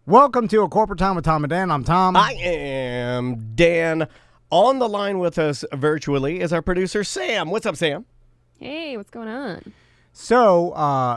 Welcome to A Corporate Time with Tom and Dan. I'm Tom. I am Dan. On the line with us virtually is our producer, Sam. What's up, Sam? Hey, what's going on? So,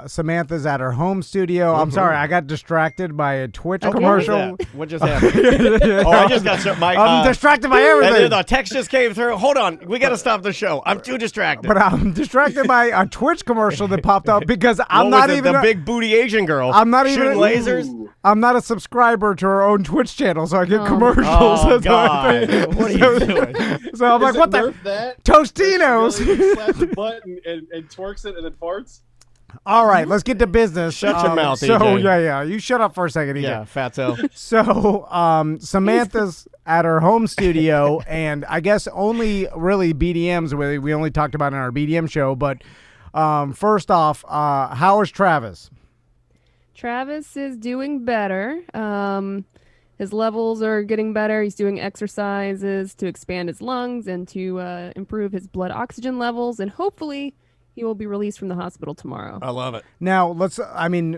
Samantha's at her home studio. I'm sorry, I got distracted by a Twitch commercial. What just happened? I just got I'm distracted by everything. And then the text just came through. Hold on, we got to stop the show. I'm too distracted. But I'm distracted by a Twitch commercial that popped up because I'm not even the big booty Asian girl. I'm not shooting even lasers. I'm not a subscriber to her own Twitch channel, so I get commercials. Oh God! What are you doing? So I'm like, what the Tostinos? Really slaps the butt and twerks it and then farts. All right, let's get to business. Shut your mouth, So EJ. yeah, you shut up for a second, EJ. Yeah, fatso. So Samantha's at her home studio, and I guess only really BDMs we only talked about in our BDM show. But first off, how is Travis? Travis is doing better. His levels are getting better. He's doing exercises to expand his lungs and to improve his blood oxygen levels, and hopefully he will be released from the hospital tomorrow. I love it. Now,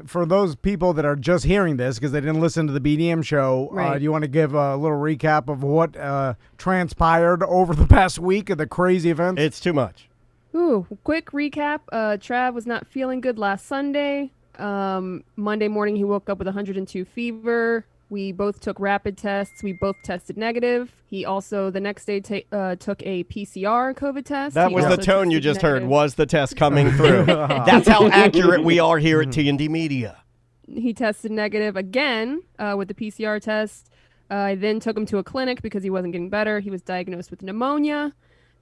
for those people that are just hearing this because they didn't listen to the BDM show, Right. do you want to give a little recap of what transpired over the past week of the crazy events? It's too much. Ooh, quick recap. Trav was not feeling good last Sunday. Monday morning, he woke up with 102 fever. We both took rapid tests. We both tested negative. He also, the next day, took a PCR COVID test. That He was the also tone you tested just heard. negative. Was the test coming through? That's how accurate we are here at T&D Media. He tested negative again with the PCR test. I then took him to a clinic because he wasn't getting better. He was diagnosed with pneumonia.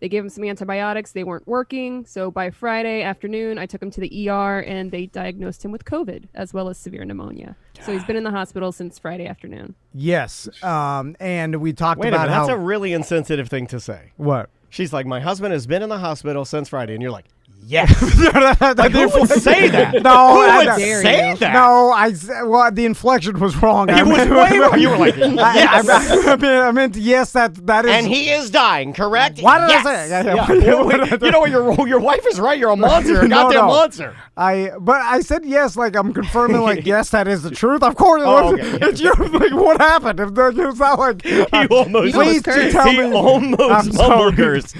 They gave him some antibiotics. They weren't working. So by Friday afternoon, I took him to the ER, and they diagnosed him with COVID as well as severe pneumonia. So he's been in the hospital since Friday afternoon. Yes, and we talked Wait a about minute, how that's a really insensitive thing to say. what. She's like, my husband has been in the hospital since Friday, and you're like, yes. Like, Who would say that? No, Who would dare say you. that? No, the inflection was wrong. It was way wrong. You were like, yes. I meant yes. That is. And he is dying, correct? Why did yes. I say it? Yeah. Well, you know what? Your wife is right. You're a monster. A No, goddamn no. monster. But I said yes, like I'm confirming, like yes, that is the truth. Of course, Oh, okay. it's your like. What happened? It's not like He almost, please tell he me. almost I'm sorry. mumbled hers.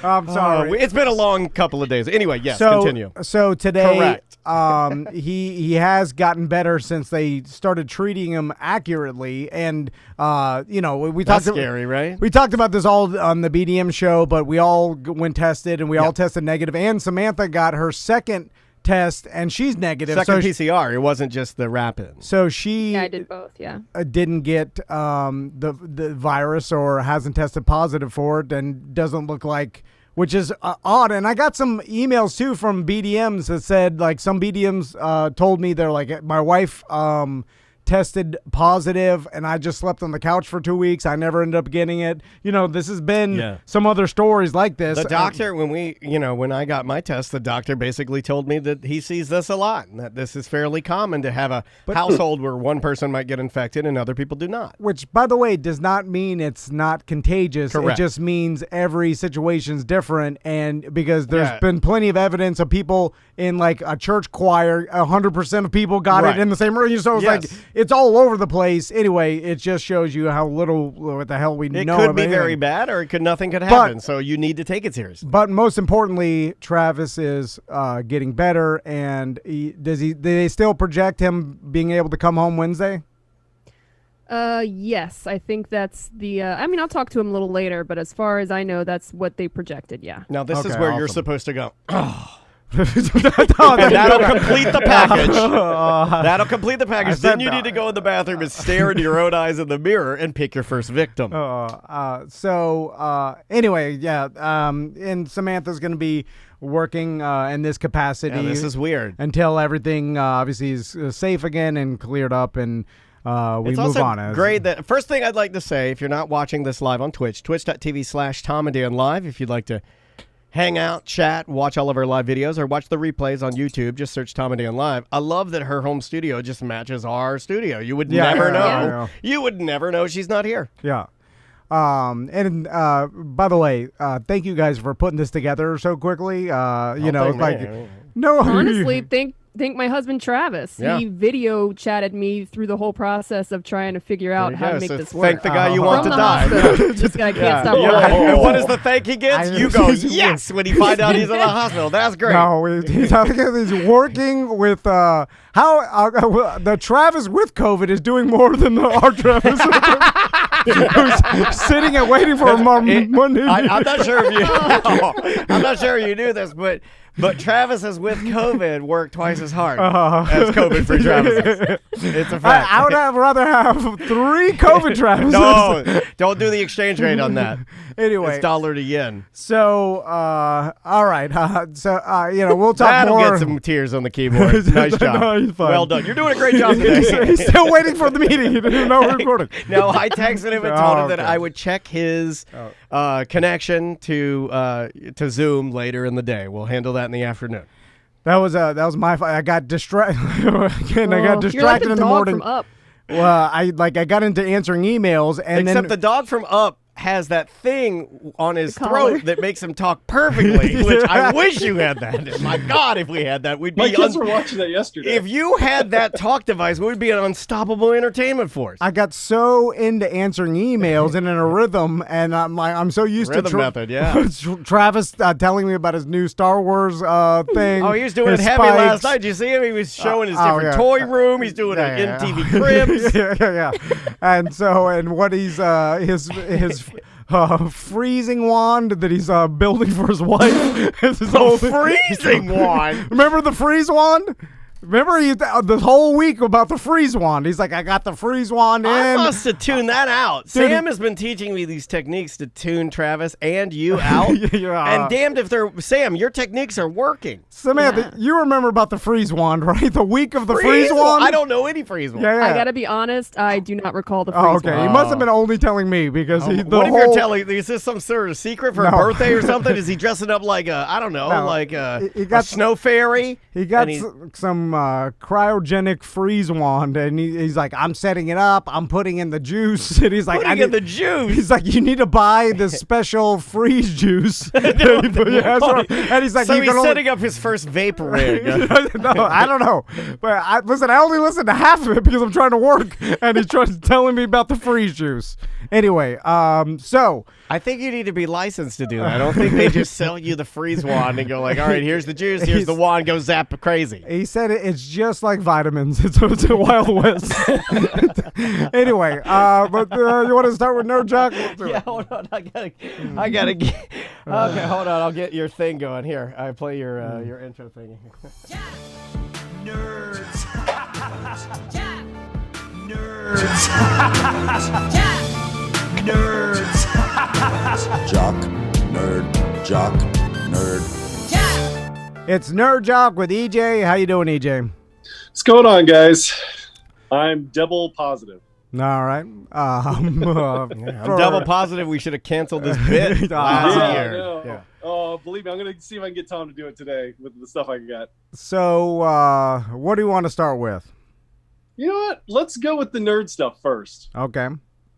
I'm sorry. It's been a long couple of days. Anyway, yes, continue. So today, Correct. he has gotten better since they started treating him accurately, and we That's talked. scary, right? We talked about this all on the BDM show, but we all went tested, and we all tested negative. And Samantha got her second test, and she's negative. Second PCR. It wasn't just the rapid. So she Yeah, I did both, yeah. didn't get the virus or hasn't tested positive for it, and doesn't look like. Which is odd. And I got some emails, too, from BDMs that said, like, some BDMs told me they're like, my wife tested positive, and I just slept on the couch for 2 weeks. I never ended up getting it. This has been some other stories like this. The doctor, when I got my test, the doctor basically told me that he sees this a lot, and that this is fairly common to have a household where one person might get infected and other people do not. Which, by the way, does not mean it's not contagious. Correct. It just means every situation's different, and because there's been plenty of evidence of people in, like, a church choir, 100% of people got it in the same room. So it's like, it's all over the place. Anyway, it just shows you how little, what the hell we know. It could be anything. very bad, or nothing could happen, so you need to take it seriously. But most importantly, Travis is getting better, and do they still project him being able to come home Wednesday? Yes, I think that's the, I'll talk to him a little later, but as far as I know, that's what they projected, yeah. Now, this is Okay, where you're awesome. supposed to go. And That'll complete the package. That'll complete the package. said Then you need to go in the bathroom and stare into your own eyes in the mirror and pick your first victim. Anyway, and Samantha's going to be working in this capacity. Yeah, this is weird. Until everything obviously is safe again and cleared up, and we It's move also on. great that first thing I'd like to say, if you're not watching this live on Twitch, twitch.tv/Tom and Dan Live, if you'd like to hang out, chat, watch all of our live videos, or watch the replays on YouTube, just search Tom and Dan Live. I love that her home studio just matches our studio. You would never know. Yeah. You would never know she's not here. Yeah. And by the way, thank you guys for putting this together so quickly. No. No, Honestly, Thank my husband Travis. Yeah. He video chatted me through the whole process of trying to figure out how to make this work. Thank the guy you want From to the die. hospital. This guy can't stop Yeah. working. And what is the thank he gets? You go, yes, when you find out he's in the hospital. That's great. No, he's working with the Travis with COVID is doing more than our Travis who's sitting and waiting for Monday. I'm not sure if you. I'm not sure you knew this, but Travis's with COVID worked twice as hard as COVID-free Travis's. It's a fact. I would rather have 3 COVID Travises. No, don't do the exchange rate on that. Anyway, it's dollar to yen. So, all right. We'll talk That'll more. get some tears on the keyboard. Nice job. No, he's fine. Well done. You're doing a great job today. He's still waiting for the meeting. He didn't even know we're recording. No, I texted him and told him that okay. I would check his connection to Zoom later in the day. We'll handle that in the afternoon. That was my fault. I got distracted. Again, I got You're like distracted the in the dog morning. from Up. Well, I got into answering emails, and Except then the dog from Up has that thing on his The collar. throat that makes him talk perfectly, which I wish you had that. My God, if we had that, we'd be My kids were watching that yesterday. If you had that talk device, we'd be an unstoppable entertainment force. I got so into answering emails and in a rhythm, and I'm so used Rhythm to method, yeah. Travis telling me about his new Star Wars thing. Oh, he was doing it his heavy spikes. last night. Did you see him? He was showing his different yeah. toy room. He's doing an MTV Cribs. yeah. And what he's his freezing wand that he's building for his wife. Freezing wand. Remember the freeze wand? Remember the whole week about the freeze wand. He's like, I got the freeze wand in. I must have tuned that out. Dude, Sam has been teaching me these techniques to tune Travis and you out. Yeah. And damned if they're Sam, your techniques are working. Samantha, you remember about the freeze wand, right? The week of the freeze wand? I don't know any freeze wand. Yeah. I gotta be honest, I do not recall the freeze Oh, okay. one. He must have been only telling me because the What if whole, you're telling? Is this some sort of secret for a No. birthday or something? Is he dressing up like a, I don't know, No. like a got snow fairy? He got And he's- some cryogenic freeze wand, and he's like, I'm setting it up. I'm putting in the juice. And he's like, Putting in the juice. He's like, you need to buy this special freeze juice. That's right. And he's like, So you he's can only- setting up his first vape rig. No, I don't know. But I only listened to half of it because I'm trying to work, and he's telling me about the freeze juice. Anyway, so I think you need to be licensed to do that. I don't think they just sell you the freeze wand and go like, all right, here's the juice, here's the wand, go zap crazy. he said it's just like vitamins. It's a Wild West. Anyway, but you want to start with Nerd Jock? Yeah, hold on. I gotta get. Okay, hold on. I'll get your thing going here. I play your intro thing. Nerds. Nerds. Jock, nerd, jock, nerd. It's Nerd Jock with EJ. How you doing, EJ? What's going on, guys? I'm double positive. All right. I'm double positive we should have canceled this bit last Yeah, year. I know. Yeah. Oh, believe me, I'm going to see if I can get Tom to do it today with the stuff I got. So, what do you want to start with? You know what? Let's go with the nerd stuff first. Okay.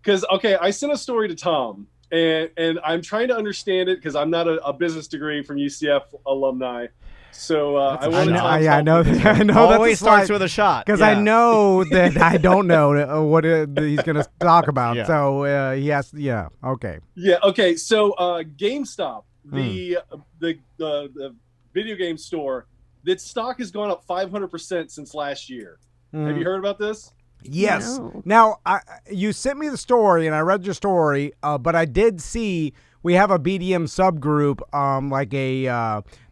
Because, okay, I sent a story to Tom, and I'm trying to understand it because I'm not a business degree from UCF alumni. So I want to I know. I know. Always starts with a shot. because Yeah. I know that I don't know what he's going to talk about. Yeah. So he has. Yeah. Okay. Yeah. Okay. So GameStop, the video game store, its stock has gone up 500% since last year. Have you heard about this? Yes. No. Now, you sent me the story, and I read your story, but I did see we have a BDM subgroup, like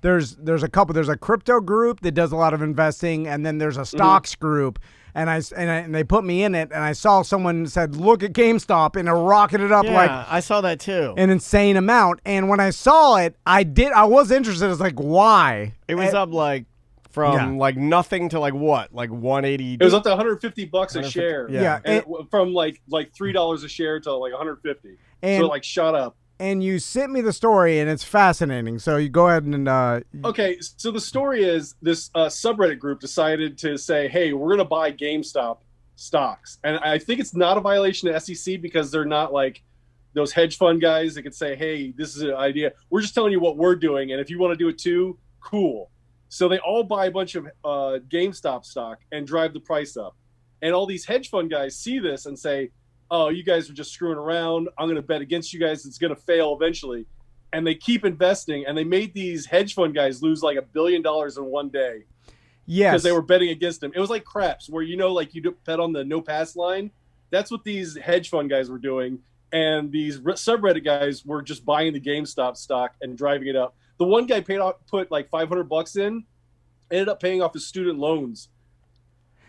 there's a couple. There's a crypto group that does a lot of investing, and then there's a stocks group. And they put me in it, and I saw someone said, "Look at GameStop," and it rocketed up Yeah, like I saw that too. an insane amount. And when I saw it, I was interested. I was like, why? It was up like from like nothing to like what? Like 180. It was up to $150 a share. Yeah. And from like $3 a share to like 150. And- So it like shot up. And you sent me the story, and it's fascinating. So you go ahead and Okay, so the story is this subreddit group decided to say, hey, we're going to buy GameStop stocks. And I think it's not a violation of SEC because they're not like those hedge fund guys that could say, hey, this is an idea. We're just telling you what we're doing. And if you want to do it too, cool. So they all buy a bunch of GameStop stock and drive the price up. And all these hedge fund guys see this and say, oh, you guys are just screwing around. I'm going to bet against you guys. It's going to fail eventually. And they keep investing. And they made these hedge fund guys lose like $1 billion in one day. Yes. Because they were betting against them. It was like craps where, like you bet on the no pass line. That's what these hedge fund guys were doing. And these subreddit guys were just buying the GameStop stock and driving it up. The one guy put like $500 in, ended up paying off his student loans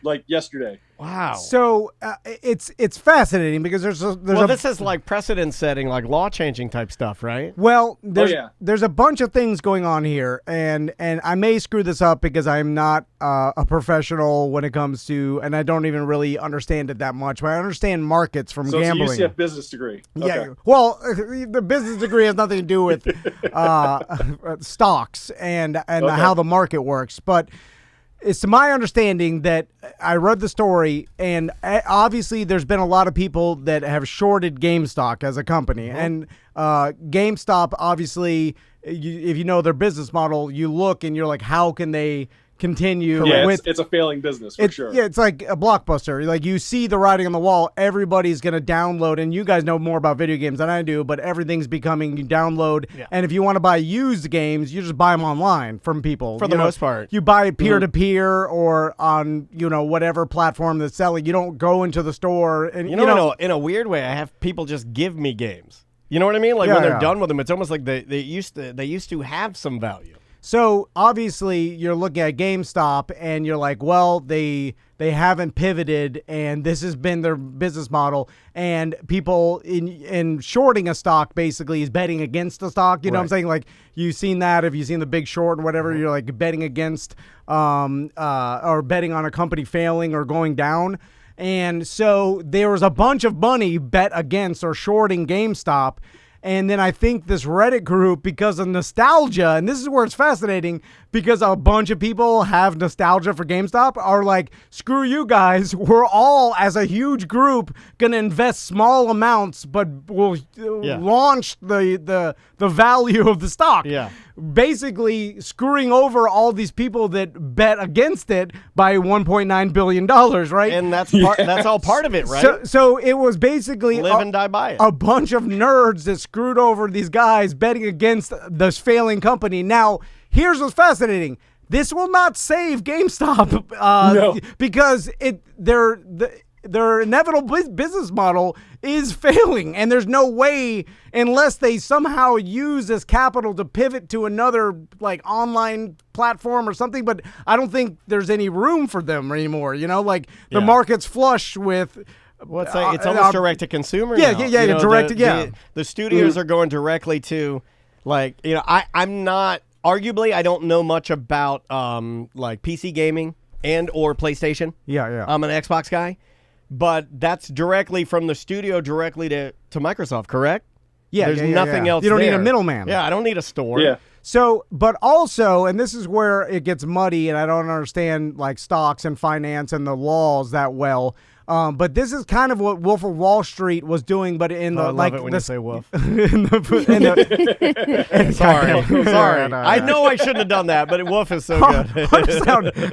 like yesterday. Wow. So it's fascinating because this is like precedent setting, like law changing type stuff, right? Well, there's a bunch of things going on here, and I may screw this up because I'm not a professional when it comes to, and I don't even really understand it that much, but I understand markets from gambling. So it's a UCF business degree. Yeah. Okay. Well, the business degree has nothing to do with stocks and how the market works, but it's to my understanding that I read the story, and obviously there's been a lot of people that have shorted GameStop as a company. Mm-hmm. And GameStop, obviously, if you know their business model, you look and you're like, how can they continue? Yeah, it's a failing business for sure. Yeah, it's like a Blockbuster. Like you see the writing on the wall, everybody's going to download, and you guys know more about video games than I do, but everything's becoming you download. Yeah. And if you want to buy used games, you just buy them online from people. For the most part. You buy peer-to-peer or on, whatever platform that's selling. You don't go into the store. And in a weird way, I have people just give me games. You know what I mean? Like when they're done with them, it's almost like they used to have some value. So obviously you're looking at GameStop and you're like, well, they haven't pivoted and this has been their business model, and people in shorting a stock basically is betting against the stock. You know what I'm saying? Like you've seen that if you've seen The Big Short or whatever, you're like betting against or betting on a company failing or going down. And so there was a bunch of money bet against or shorting GameStop. And then I think this Reddit group, because of nostalgia, and this is where it's fascinating, because a bunch of people have nostalgia for GameStop, are like, screw you guys, we're all, as a huge group, going to invest small amounts, but we'll launch the value of the stock. Yeah. Basically screwing over all these people that bet against it by $1.9 billion, right? And that's all part of it, right? So it was basically live and die by it. A bunch of nerds that screwed over these guys betting against this failing company. Now, here's what's fascinating. This will not save GameStop no. because their inevitable business model is failing, and there's no way, unless they somehow use this capital to pivot to another like online platform or something, but I don't think there's any room for them anymore. The market's flush with it's almost direct to consumer. Yeah, now. Direct. The studios are going directly to, I'm not. Arguably, I don't know much about like PC gaming and or PlayStation. Yeah. I'm an Xbox guy, but that's directly from the studio directly to Microsoft, correct? Yeah. There's nothing else. You don't there. need a middleman. Yeah, I don't need a store. Yeah. So, but also, and this is where it gets muddy, and I don't understand like stocks and finance and the laws that well. But this is kind of what Wolf of Wall Street was doing, but in the I love it when you say Wolf. Sorry. I know I shouldn't have done that, but Wolf is so good.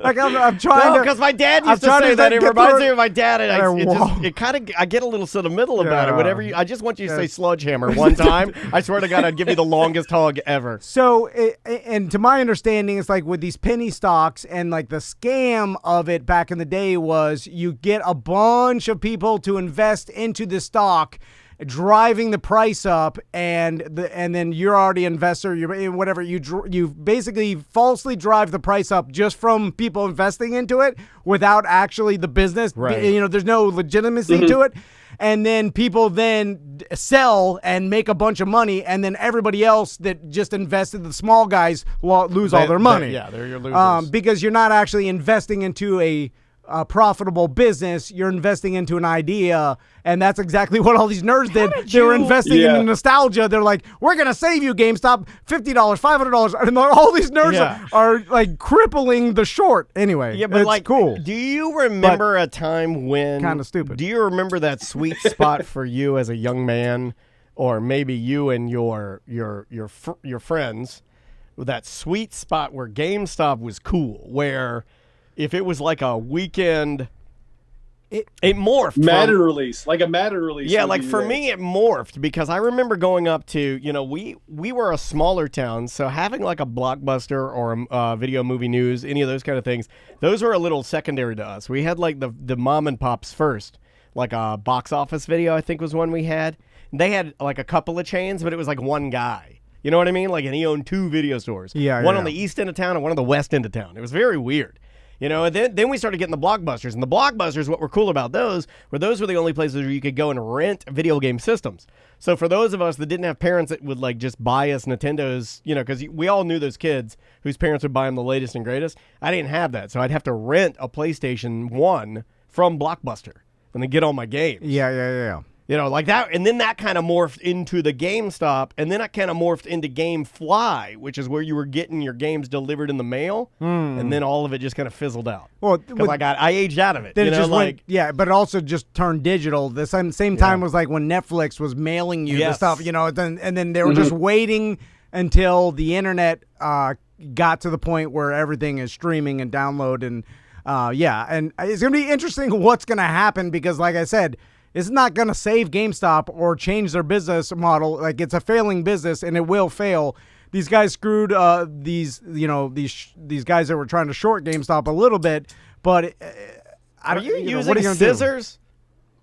I'm trying to. Because my dad used to say that. It reminds me of my dad, and I get a little sentimental about it. Whatever I just want you to say sledgehammer one time. I swear to God, I'd give you the longest hug ever. So, and to my understanding, it's like with these penny stocks, and like the scam of it back in the day was you get a bunch of people to invest into the stock, driving the price up, and then you're already an investor. You basically falsely drive the price up just from people investing into it without actually the business. Right. There's no legitimacy to it. And then people then sell and make a bunch of money, and then everybody else that just invested, the small guys, lose all their money. They're your losers. Because you're not actually investing into a profitable business, you're investing into an idea, and that's exactly what all these nerds did. They were investing in nostalgia. They're like, we're going to save you, GameStop, $50, $500, and all these nerds are like crippling the short. Anyway, but it's cool. Do you remember a time when... Kind of stupid. Do you remember that sweet spot for you as a young man, or maybe you and your friends, that sweet spot where GameStop was cool, where if it was like a weekend, it morphed. Madden release, like a Madden release. Yeah, like for me, it morphed because I remember going up to, we were a smaller town, so having like a Blockbuster or a Video Movie News, any of those kind of things, those were a little secondary to us. We had like the mom and pops first, like a Box Office Video, I think was one we had. They had like a couple of chains, but it was like one guy. You know what I mean? Like, and he owned 2 video stores. Yeah, one on the east end of town and one on the west end of town. It was very weird. And then we started getting the Blockbusters. And the Blockbusters, what were cool about those were the only places where you could go and rent video game systems. So for those of us that didn't have parents that would like just buy us Nintendos, because we all knew those kids whose parents would buy them the latest and greatest. I didn't have that. So I'd have to rent a PlayStation 1 from Blockbuster and then get all my games. Yeah. Like that, and then that kind of morphed into the GameStop, and then that kind of morphed into GameFly, which is where you were getting your games delivered in the mail, and then all of it just kind of fizzled out. Well, because I aged out of it. Then it just went, but it also just turned digital. The same time was like when Netflix was mailing you the stuff, and then they were just waiting until the internet got to the point where everything is streaming and download, and and it's gonna be interesting what's gonna happen because, like I said, it's not going to save GameStop or change their business model. Like, it's a failing business, and it will fail. These guys screwed these guys that were trying to short GameStop a little bit. But are you using scissors?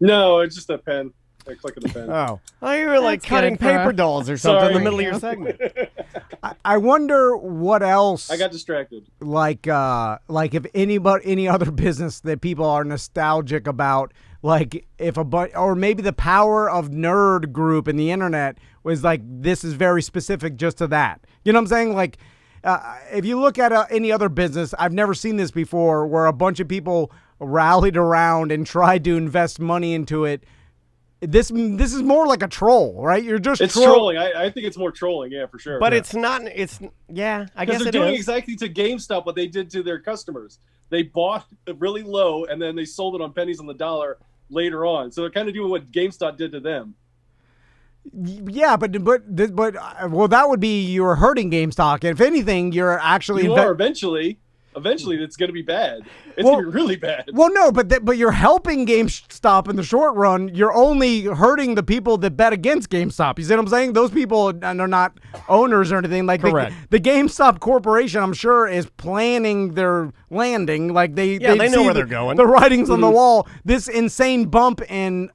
No, it's just a pen. I click on the pen. Oh, you were like cutting paper dolls or something in the middle of your segment. I wonder what else. I got distracted. Like if any other business that people are nostalgic about. Like if or maybe the power of nerd group in the internet was like, this is very specific just to that. You know what I'm saying? Like if you look at any other business, I've never seen this before where a bunch of people rallied around and tried to invest money into it. This is more like a troll, right? It's trolling. I think it's more trolling, yeah, for sure. But it's not. It's I guess they're doing exactly to GameStop what they did to their customers. They bought really low and then they sold it on pennies on the dollar later on. So they're kind of doing what GameStop did to them. Yeah, but that would be you're hurting GameStop. If anything, you're actually Eventually, it's going to be bad. It's going to be really bad. Well, no, but you're helping GameStop in the short run. You're only hurting the people that bet against GameStop. You see what I'm saying? Those people are not owners or anything. Like correct. The GameStop Corporation, I'm sure, is planning their landing. Like they know where they're going. The writings on the wall. This insane bump in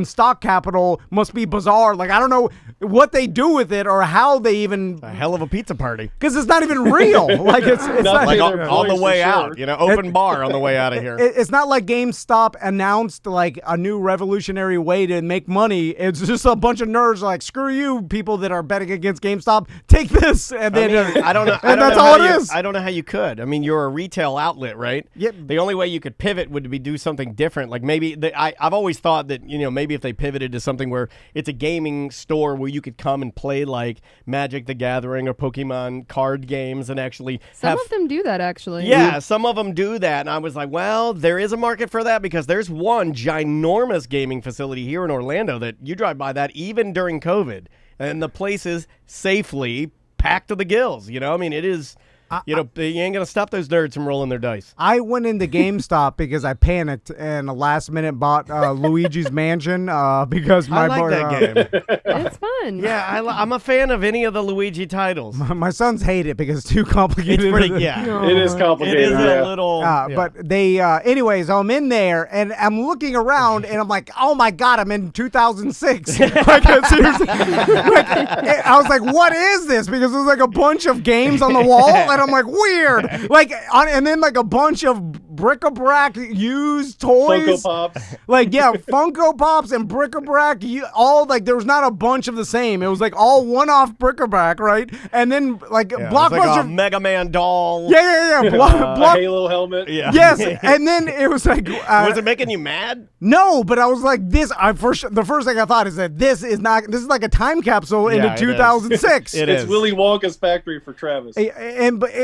stock capital must be bizarre. Like I don't know what they do with it or how they even. A hell of a pizza party. Because it's not even real. Like it's not like on the way out, open bar on the way out of here. It's not like GameStop announced like a new revolutionary way to make money. It's just a bunch of nerds like, screw you, people that are betting against GameStop. Take this, and then I don't know. And that's all it is. I don't know how you could. I mean, you're a retail outlet, right? Yep. The only way you could pivot would be do something different. Like maybe I've always thought that maybe if they pivoted to something where it's a gaming store where you could come and play like Magic the Gathering or Pokemon card games and actually some of them do that. Actually, yeah, some of them do that, and I was like, well, there is a market for that because there's one ginormous gaming facility here in Orlando that you drive by that even during COVID, and the place is safely packed to the gills. I mean, it is. You ain't gonna stop those nerds from rolling their dice. I went into GameStop because I panicked and last minute bought Luigi's Mansion because my boy. That game. It's fun. Yeah, I'm a fan of any of the Luigi titles. My sons hate it because it's too complicated. It's pretty, yeah. No. It is complicated. It is a little. But they, anyways, I'm in there and I'm looking around and I'm like, oh my God, I'm in 2006. Like, seriously, I was like, what is this? Because there's like a bunch of games on the wall. And I'm like, weird. Like, and then like a bunch of bric-a-brac used toys. Funko Pops. Like, yeah, Funko Pops and bric-a-brac. All like, there was not a bunch of the same. It was like all one-off bric-a-brac, right? And then like Blockbuster. Like a Mega Man doll. Yeah. A Halo helmet. Yeah. Yes, and then it was like. Was it making you mad? No, but I was like, this. The first thing I thought is that this is like a time capsule into 2006. It's Willy Wonka's factory for Travis.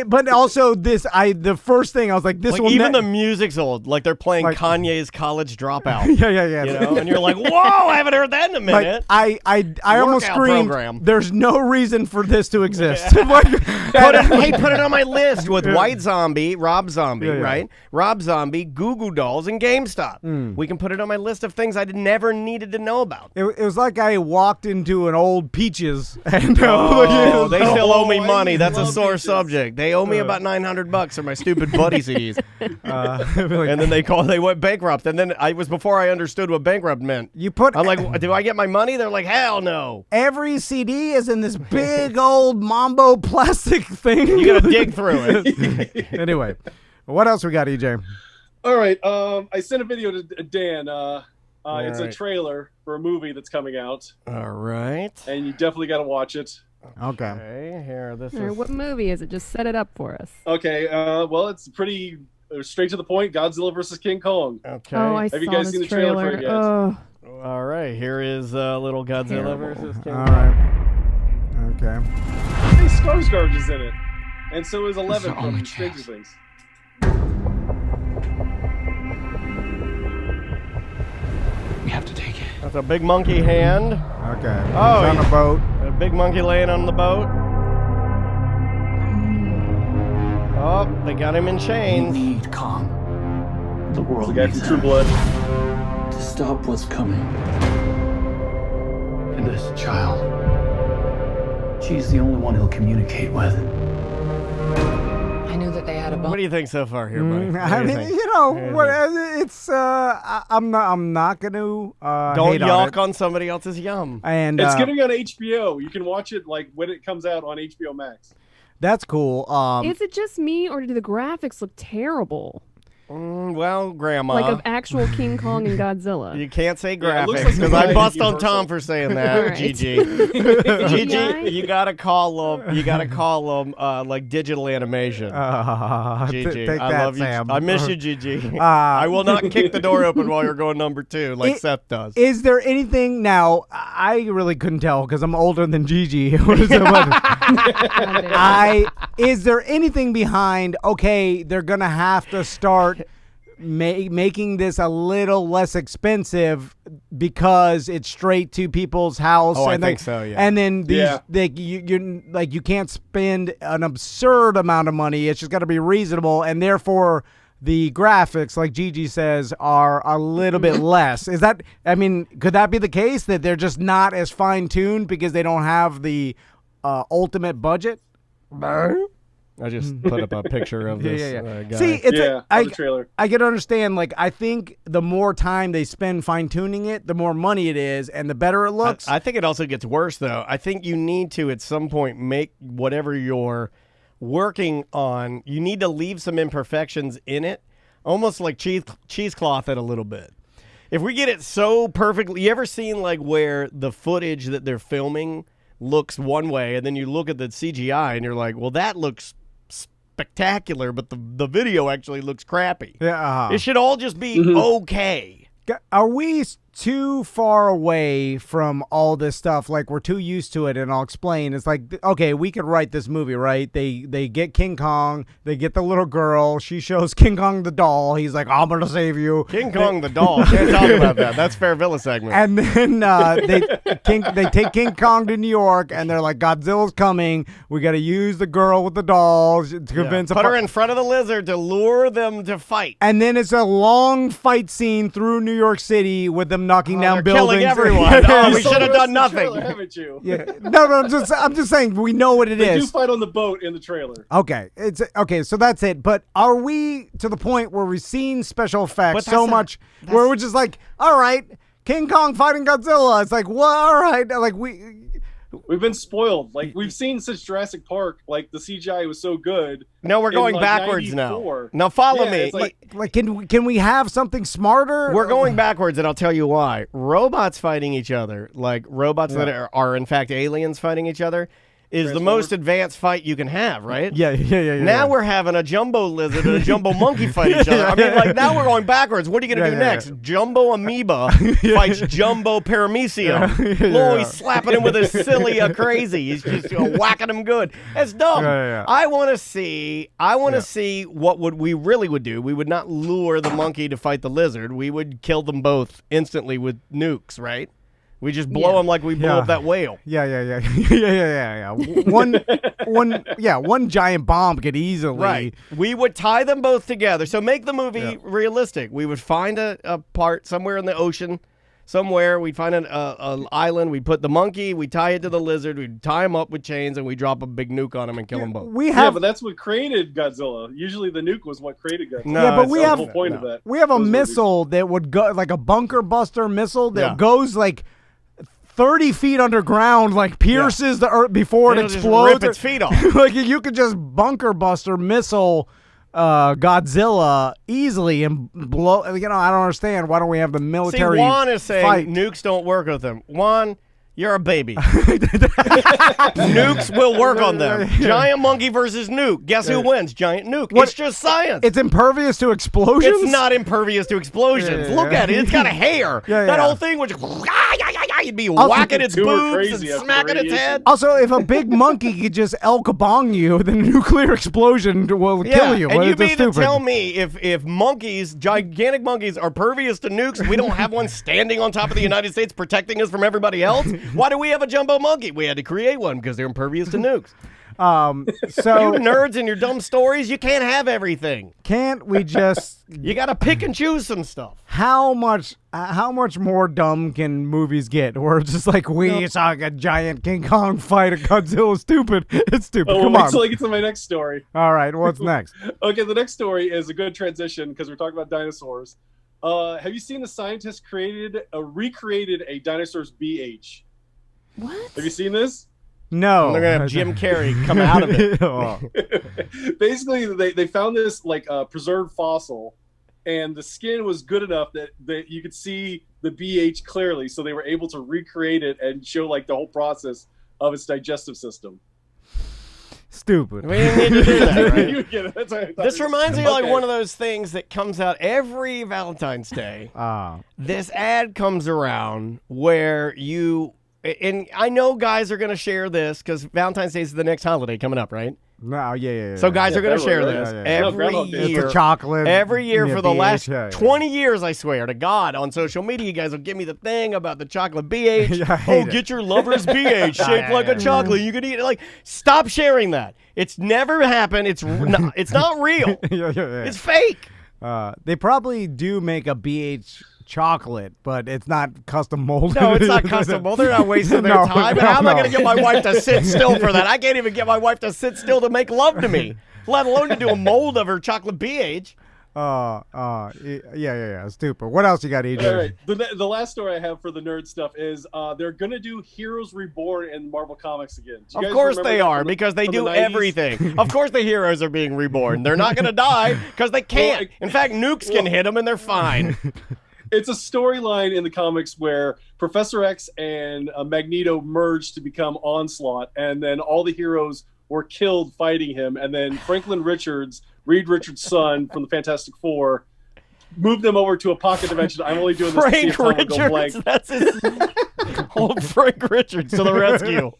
But also this, the first thing I was like, this will even the music's old. Like they're playing Like- Kanye's College Dropout. Yeah. You know, and you're like, whoa, I haven't heard that in a minute. Like, I almost Workout screamed. program. There's no reason for this to exist. Like, Put it on my list with White Zombie, Rob Zombie, Yeah. right? Rob Zombie, Goo Goo Dolls, and GameStop. We can put it on my list of things I never needed to know about. it was like I walked into an old Peaches and Oh, they still owe me I money. That's a love sore Peaches. subject. They owe me about $900 for my stupid Buddy CDs. like, And then they went bankrupt. And then before I understood what bankrupt meant. you put I'm like, do I get my money? They're like, hell no. every CD is in this big old Mambo plastic thing. You gotta dig through it. Anyway, what else we got, EJ? All right. I sent a video to Dan. It's a right. trailer for a movie that's coming out, All right. and you definitely got to watch it. Okay. Okay, here, this All right, is... what movie is it? Just set it up for us. Okay. Well, it's pretty straight to the point. Godzilla versus King Kong. Okay. Oh, I Have you saw guys this seen the trailer for it yet? Oh, All right, here is little Godzilla Terrible. versus King All Kong. right. Okay. Hey, Skarsgård is in it, and so is 11 our only from Stranger chance. Things. We have to take it. That's a big monkey hand. Okay. Oh, He's on he- a boat. A big monkey laying on the boat. Oh, they got him in We chains. need calm. The world The guy needs from True him Blood. to stop what's coming. And this child, she's the only one he'll communicate with. I knew that they had a What bump. do you think so far here, buddy? What I do mean, think? you know, What do you what, think? it's I'm not gonna Don't hate on yuck it. on somebody else's yum. And It's going to be on HBO. You can watch it like when it comes out on HBO Max. that's cool. is it just me or do the graphics look terrible? Well, Grandma. Like of actual King Kong and Godzilla. You can't say Yeah, it looks graphics like because the I guy bust at on Universal. Tom for saying that. All right. Gigi, CGI? you gotta call them. You gotta call them like digital animation. Gigi, take I that, love Sam. you. I miss you, Gigi. I will not kick the door open while you're going number 2, like Seth does. Is there anything now? I really couldn't tell because I'm older than Gigi. Is there anything behind? Okay, they're gonna have to start making this a little less expensive because it's straight to people's house. Oh, I and think so, yeah. And then these, Yeah. you can't spend an absurd amount of money. It's just got to be reasonable, and therefore the graphics, like Gigi says, are a little bit less. Is that? I mean, could that be the case that they're just not as fine tuned because they don't have the ultimate budget? I just put up a picture of this guy. See, it's Yeah, on the trailer. I can understand. Like, I think the more time they spend fine tuning it, the more money it is, and the better it looks. I think it also gets worse, though. I think you need to, at some point, make whatever you're working on, you need to leave some imperfections in it, almost like cheesecloth it a little bit. If we get it so perfectly, you ever seen like where the footage that they're filming looks one way, and then you look at the CGI and you're like, well, that looks spectacular, but the video actually looks crappy. Yeah, It should all just be okay. Are we too far away from all this stuff? Like, we're too used to it, and I'll explain. It's like, okay, we could write this movie, right? They get King Kong, they get the little girl, she shows King Kong the doll, he's like, I'm gonna save you. King Kong the doll. Can't talk about that. That's Fair Villa segment. And then they take King Kong to New York, and they're like, Godzilla's coming. We got to use the girl with the dolls to convince. Put her in front of the lizard to lure them to fight. And then it's a long fight scene through New York City with them knocking down They're buildings. killing everyone. Oh, we You saw should the have rest done of the nothing. trailer, haven't you? Yeah. No, I'm just saying we know what it They is. do fight on the boat in the trailer. Okay, it's okay. So that's it. But are we to the point where we've seen special effects But so that's much where we're just like, all right, King Kong fighting Godzilla? It's like, well, all right, like We've been spoiled. Like, we've seen since Jurassic Park, like, the CGI was so good. No, we're in, going like, backwards 94. now. Now follow Yeah, me. it's like- can we have something smarter? We're going backwards, and I'll tell you why. Robots fighting each other, like robots that are in fact aliens fighting each other, is the most advanced fight you can have, right? Yeah. Now we're having a jumbo lizard and a jumbo monkey fight each other. I mean, like, now we're going backwards. What are you going to do next? Jumbo amoeba fights jumbo paramecium. Lord, he's slapping him with his cilia crazy. He's just whacking him good. That's dumb. I want to see what we really would do. We would not lure the monkey to fight the lizard. We would kill them both instantly with nukes, right? We just blow them like we blow up that whale. Yeah. One giant bomb could easily. Right. We would tie them both together. So make the movie realistic. We would find a part somewhere in the ocean, somewhere. We'd find an island. We'd put the monkey. We'd tie it to the lizard. We'd tie him up with chains, and we'd drop a big nuke on him and kill them both. But that's what created Godzilla. Usually the nuke was what created Godzilla. No, but we have the whole point of that. We have a missile that would go like a bunker buster missile that goes like 30 feet underground, like pierces the earth before it explodes. Just rip its feet off. Like you could just bunker buster missile Godzilla easily and blow. I don't understand. Why don't we have the military? See, Juan is saying fight? Nukes don't work with them. Juan, you're a baby. Nukes will work on them. Giant monkey versus nuke. Guess who wins? Giant nuke. It's just science. It's impervious to explosions? It's not impervious to explosions. Look at it. It's got a hair. That whole thing would just... You'd be whacking its boobs and smacking its head. Also, if a big monkey could just El Kabong you, then a nuclear explosion will kill you. And you mean to tell me if monkeys, gigantic monkeys, are pervious to nukes, we don't have one standing on top of the United States protecting us from everybody else? Why do we have a jumbo monkey? We had to create one because they're impervious to nukes. So you nerds and your dumb stories, you can't have everything. Can't we just... You got to pick and choose some stuff. How much more dumb can movies get? Where it's just like, we saw a giant King Kong fight a Godzilla. Stupid. It's stupid. Come on. Until I get to my next story. All right, what's next? Okay, the next story is a good transition because we're talking about dinosaurs. Have you seen the scientists recreated a dinosaur's BH? What? Have you seen this? No. They're going to have Jim Carrey come out of it. Basically, they found this preserved fossil, and the skin was good enough that you could see the BH clearly, so they were able to recreate it and show like the whole process of its digestive system. Stupid. We didn't need to do that, right? You get it. That's what I thought. This reminds me of like one of those things that comes out every Valentine's Day. This ad comes around where you... And I know guys are going to share this because Valentine's Day is the next holiday coming up, right? No, yeah. So guys are going to share this every year. It's a chocolate. Every year for the last BH, 20 years, I swear to God, on social media, you guys will give me the thing about the chocolate BH. Get your lover's BH shaped like a chocolate. You can eat it. Like, stop sharing that. It's never happened. It's not real. It's fake. They probably do make a BH chocolate, but it's not custom molded. No, it's not custom molded. They're not wasting their time. And how am I going to get my wife to sit still for that? I can't even get my wife to sit still to make love to me, let alone to do a mold of her chocolate BH. Yeah. Stupid. What else you got, EJ? All right. The last story I have for the nerd stuff is they're going to do Heroes Reborn in Marvel Comics again. Of course they are, because they do everything. Of course the heroes are being reborn. They're not going to die because they can't. In fact, nukes can hit them and they're fine. It's a storyline in the comics where Professor X and Magneto merged to become Onslaught, and then all the heroes were killed fighting him, and then Franklin Richards, Reed Richards' son from the Fantastic Four, moved them over to a pocket dimension. I'm only doing this to see if Tom will go blank. That's his old Frank Richards to the rescue.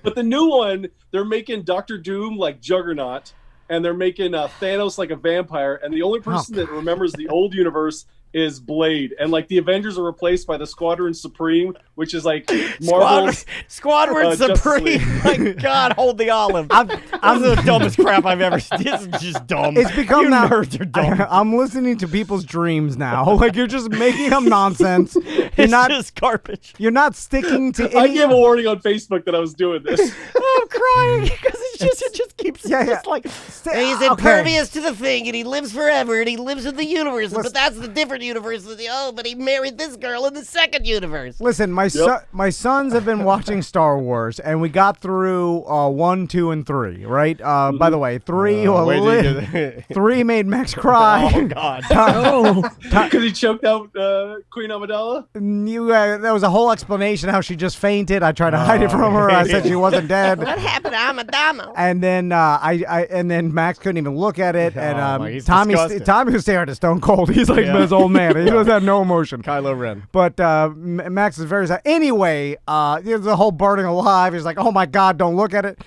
But the new one, they're making Doctor Doom like Juggernaut, and they're making Thanos like a vampire, and the only person that remembers the old universe is Blade, and like the Avengers are replaced by the Squadron Supreme, which is like Marvel's Squadron Supreme. My God, hold the olive. I'm the dumbest crap I've ever seen. This is just dumb. It's become now. Nerds are dumb. I'm listening to people's dreams now. Like you're just making up nonsense. It's just garbage. You're not sticking to. I gave a warning on Facebook that I was doing this. I'm crying because it's it just keeps just like He's impervious to the thing, and he lives forever, and he lives in the universe. But that's the different universe. But he married this girl in the second universe. Listen, my sons have been watching Star Wars, and we got through 1, 2, and 3. Right? By the way, 3 3 made Max cry. Oh God! Because he choked out Queen Amidala. There was a whole explanation how she just fainted. I tried to hide it from her. I said she wasn't dead. What happened to Amadama? And then and then Max couldn't even look at it. And Tommy was staring at Stone Cold. He's like this old man. He doesn't have no emotion. Kylo Ren. But Max is very sad. Anyway, there's the whole burning alive. He's like, oh my God, don't look at it.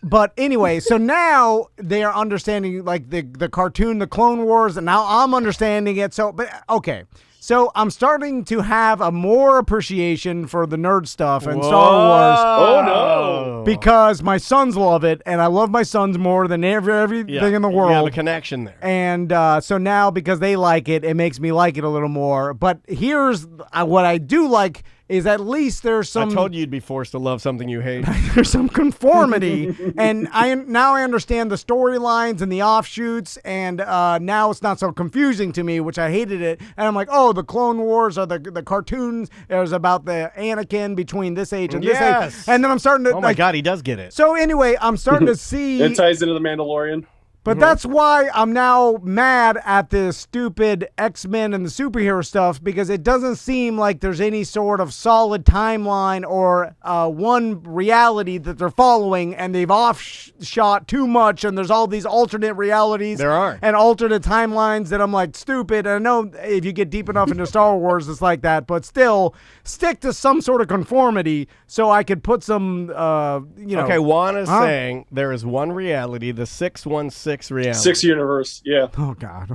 But anyway, so now they are understanding like the cartoon, the Clone Wars, and now I'm understanding it. So, but okay. So I'm starting to have a more appreciation for the nerd stuff and Star Wars. Oh no! Because my sons love it, and I love my sons more than everything in the world. You have a connection there. And so now, because they like it, it makes me like it a little more. But here's what I do like is at least there's some. I told you you'd be forced to love something you hate. There's some conformity, and now I understand the storylines and the offshoots, and now it's not so confusing to me, which I hated it. And I'm like, oh, the Clone Wars or the cartoons. It was about the Anakin between this age and this age, and then I'm starting to. Oh my God, he does get it. So anyway, I'm starting to see. It ties into the Mandalorian. But that's why I'm now mad at this stupid X-Men and the superhero stuff, because it doesn't seem like there's any sort of solid timeline or one reality that they're following, and they've offshot too much, and there's all these alternate realities. There are. And alternate timelines that I'm like, stupid. And I know if you get deep enough into Star Wars, it's like that, but still, stick to some sort of conformity so I could put some, Okay, Juan is saying there is one reality, the 616 reality. 6 universe, yeah. Oh God,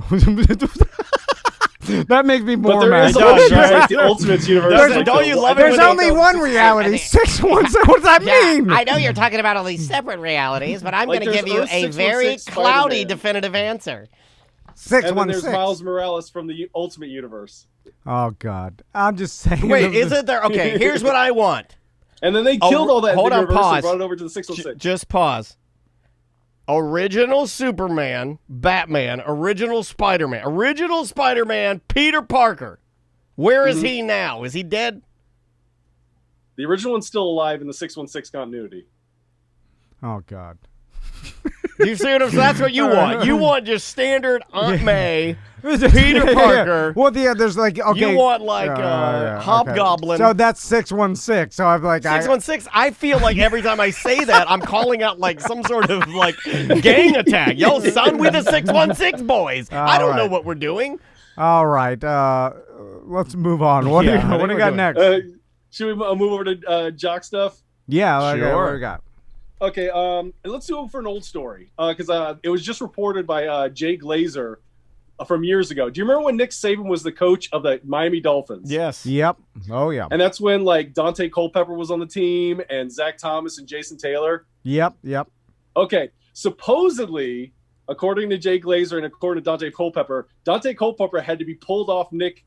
that makes me more But there mad. is like the Ultimate universe. Don't you love it? There's only one reality. 616. What does that mean? I know you're talking about all these separate realities, but I'm Like going to give you there's a Earth very 616 cloudy Spider-Man. definitive answer. 616. And then there's Miles Morales from the Ultimate Universe. Oh God, I'm just saying. Wait, isn't there? Okay, here's what I want. And then they killed all that in hold the on, universe pause. and brought it over to the 616. Just pause. Original Superman, Batman, original Spider-Man, Peter Parker. Where is he now? Is he dead? The original one's still alive in the 616 continuity. Oh God. Do you see what I'm saying? That's what you want. You want just standard Aunt May, Peter Parker. Well, yeah, there's like, okay. You want like Hobgoblin. So that's 616. So I'm like, 616. I feel like every time I say that, I'm calling out like some sort of like gang attack. Yo, son, we the 616 boys. I don't know what we're doing. All right. Let's move on. What do you got next? Should we move over to jock stuff? Yeah, sure. What do we got? Okay, and let's do it for an old story, because it was just reported by Jay Glazer from years ago. Do you remember when Nick Saban was the coach of the Miami Dolphins? Yes. Yep. Oh, yeah. And that's when, like, Dante Culpepper was on the team, and Zach Thomas and Jason Taylor? Yep. Okay, supposedly, according to Jay Glazer and according to Dante Culpepper had to be pulled off Nick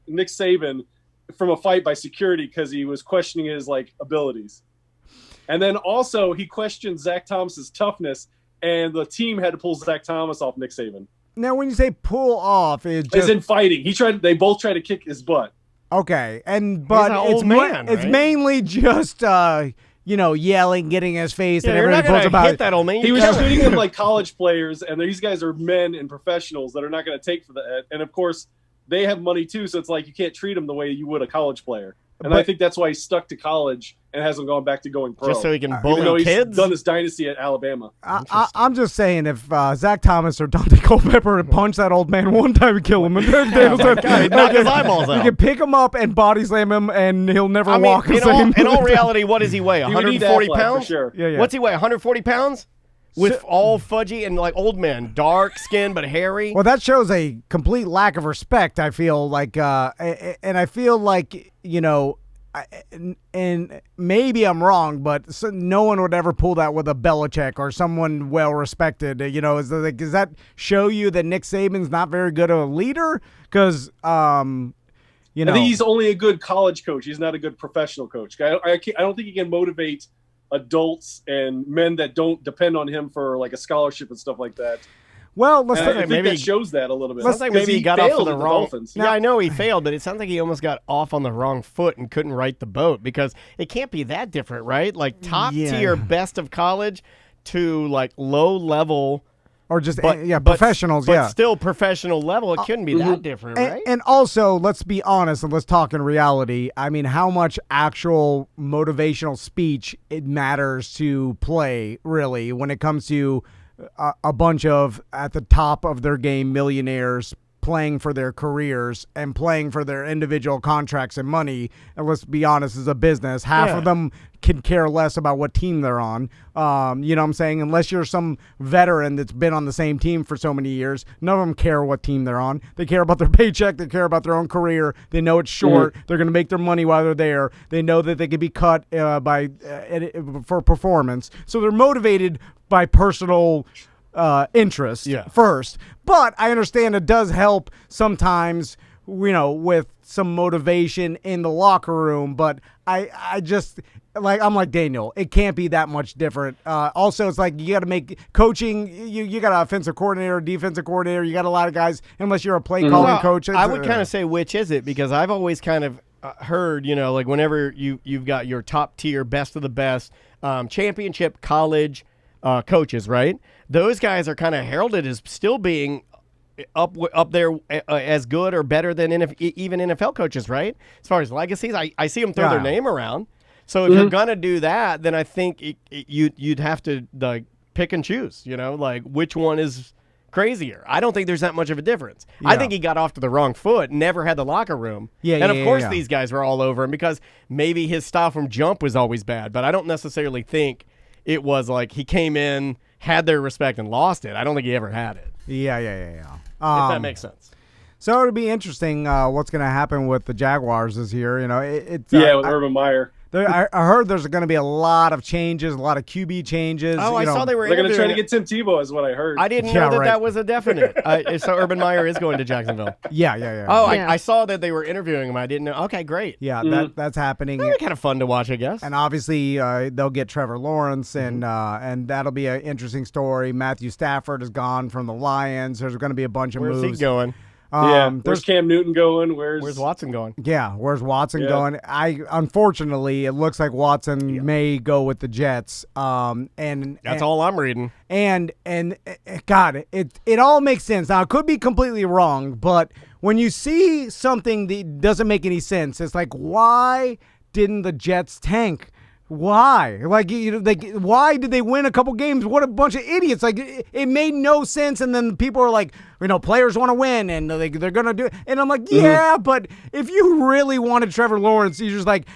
Saban from a fight by security because he was questioning his, like, abilities. And then also he questioned Zach Thomas's toughness, and the team had to pull Zach Thomas off Nick Saban. Now, when you say pull off, it's just... As in fighting. They both tried to kick his butt. Okay, but it's mainly just yelling, getting in his face, and everybody pulls about hit that old man. He was treating them like college players, and these guys are men and professionals that are not going to take for that. And of course, they have money too, so it's like you can't treat them the way you would a college player. And I think that's why he's stuck to college and hasn't gone back to going pro. Just so he can Even bully though he's kids? done his dynasty at Alabama. I'm just saying, if Zach Thomas or Dante Culpepper had punched that old man one time and kill him, and knock his eyeballs out. You can pick him up and body slam him, and he'll never walk the same. In all reality, what does he weigh? 140 pounds? For sure. Yeah. What's he weigh? 140 pounds? With all fudgy and like old men, dark skin but hairy. Well, that shows a complete lack of respect, I feel like, and I feel like, and maybe I'm wrong, but no one would ever pull that with a Belichick or someone well respected. Does that show you that Nick Saban's not very good of a leader? Because I think he's only a good college coach. He's not a good professional coach. I don't think he can motivate adults and men that don't depend on him for like a scholarship and stuff like that. Well, let's And I think maybe that shows that a little bit. Sounds like maybe he got off on failed the at wrong. Dolphins. Yeah, I know he failed, but it sounds like he almost got off on the wrong foot and couldn't right the boat because it can't be that different, right? Like top tier, best of college to like low level. Or just professionals, but still professional level. It couldn't be that different, right? And also, let's be honest and let's talk in reality. I mean, how much actual motivational speech it matters to play, really, when it comes to a bunch of, at the top of their game, millionaires playing for their careers and playing for their individual contracts and money. And let's be honest, as a business, half of them can care less about what team they're on. You know what I'm saying? Unless you're some veteran that's been on the same team for so many years, none of them care what team they're on. They care about their paycheck. They care about their own career. They know it's short. They're going to make their money while they're there. They know that they could be cut for performance. So they're motivated by personal interest first. But I understand it does help sometimes, you know, with some motivation in the locker room. But I just, like, I'm like Daniel, it can't be that much different. Also, it's like you got to make coaching, you got an offensive coordinator, defensive coordinator, you got a lot of guys, unless you're a play calling coach. I would kind of say, which is it? Because I've always kind of heard, you know, like whenever you've got your top tier, best of the best, championship college coaches, right? Those guys are kind of heralded as still being up there as good or better than even NFL coaches, right? As far as legacies, I see them throw their name around. So if you're gonna do that, then I think you'd have to like pick and choose. You know, like which one is crazier. I don't think there's that much of a difference. Yeah. I think he got off to the wrong foot, never had the locker room. And of course these guys were all over him because maybe his style from jump was always bad, but I don't necessarily think it was like he came in, had their respect, and lost it. I don't think he ever had it. Yeah. If that makes sense. So it'll be interesting what's going to happen with the Jaguars this year. You know, with Urban Meyer. I heard there's going to be a lot of changes, a lot of QB changes. Oh, I saw they were. They're going to try to get Tim Tebow, is what I heard. I didn't know that was a definite. So Urban Meyer is going to Jacksonville. Yeah. Oh, I saw that they were interviewing him. I didn't know. Okay, great. Yeah, that's happening. That'll be kind of fun to watch, I guess. And obviously, they'll get Trevor Lawrence, and that'll be an interesting story. Matthew Stafford is gone from the Lions. There's going to be a bunch of moves. Where's he going? Where's Cam Newton going? Where's Watson going? Yeah, where's Watson going? Unfortunately, it looks like Watson may go with the Jets. And that's all I'm reading. And God, it all makes sense. Now, it could be completely wrong, but when you see something that doesn't make any sense, it's like, why didn't the Jets tank? Why? Like, why did they win a couple games? What a bunch of idiots. Like, it made no sense. And then people are like, you know, players want to win and they're going to do it. And I'm like, but if you really wanted Trevor Lawrence, you're just like,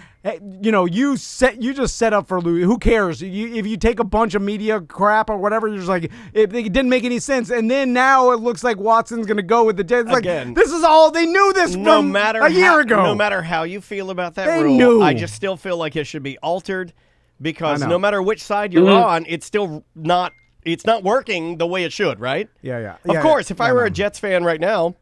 you know, you just set up for lose. Who cares? If you take a bunch of media crap or whatever, you're just like, it didn't make any sense. And then now it looks like Watson's going to go with the Jets. Like, this is all, they knew this from a year ago. No matter how you feel about that rule, I just still feel like it should be altered because no matter which side you're on, it's still not, it's not working the way it should, right? Yeah. Of course, if I were a Jets fan right now,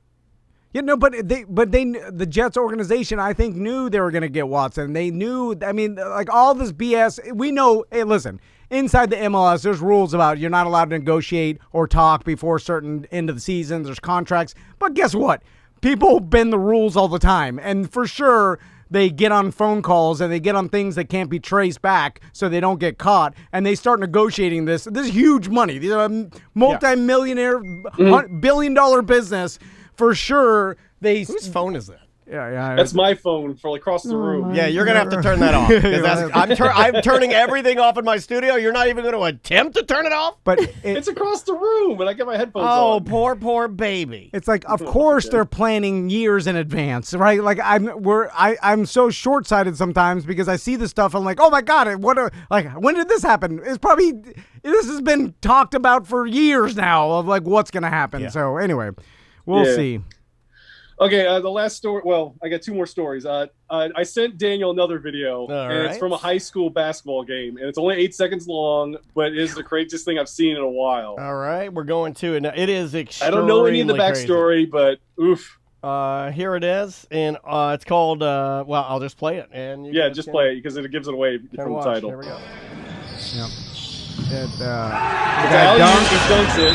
but the Jets organization, I think, knew they were going to get Watson. They knew, I mean, like all this BS. We know, hey, listen, inside the MLS, there's rules about you're not allowed to negotiate or talk before certain end of the season. There's contracts. But guess what? People bend the rules all the time. And for sure, they get on phone calls and they get on things that can't be traced back so they don't get caught. And they start negotiating this. This is huge money. These are multi-millionaire, billion-dollar business. For sure, whose phone is that? Yeah. That's my phone for across the room. Yeah, you're gonna have to turn that off. I'm turning everything off in my studio. You're not even going to attempt to turn it off. But it's across the room, and I get my headphones on. Oh, poor baby. It's like, of course, they're planning years in advance, right? Like I'm so short-sighted sometimes because I see this stuff. I'm like, oh my God, when did this happen? This has been talked about for years now of like what's gonna happen. Yeah. So anyway. We'll see. Okay, the last story. Well, I got two more stories. I sent Daniel another video, it's from a high school basketball game, and it's only 8 seconds long, but it is the craziest thing I've seen in a while. All right, we're going to, and it is extremely I don't know any of the backstory, but oof. Here it is, and it's called. Well, I'll just play it, and just play it because it gives it away from the title. Here we go. Yep. It's It, Al dunks it.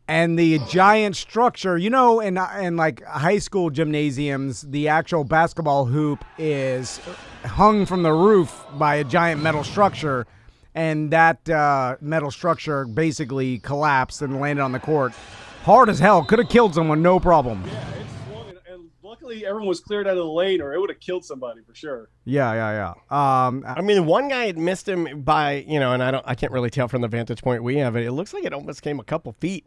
and the giant structure, in like high school gymnasiums, the actual basketball hoop is hung from the roof by a giant metal structure, and that metal structure basically collapsed and landed on the court. Hard as hell. Could have killed someone, no problem. Yeah, it swung, and luckily everyone was cleared out of the lane, or it would have killed somebody for sure. Yeah. I mean, one guy had missed him by, and I can't really tell from the vantage point we have. It looks like it almost came a couple feet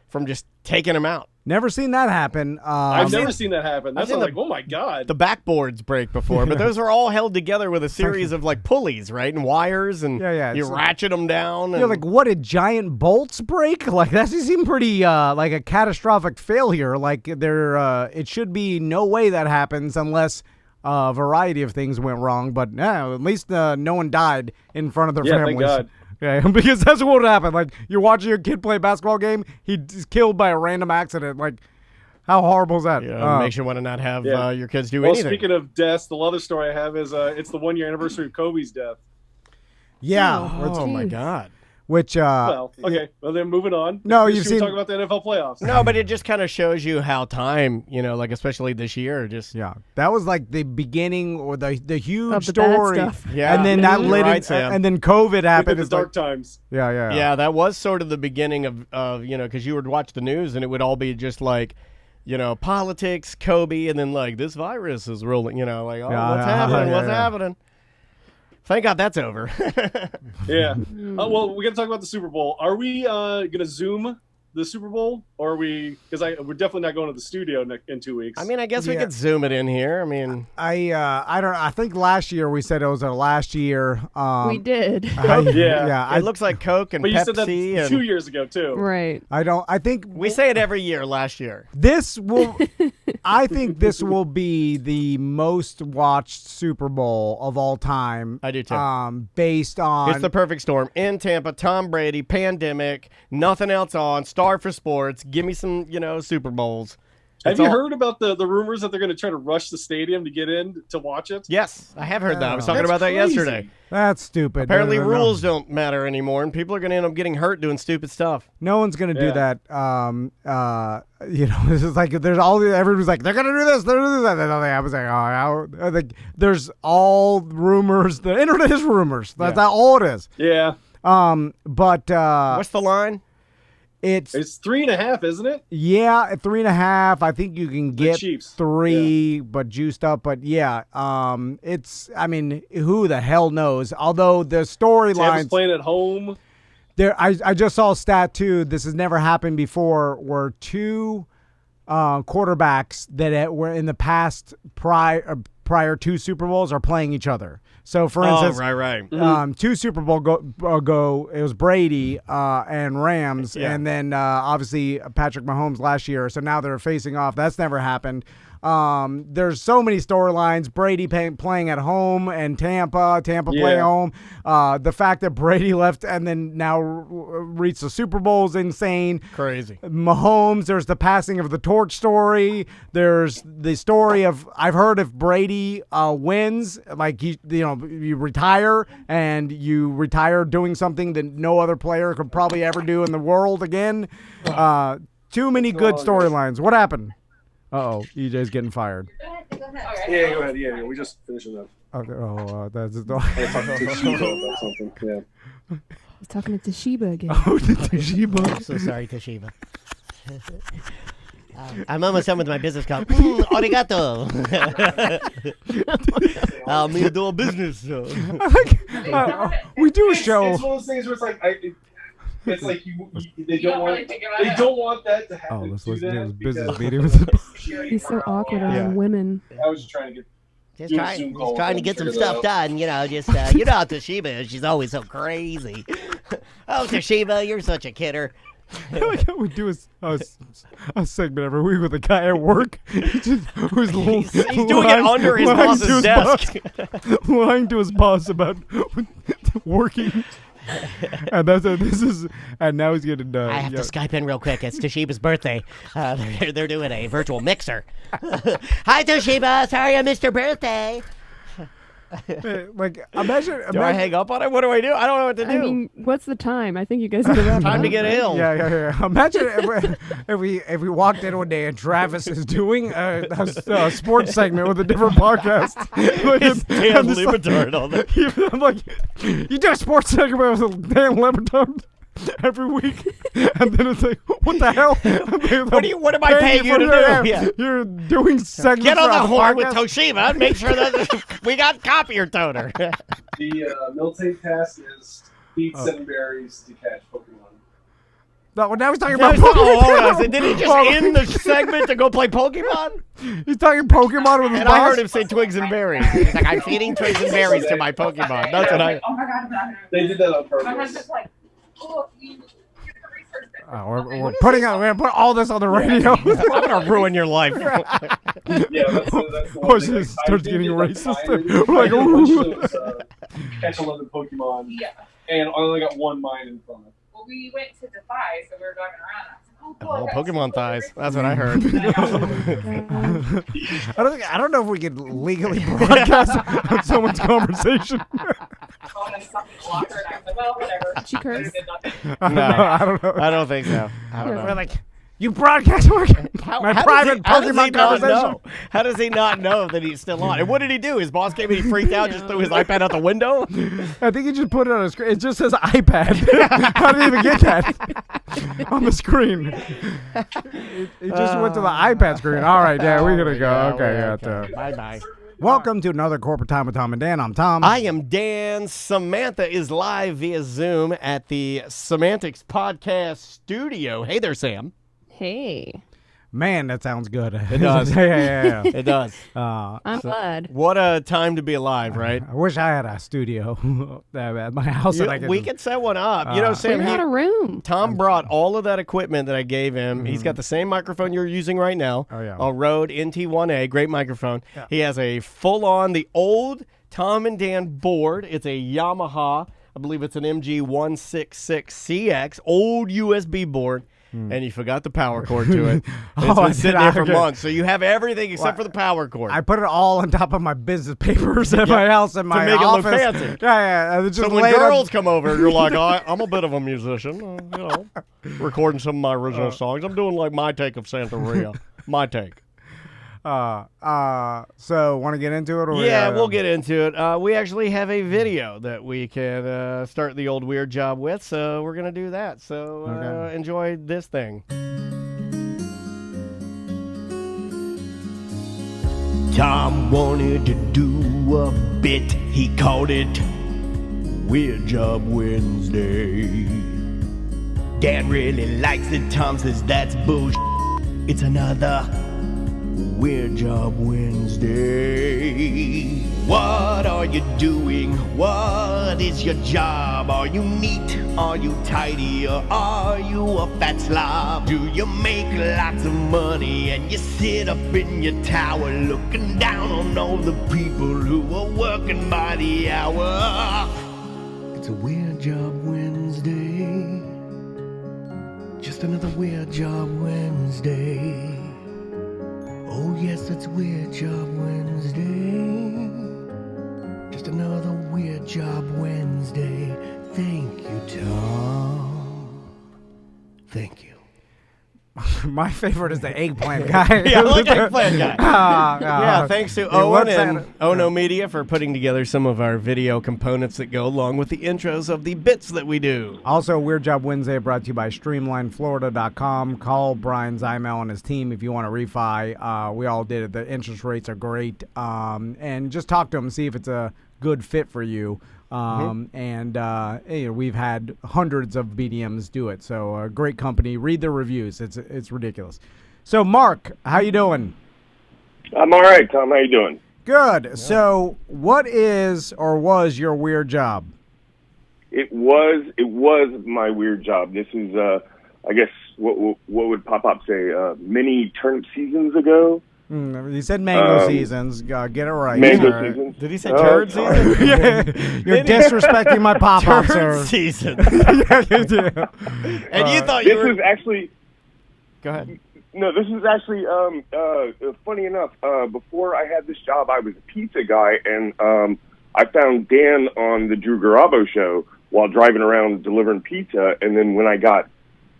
from just taking him out. Never seen that happen. I've never seen that happen. That's seen like, oh my God. The backboards break before, but those are all held together with a series of like pulleys, right, and wires, and you ratchet them down. You're like, what did giant bolts break? Like that seemed pretty like a catastrophic failure. Like it should be no way that happens unless a variety of things went wrong. But no, at least no one died in front of their families. Thank God. Yeah, because that's what would happen. Like you're watching your kid play a basketball game, he's killed by a random accident. Like, how horrible is that? Yeah, makes you want to not have your kids do well, anything. Speaking of deaths, the other story I have is it's the 1 year anniversary of Kobe's death. Yeah. Oh my God. Which well, okay. Well, then moving on. No, Should you've we seen talk about the NFL playoffs. No, but it just kind of shows you how time, like especially this year, just that was like the beginning or the huge Of the bad story. stuff. Yeah, and then that you're lit right, it, Sam. and then COVID happened. The It's dark like, times. Yeah. that was sort of the beginning of because you would watch the news and it would all be just like, politics, Kobe, and then like this virus is rolling. Like, what's happening? What's happening? Thank God that's over. Yeah. Well, we got to talk about the Super Bowl. Are we going to Zoom the Super Bowl, or are we? Because we're definitely not going to the studio in 2 weeks. I mean, I guess we could Zoom it in here. I mean, I don't. I think last year we said it was our last year. We did. Yeah. it looks like Coke and but you Pepsi. said that and 2 years ago too. Right. I think we say it every year. Last year, this will. I think this will be the most watched Super Bowl of all time. I do too. Based on it's the perfect storm in Tampa. Tom Brady, pandemic, nothing else on. Star for sports. Give me some, Super Bowls. Have you heard about the rumors that they're going to try to rush the stadium to get in to watch it? Yes, I have heard that. I was talking That's about that crazy. yesterday. That's stupid. Apparently, No. rules don't matter anymore, and people are going to end up getting hurt doing stupid stuff. No one's gonna do that. This is like there's everybody's like they're gonna do this, they're gonna do that. I was like, there's all rumors. The internet is rumors. That's all it is. Yeah. But What's the line? it's 3.5, isn't it? at 3.5. I think you can get Chiefs. 3, but juiced up. But it's. I mean, who the hell knows? Although the Tampa's storylines. playing at home. I just saw a stat too. This has never happened before. Where two quarterbacks that were in the past prior to Super Bowls are playing each other. So, for instance, right. 2 Super Bowl ago, it was Brady and Rams, and then obviously Patrick Mahomes last year. So now they're facing off. That's never happened. There's so many storylines. Brady playing at home and Tampa playing home. The fact that Brady left and then now reached the Super Bowl is insane. Crazy. Mahomes, there's the passing of the torch story. There's the story of I've heard if Brady wins, like you retire and you retire doing something that no other player could probably ever do in the world again. Too many good storylines. What happened? EJ's getting fired. Yeah, go ahead. Yeah, we just finishing up. Okay. That's I talked to Shiva about something. Yeah. He's talking to Toshiba again. Toshiba. So sorry, Toshiba. I'm almost done with my business card. Arigato. I'll need to do a business. We do a show. It's one of those things where it's like it's like they don't want that to happen. Let's listen to his because- business meeting. He's so awkward around women. I was just trying to get. Just Do a trying, Zoom just call trying to and get some figure that stuff out. done, just, how Toshiba is. She's always so crazy. Oh, Toshiba, you're such a kidder. We do a segment every week with a guy at work who's He's doing it under his boss's desk. lying to his boss about working. And and now he's getting. I have to Skype in real quick. It's Toshiba's birthday. They're doing a virtual mixer. Hi, Toshiba. Sorry I missed your birthday. Like, imagine. Do I hang up on it? What do I do? I don't know what to do. I mean, what's the time? I think you guys need to wrap Time it to up, get right? ill. Yeah. Imagine if we walked in one day and Travis is doing a sports segment with a different podcast. Like, It's Dan I'm just like- Lebatard on there. I'm like, you do a sports segment with Dan Lebatard every week, and then it's like, what the hell? What am I paying you to do? Yeah. You're doing segments. Get on for the a horn with podcast? Toshiba and make sure that we got copier toner. The military task is eat 7 berries to catch Pokemon. No, now he's talking about Hold Pokemon. on. Did he just end the segment to go play Pokemon? He's talking Pokemon with his And boss. I heard him say twigs and berries. He's like, I'm feeding twigs and berries to my Pokemon. That's what I. Oh my god, They did that on my purpose. husband's like, oh, you get the research. We're gonna put all this on the radio. I'm gonna ruin your life. Yeah, that's the Oh, one she thing. just I starts did getting get, like, racist. tired. We're like, I did a bunch ooh. of those, catch 11 Pokemon, Yeah. and I only got one mine in front of. Well, we went to Defy, so we were driving around. I was like, Oh, I got Pokemon some thighs. berries. That's what I heard. I don't know if we could legally broadcast someone's conversation. Phone and something blocked her, and I was like, well, whatever. Did she curse? Did nothing. I don't know. I don't think so. I don't We're know. like, you broadcast my private how does he Pokemon not conversation. know? How does he not know that he's still on? And what did he do? His boss came and he freaked out, just threw his iPad out the window? I think he just put it on a screen. It just says iPad. How did he even get that on the screen? He just went to the iPad screen. All right, yeah, we're gonna go. Okay, Bye-bye. Welcome to another Corporate Time with Tom and Dan. I'm Tom. I am Dan. Samantha is live via Zoom at the Semantics Podcast Studio. Hey there, Sam. Hey, Man, that sounds good. It does. yeah. It does. I'm glad. What a time to be alive, right? I wish I had a studio at my house that I could. We could set one up. You know, Sam, Figure out a room. Tom brought all of that equipment that I gave him. He's got the same microphone you're using right now. Oh, yeah. A Rode NT1A, great microphone. Yeah. He has a full-on, the old Tom and Dan board. It's a Yamaha. I believe it's an MG166CX, old USB board. And you forgot the power cord to it. It's been sitting there for months. So you have everything except for the power cord. I put it all on top of my business papers at my house and my make it look office. fancy. Yeah. It's just So when laid up- girls come over, you're like, I'm a bit of a musician, you know, recording some of my original songs. I'm doing like my take of Santeria. My take. So want to get into it? Or Yeah, we'll get into it. We actually have a video that we can start the old weird job with, so we're going to do that. So Okay. enjoy this thing. Tom wanted to do a bit. He called it Weird Job Wednesday. Dan really likes it. Tom says that's bullshit. It's another Weird Job Wednesday. What are you doing? What is your job? Are you neat? Are you tidy? Or are you a fat slob? Do you make lots of money and you sit up in your tower looking down on all the people who are working by the hour? It's a Weird Job Wednesday. Just another Weird Job Wednesday. Oh yes, it's Weird Job Wednesday. Just another Weird Job Wednesday. Thank you, Tom. Thank you. My favorite is the eggplant guy. Yeah, I like eggplant guy. Yeah, thanks to Owen what's and that? Ono Media for putting together some of our video components that go along with the intros of the bits that we do. Also, Weird Job Wednesday brought to you by StreamlineFlorida.com. Call Brian Zymel and his team if you want to refi. We all did it. The interest rates are great. And just talk to them, see if it's a good fit for you. And you know, we've had hundreds of BDMs do it. So great company. Read the reviews. It's ridiculous. So Mark, how you doing? I'm all right, Tom. How you doing? Good. Yeah. So what is or was your weird job? It was my weird job. This is I guess what would Pop Up say? Many turnip seasons ago. He said mango seasons. Get it right. Mango sir. seasons. Did he say turd season? Yeah. You're disrespecting my pop-up, Turd sir. season. Yeah, you do. And you thought you This were... was actually... Go ahead. No, this is actually funny enough. Before I had this job, I was a pizza guy, and I found Dan on the Drew Garabo show while driving around delivering pizza, and then when I got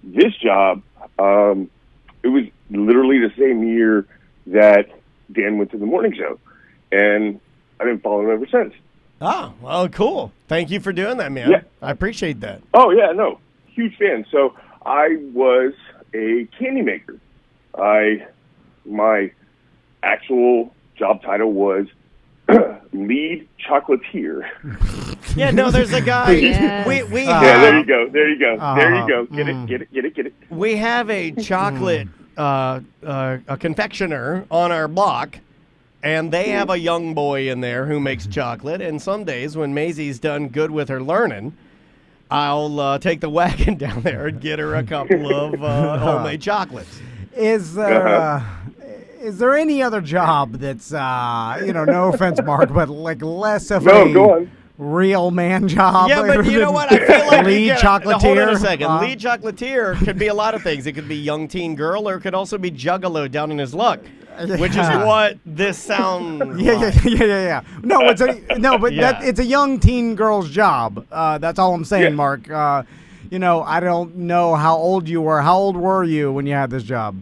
this job, it was literally the same year that Dan went to the morning show, and I've been following him ever since. Oh, well, cool. Thank you for doing that, man. Yeah. I appreciate that. Oh, yeah, no. Huge fan. So I was a candy maker. My actual job title was lead chocolatier. Yeah, no, there's a guy. Yes. We Yeah, have, there you go. There you go. There you go. Get it. we have a chocolate a confectioner on our block, and they have a young boy in there who makes chocolate. And some days when Maisie's done good with her learning, I'll take the wagon down there and get her a couple of homemade chocolates. Is there any other job that's no offense, Mark, but like less of No, go on. real man job? Yeah, but you know what? I feel like lead chocolatier. Hold on a second. Lead chocolatier could be a lot of things. It could be young teen girl, or it could also be juggalo down in his luck, which is what this sounds. Yeah. No, it's it's a young teen girl's job. That's all I'm saying, Yeah. Mark. I don't know how old you were. How old were you when you had this job?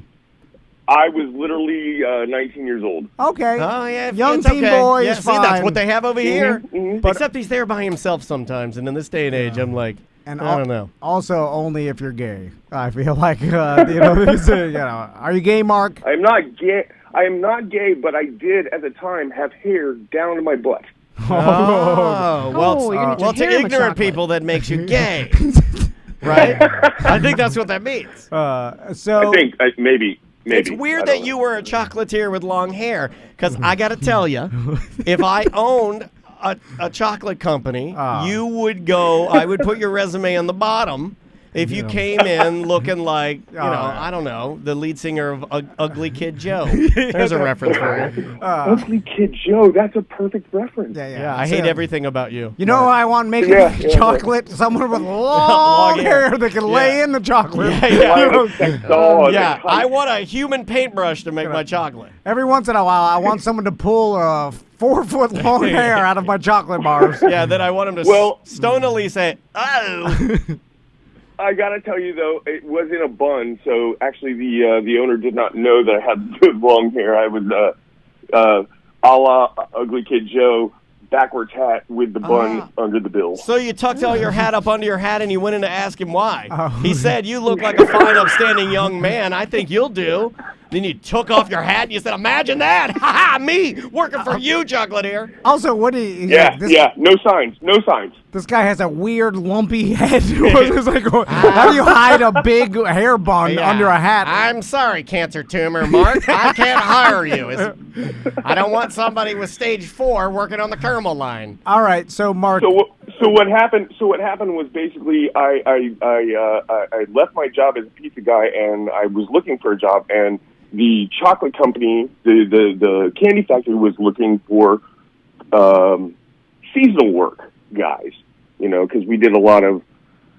I was literally 19 years old. Okay. Oh yeah, young it's teen okay. boy Yeah, is see, fine. that's what they have over here. Mm-hmm. Except he's there by himself sometimes, and in this day and age, I'm like, And I don't know. Also, only if you're gay. I feel like are you gay, Mark? I am not gay. I am not gay, but I did at the time have hair down to my butt. Oh, you're gonna well, get to your hair in the ignorant chocolate. people, that makes you gay, right? I think that's what that means. So I think maybe. It's weird that you were a chocolatier with long hair, because I got to tell you, if I owned a chocolate company, you would go, I would put your resume on the bottom if you came in looking like, I don't know, the lead singer of Ugly Kid Joe. There's a reference for you. Ugly Kid Joe. That's a perfect reference. Yeah, I hate everything about you. You know who I want making chocolate? Someone with long hair that can lay in the chocolate. Yeah, I want a human paintbrush to make my chocolate. Every once in a while, I want someone to pull 4-foot long hair out of my chocolate bars. Yeah, then I want him to stonily say, oh. I gotta tell you though, it was in a bun, so actually the owner did not know that I had good long hair. I was a la Ugly Kid Joe, backwards hat with the bun under the bill. So you tucked all your hat up under your hat and you went in to ask him why. He said, you look like a fine, upstanding young man. I think you'll do. Then you took off your hat and you said, imagine that. Ha ha, me working for you, chocolatier. Also, what do you... No signs. This guy has a weird, lumpy head. It's like, how do you hide a big hair bun under a hat? I'm sorry, cancer tumor, Mark. I can't hire you. I don't want somebody with stage 4 working on the Kermel line. All right, so Mark... So what happened was basically I left my job as a pizza guy, and I was looking for a job, and the chocolate company, the candy factory, was looking for seasonal work guys, because we did a lot of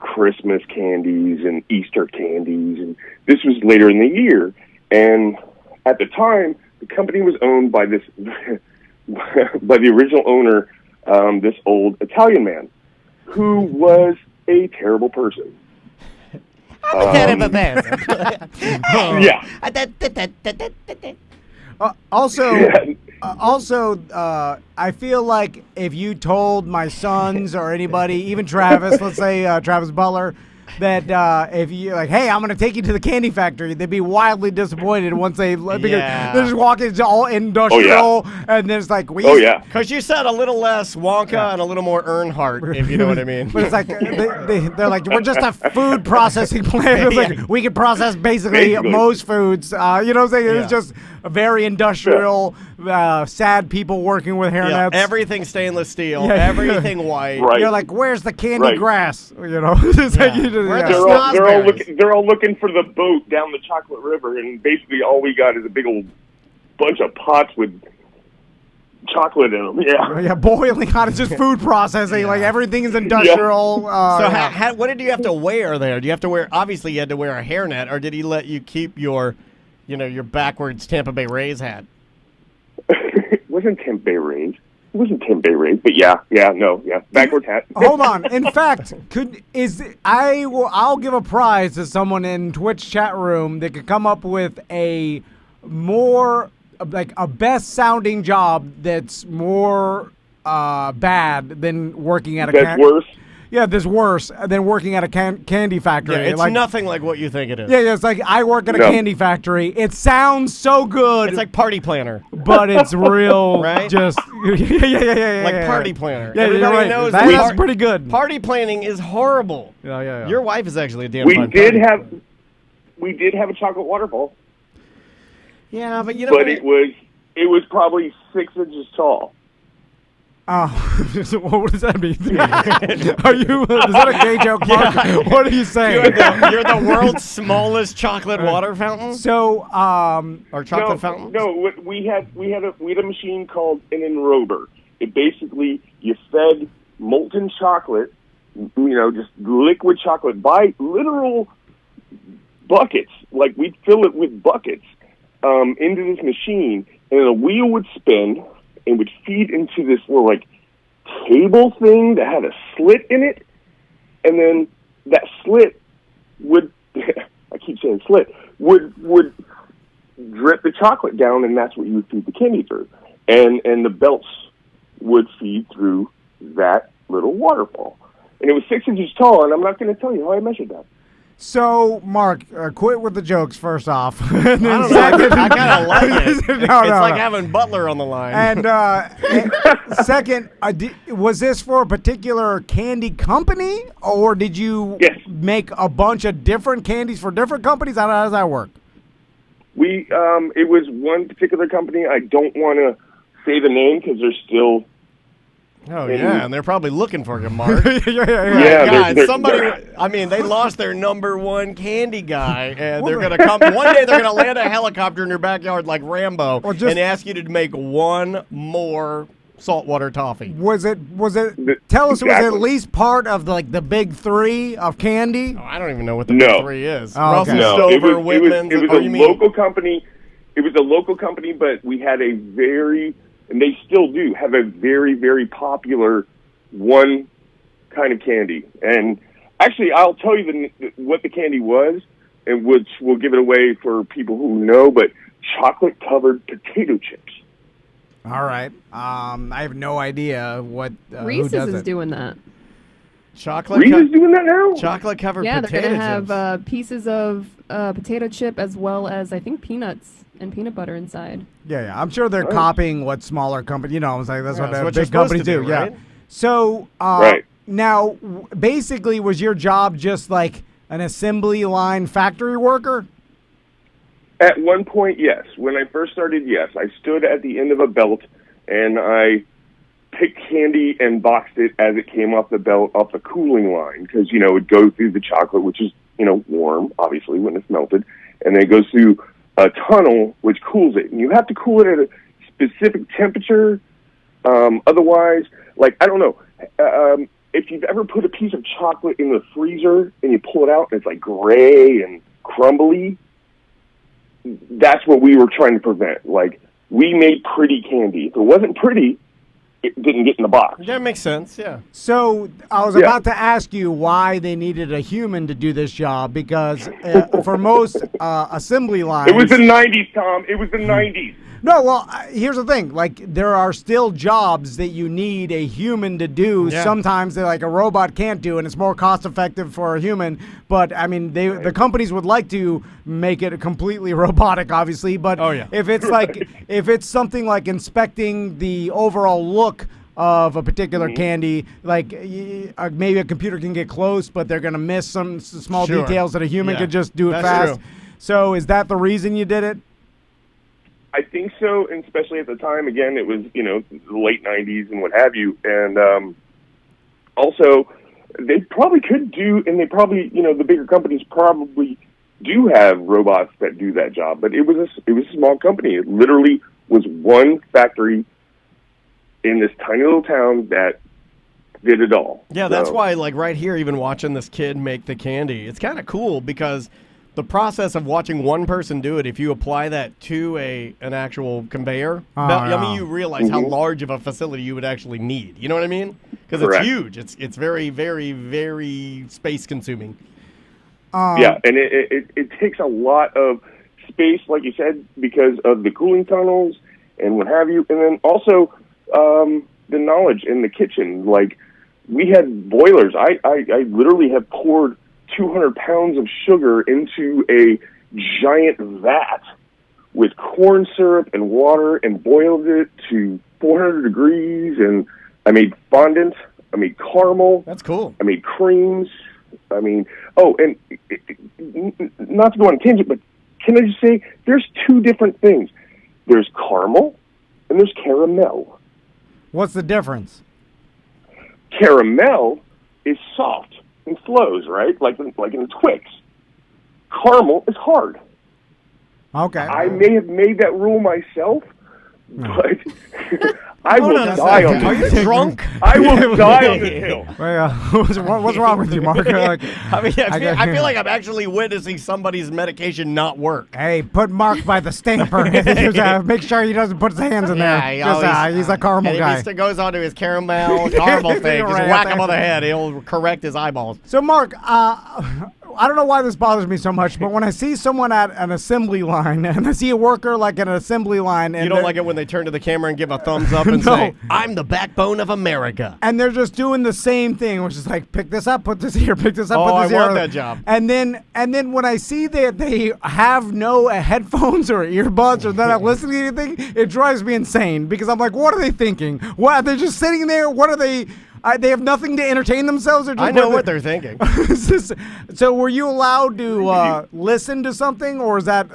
Christmas candies and Easter candies, and this was later in the year. And at the time, the company was owned by this by the original owner, this old Italian man, who was a terrible person. Also, I feel like if you told my sons or anybody, even Travis, let's say Travis Butler, that if you hey, I'm going to take you to the candy factory, they'd be wildly disappointed once they're just walking into all industrial, and then it's like, because you said a little less Wonka and a little more Earnhardt, if you know what I mean. But it's like they're like, we're just a food processing plant. It's like we can process basically most foods. You know what I'm saying? It's just a very industrial, sad people working with hairnets. Everything stainless steel, everything white. Right. You're like, where's the candy grass? It's like they're all looking for the boat down the Chocolate River, and basically all we got is a big old bunch of pots with chocolate in them. Yeah, boiling hot. It's just food processing. Like everything is industrial. So what did you have to wear there? Do you have to wear? Obviously, you had to wear a hairnet, or did he let you keep your backwards Tampa Bay Rays hat? It wasn't Tampa Bay Rays. wasn't tempeh raised, but backwards hat. Hold on. In fact, I'll give a prize to someone in Twitch chat room that could come up with a more like a best sounding job that's more bad than working at a That's worse. Yeah, that's worse than working at a candy factory. Yeah, it's like, nothing like what you think it is. Yeah, it's like I work at a candy factory. It sounds so good. It's like Party Planner. But it's real, right? Just yeah. Like Party Planner. Yeah, Everybody right. knows That's pretty good. Party planning is horrible. Yeah. Your wife is actually a damn We fine did party. have a chocolate waterfall. Yeah, but you know. But it was probably 6 inches tall. Oh, what does that mean? Are you? Is that a gay joke, Mark? Yeah. What are you saying? You're the world's smallest chocolate water fountain. So, or chocolate fountain? No, we had a machine called an enrober. It basically you fed molten chocolate, just liquid chocolate by literal buckets. Like we'd fill it with buckets into this machine, and a wheel would spin. And would feed into this little table thing that had a slit in it, and then that slit would I keep saying slit would drip the chocolate down, and that's what you would feed the candy through, and the belts would feed through that little waterfall, and it was 6 inches tall, and I'm not going to tell you how I measured that. So, Mark, quit with the jokes first off. And I then don't know. second, I kind of like it. It's no. like having Butler on the line. And second, was this for a particular candy company, or did you make a bunch of different candies for different companies? How does that work? It was one particular company. I don't want to say the name because they're still. Oh, yeah, and they're probably looking for you, Mark. Yeah, God, they lost their number one candy guy, and they're going to come. One day they're going to land a helicopter in your backyard like Rambo and ask you to make one more saltwater toffee. Was it? Tell us, was it at least part of the big three of candy? Oh, I don't even know what the big three is. Russell No, Stover, Whitman's. It was a local company. It was a local company, but we had and they still do have a very, very popular one kind of candy. And actually, I'll tell you what the candy was, and which will give it away for people who know, but chocolate-covered potato chips. All right. I have no idea what Reese's who does is it. doing that. Reese's doing that now? Chocolate-covered Yeah, potato they're going chips. to have pieces of potato chip as well as, I think, peanuts and peanut butter inside. Yeah. I'm sure they're copying what smaller companies, that's what that's what big you're companies supposed to do. right? Yeah. So, now, basically, was your job just like an assembly line factory worker? At one point, yes. When I first started, yes. I stood at the end of a belt, and I picked candy and boxed it as it came off the belt, off the cooling line, because, it would go through the chocolate, which is, warm, obviously, when it's melted, and then it goes through a tunnel, which cools it. And you have to cool it at a specific temperature. Otherwise, I don't know, if you've ever put a piece of chocolate in the freezer and you pull it out and it's gray and crumbly, that's what we were trying to prevent. We made pretty candy. If it wasn't pretty, it didn't get in the box. That makes sense, yeah. So I was about to ask you why they needed a human to do this job, because for most assembly lines... It was the 90s, Tom. It was the 90s. No, well, here's the thing. There are still jobs that you need a human to do. Yeah. Sometimes that a robot can't do, and it's more cost effective for a human. But I mean, the companies would like to make it completely robotic, obviously. But if it's if it's something like inspecting the overall look of a particular candy, maybe a computer can get close, but they're going to miss some small details that a human could just do it fast. True. So is that the reason you did it? I think so, and especially at the time. Again, it was the late 90s and what have you, and also they probably could do, and they probably the bigger companies probably do have robots that do that job. But it was a small company. It literally was one factory in this tiny little town that did it all. Yeah, that's why right here, even watching this kid make the candy, it's kind of cool because the process of watching one person do it, if you apply that to an actual conveyor I mean, you realize how large of a facility you would actually need. You know what I mean? Because it's huge. It's very, very, very space consuming. Yeah, and it takes a lot of space, like you said, because of the cooling tunnels and what have you, and then also the knowledge in the kitchen. Like, we had boilers. I literally have poured 200 pounds of sugar into a giant vat with corn syrup and water and boiled it to 400 degrees, and I made fondant, I made caramel. That's cool. I made creams. I mean, and not to go on a tangent, but can I just say, there's two different things. There's caramel and there's caramel. What's the difference? Caramel is soft and flows, right? Like in Twix. Caramel is hard. Okay. I may have made that rule myself, but I will die on Are this you hill. drunk? I will die on this hill. What's wrong with you, Mark? I mean, I feel like I'm actually witnessing somebody's medication not work. Hey, put Mark by the stamper. Make sure he doesn't put his hands in there. He's a caramel guy. If he goes on to his caramel thing, just whack him on the head. He'll correct his eyeballs. So, Mark, I don't know why this bothers me so much, but when I see someone at an assembly line, and I see a worker like at an assembly line, and you don't like it when they turn to the camera and give a thumbs up and say, "I'm the backbone of America," and they're just doing the same thing, which is like, pick this up, put this here, pick this up, put this here. I want that job. And then when I see that they have no headphones or earbuds or they're not listening to anything, it drives me insane because I'm like, what are they thinking? What, are they just sitting there? What are they? They have nothing to entertain themselves? Or just I know what they're thinking. So were you allowed to listen to something, or is that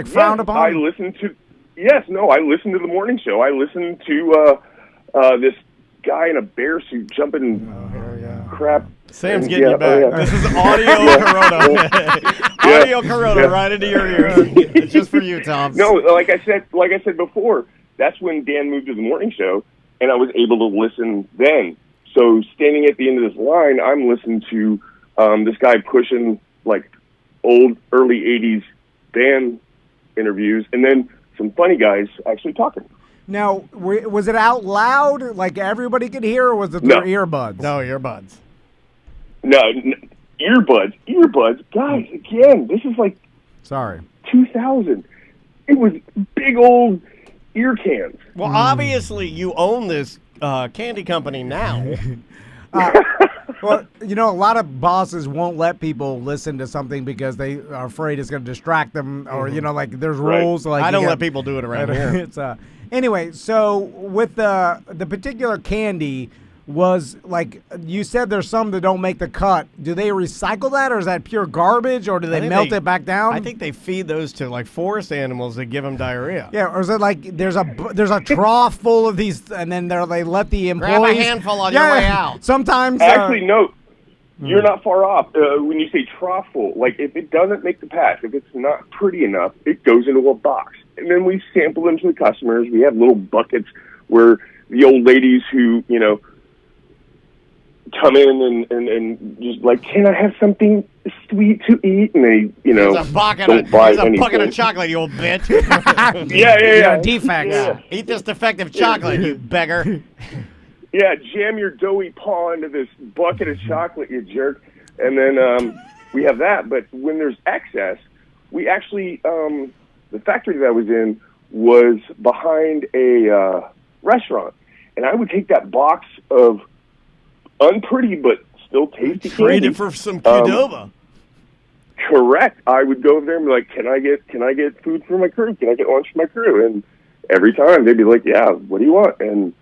frowned upon? I listened to the morning show. I listened to this guy in a bear suit jumping crap. Sam's getting you back. This is audio Corona. Audio Corona right into your ears. It's just for you, Tom. No, like I said before, that's when Dan moved to the morning show, and I was able to listen then. So standing at the end of this line, I'm listening to this guy pushing like old early 80s band interviews, and then some funny guys actually talking. Now, was it out loud, like everybody could hear, or was it their earbuds? No, earbuds. No, earbuds. Guys, again, this is like 2000. It was big old ear cans. Well, obviously you own this candy company now. Well, a lot of bosses won't let people listen to something because they are afraid it's going to distract them, or there's rules. Like I don't let people do it around here. It's anyway. So with the particular candy, was like you said, there's some that don't make the cut. Do they recycle that, or is that pure garbage, or do they melt it back down? I think they feed those to like forest animals that give them diarrhea. Yeah, or is it like there's a trough full of these, and then they let the employees grab a handful on your way out. Sometimes, actually, no, you're not far off. When you say trough full, like if it doesn't make the pass, if it's not pretty enough, it goes into a box, and then we sample them to the customers. We have little buckets where the old ladies who come in and just like, can I have something sweet to eat? And they, there's a bucket of chocolate, you old bitch. yeah. Defects. Yeah. Eat this defective chocolate, you beggar. Yeah, jam your doughy paw into this bucket of chocolate, you jerk. And then we have that. But when there's excess, we actually, the factory that I was in was behind a restaurant. And I would take that box of unpretty but still tasty trade candy. it for some Qdoba. Correct. I would go over there and be like, can I get food for my crew? Can I get lunch for my crew? And every time they'd be like, yeah, what do you want? And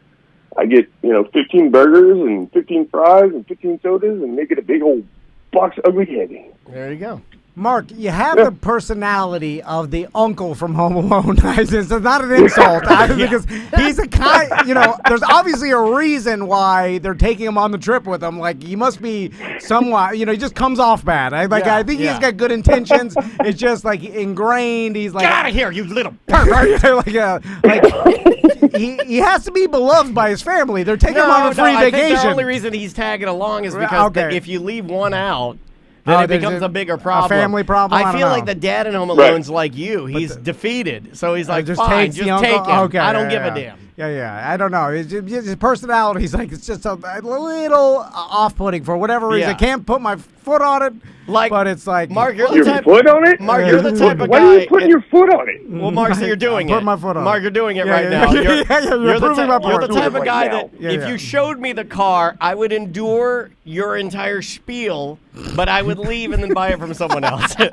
I get 15 burgers and 15 fries and 15 sodas, and they get a big old box of ugly candy. There you go. Mark, you have the personality of the uncle from Home Alone. It's not an insult, because he's a kind. There's obviously a reason why they're taking him on the trip with him. Like, he must be somewhat. He just comes off bad. I think he's got good intentions. It's just like ingrained. He's like, get out of here, you little pervert. He has to be beloved by his family. They're taking him on a free vacation. I think the only reason he's tagging along is because if you leave one out, then it there's becomes a bigger problem. family problem? I I don't feel know. like the dad in Home Right. Alone's like you. He's defeated. So he's like, just fine, takes the just take uncle? him. Okay, I don't yeah, give yeah. a damn. Yeah. I don't know. It's just, his personality. He's like, it's just a little off-putting for whatever reason. Yeah. I can't put my foot on it. Like, but it's like Mark, you're the Your type. foot on it? Mark, you're the type of Why guy. are you putting your foot on it? Well, Mark, so you're doing I'm it. putting my foot on Mark, it. you're doing it Yeah, right yeah, now. yeah, You're, yeah, you're you're the proving my you're the point. type of Right guy now. that Yeah, if yeah. you showed me the car, I would endure your entire spiel, but I would leave and then buy it from someone else. Yeah,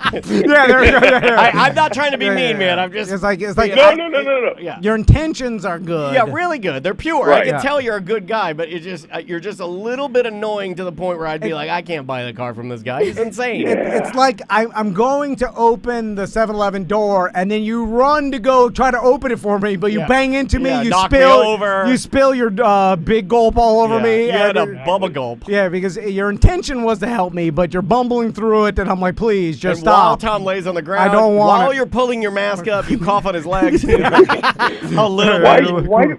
there we go. Yeah. I'm not trying to be Yeah, mean, yeah, man. yeah. I'm just. It's like No. Yeah. your intentions are good. Yeah, really good. They're pure. I Right. can Yeah. tell you're a good guy, but you're just a little bit annoying to the point where I'd be like, I can't buy the car from this guy. He's insane. It's like I'm going to open the 7-Eleven door, and then you run to go try to open it for me, but you Yeah. bang into me. Yeah, You knock me spill over. You spill your big gulp all over Yeah, me. you had and a bubba gulp. Yeah, because your intention was to help me, but you're bumbling through it, and I'm like, please, just And while stop. Tom lays on the ground, I don't want while it. you're pulling your mask up, you cough on his legs. How little Why?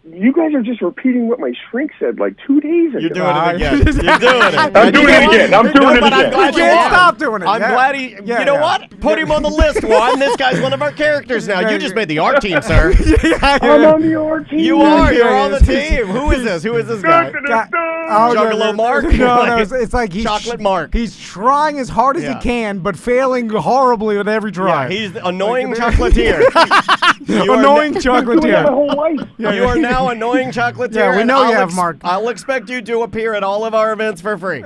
You guys are just repeating what my shrink said like 2 days ago. You're doing it again. You're doing it. I'm doing it again. I'm doing it but I'm again. glad You you can't are. stop doing it. I'm Yeah. glad he. Yeah, you know yeah. what? Put him on the list, Juan. This guy's one of our characters now. Yeah, You just yeah. made the art team, sir. I'm on the art team. You Yeah, are. You're yeah, on the yeah. team. Who is this? Who is this guy? Juggalo Mark? No, it's like he's Chocolate Mark. He's trying as hard as Yeah. he can, but failing horribly with every try. Yeah, he's the annoying chocolatier. You are annoying Doing that my chocolatier. whole life. You are now annoying chocolatier. Yeah, we and know you I'll have, Mark. I'll expect you to appear at all of our events for free.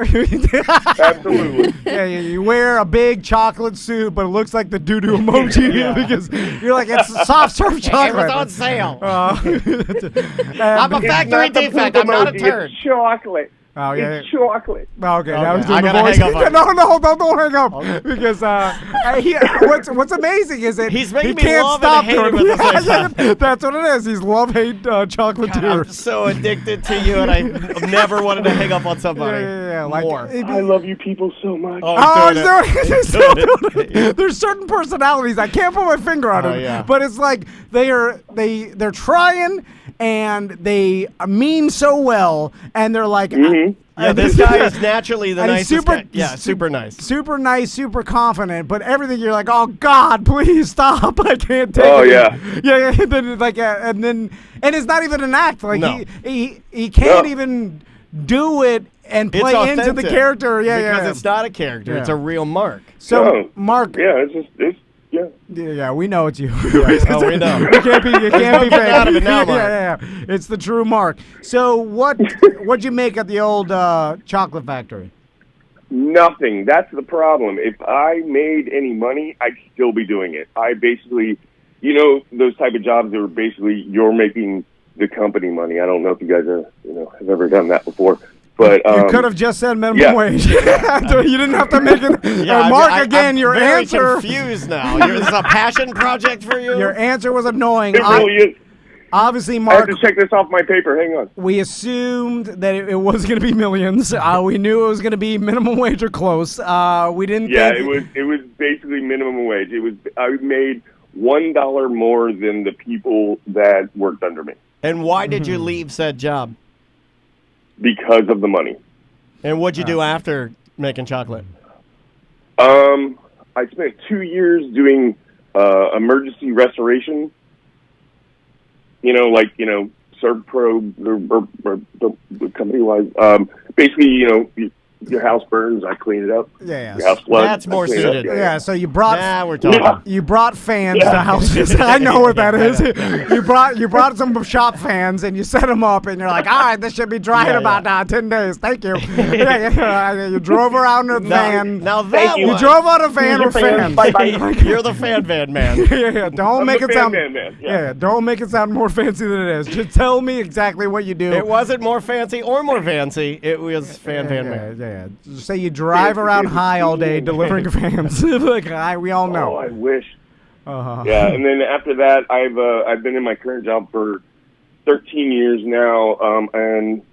Absolutely. Yeah, you wear a big chocolate suit, but it looks like the doo-doo emoji because you're like, it's soft serve It chocolate. was on sale. I'm And- a It's factory not the defect. poop I'm not a emoji, turd. It's chocolate. Oh, yeah. It's chocolate. Okay, now he's Okay, doing I the gotta voice. hang up on you. No, don't hang up because what's amazing is that He's he making me can't love stop and hate doing him it. at the same time. That's what it is. He's love-hate chocolatier. I'm so addicted to you, and I never wanted to hang up on somebody Like, more. I love you people so much. Oh, I'm he's doing doing it. He's still doing it. There's certain personalities I can't put my finger on Oh, it, yeah. but it's like they're trying and they mean so well, and they're like, Yeah, this guy is naturally the and he's nicest guy. Yeah, su- super nice. super nice, super confident, but everything you're like, oh God, please stop! I can't take Oh, it. yeah. yeah. Then it's like, and it's not even an act. Like No. he can't No. even do it and It's play into the authentic. character. Yeah, because yeah. it's not a character. Yeah. It's a real Mark. So No. Mark, Yeah, yeah. yeah, we know it's you. Oh, we know. You can't be no fake. getting out of it now, Mark. yeah. It's the true Mark. So what'd you make at the old chocolate factory? Nothing. That's the problem. If I made any money, I'd still be doing it. I basically, those type of jobs that were basically you're making the company money. I don't know if you guys have ever done that before. But You could have just said minimum yeah. wage. You didn't have to make it. Mark, again, your very answer. confused now. This is a passion project for you? Your answer was annoying. it really is. Obviously, I have Mark, to check this off my paper. Hang on. we assumed that it was going to be millions. We knew it was going to be minimum wage or close. We didn't. Yeah, think it was basically minimum wage. I made $1 more than the people that worked under me And why did you leave said job? because of the money. And what'd you do after making chocolate? I spent 2 years doing emergency restoration. Servpro, the company-wise. Basically, your house burns, I clean it up. Yeah. Your house floods, That's more I clean it up. suited. Yeah, so you brought Now we're talking. Yeah. you brought fans to houses. I know what that is. You brought some shop fans and you set them up and you're like, all right, this should be dry in about 10 days. Thank you. You drove around in a van. Now that you. You one, drove out a van with Here's your fans. fans. Bye-bye. you're the fan van man. Yeah, don't I'm make the it sound. fan man, yeah. Don't make it sound more fancy than it is. Just tell me exactly what you do. It wasn't more fancy or more fancy. It was fan van man. Yeah. Just say you drive around high all day delivering fans. We all Oh, know. I wish. Uh-huh. Yeah, and then after that, I've been in my current job for 13 years now, and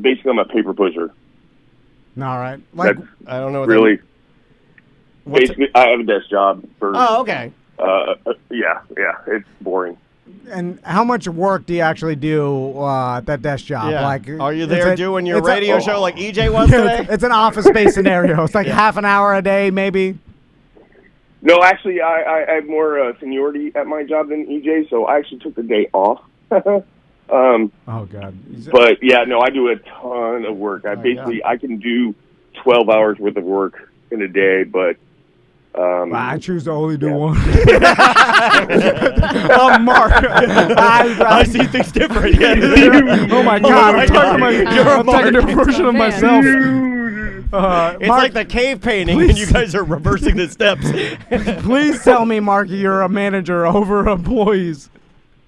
basically I'm a paper pusher. All right. Like, That's I don't know what really, What's basically, I have a desk job for. Oh, okay. Yeah, it's boring. And how much work do you actually do at that desk job? Yeah. Like, are you there doing your radio show like EJ was Yeah, today? it's an office-based scenario. It's like half an hour a day, maybe. No, actually, I have more seniority at my job than EJ, so I actually took the day off. Oh God. But yeah, no, I do a ton of work. I can do 12 hours worth of work in a day, but I choose to only do one. Mark. I see things different. Yeah. Oh my God! I'm taking a version of Man. myself. It's like the cave painting, and you guys are reversing the steps. Please tell me, Mark, you're a manager over employees.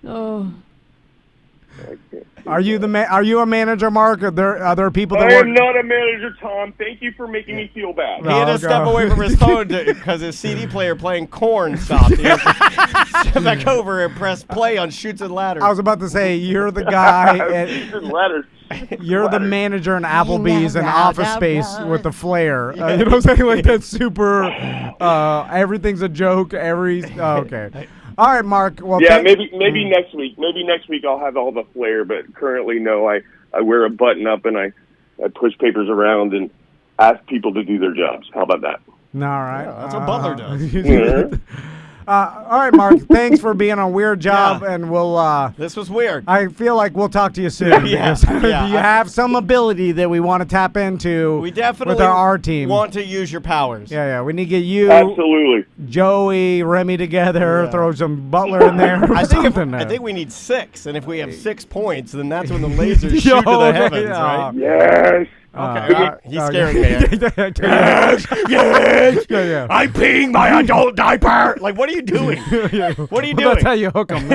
Oh. Are you a manager, Mark? Are there people that I work? am not a manager, Tom. Thank you for making me feel bad. He had to step away from his phone because his CD player playing Korn stopped. He had to step back over and press play on Shoots and Ladders. I was about to say you're the guy. Ladders. You're the manager in Applebee's in Office Space with the flare. You know what I'm saying? Like that's super. Everything's a joke. Okay. All right, Mark. Well, yeah, maybe next week. Maybe next week I'll have all the flair, but currently no. I wear a button up and I push papers around and ask people to do their jobs. How about that? All right. Yeah, that's what Butler does. All right, Mark. Thanks for being on Weird Job, and we'll. This was weird. I feel like we'll talk to you soon. Yeah. You have some ability that we want to tap into. We definitely with our team. want to use your powers. Yeah. We need to get you, Absolutely. Joey, Remy together. Yeah. Throw some Butler in there. Or I something. think we need 6, and if we have 6 points, then that's when the lasers shoot to the heavens, right? Yes. Okay. He's scaring me. Yes. Yeah. I'm peeing my adult diaper. Like, what are you doing? What are you doing? That's how you hook him.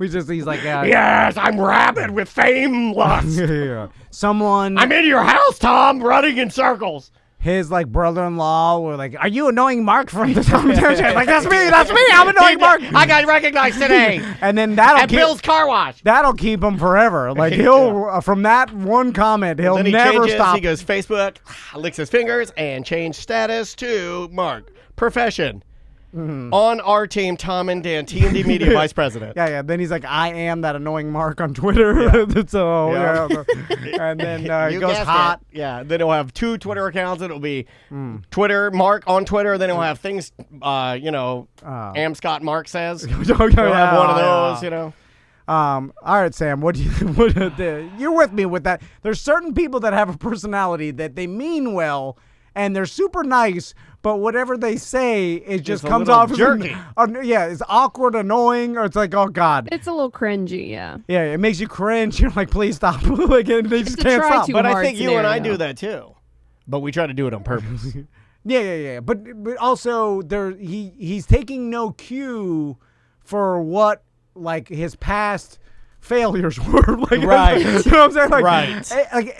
He's like, Yes, I'm rabid with fame lust. Yeah. Someone. I'm in your house, Tom, running in circles. His brother-in-law were like, "Are you annoying Mark from the Tom and Jerry Show?" Like, that's me. I'm annoying Mark. I got recognized today. And then that'll keep Bill's car wash. That'll keep him forever. Like he'll from that one comment, he'll Then he never changes, stop. He goes Facebook, licks his fingers, and change status to Mark. Profession. On our team, Tom and Dan, T&D Media Vice President. Yeah. Then he's like, "I am that annoying Mark on Twitter." So and then he goes hot. Yeah. Then he'll have 2 Twitter accounts. It'll be Twitter Mark on Twitter. Then he'll have things, Am Scott Mark says. He'll have one of those. You know. All right, Sam. You're with me with that? There's certain people that have a personality that they mean well and they're super nice, but whatever they say, it just comes off jerky. It's awkward, annoying, or it's like, oh God. It's a little cringy, yeah. Yeah, it makes you cringe. You're like, please stop. Like, and they just can't stop. But I think you and I do that too. But we try to do it on purpose. Yeah. But also he's taking no cue for what like his past failures were. Like, right. You know what I'm saying? Like, right.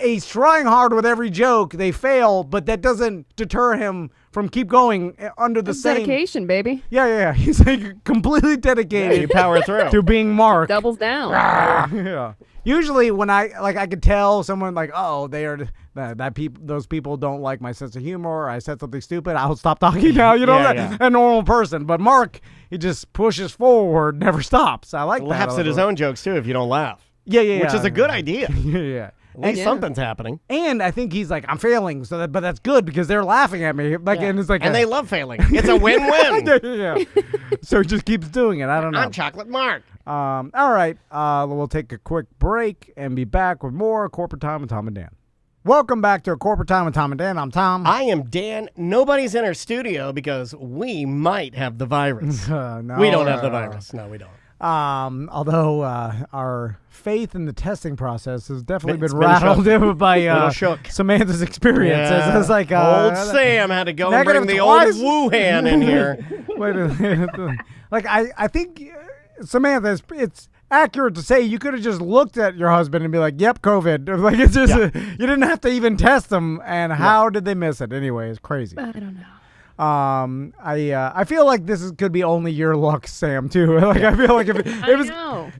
He's trying hard with every joke. They fail, but that doesn't deter him from keep going under the same dedication, baby. Yeah. He's like completely dedicated. Yeah, you power through to being Mark. Doubles down. Yeah. Usually when I could tell someone like, oh, they are those people don't like my sense of humor, or I said something stupid, I'll stop talking now. You know, a normal person. But Mark, he just pushes forward, never stops. I like that. Laughs at his own jokes too if you don't laugh. Yeah. Which is a good idea. Yeah. At least something's happening. And I think he's like, I'm failing, but that's good because they're laughing at me. Like, and it's like, and they love failing. It's a win-win. Yeah. So he just keeps doing it. I don't know. I'm Chocolate Mark. All right. We'll take a quick break and be back with more Corporate Time with Tom and Dan. Welcome back to Corporate Time with Tom and Dan. I'm Tom. I am Dan. Nobody's in our studio because we might have the virus. No, we don't have the virus. No, we don't. Although our faith in the testing process has definitely been rattled by Samantha's experiences. Yeah. It's like old Sam had to go and bring the old Wuhan in here. Wait a minute. Like I think Samantha, it's accurate to say you could have just looked at your husband and be like, "Yep, COVID." Like it's just you didn't have to even test them. And how did they miss it? Anyway, it's crazy. I don't know. I feel like could be only your luck, Sam, too. Like I feel like if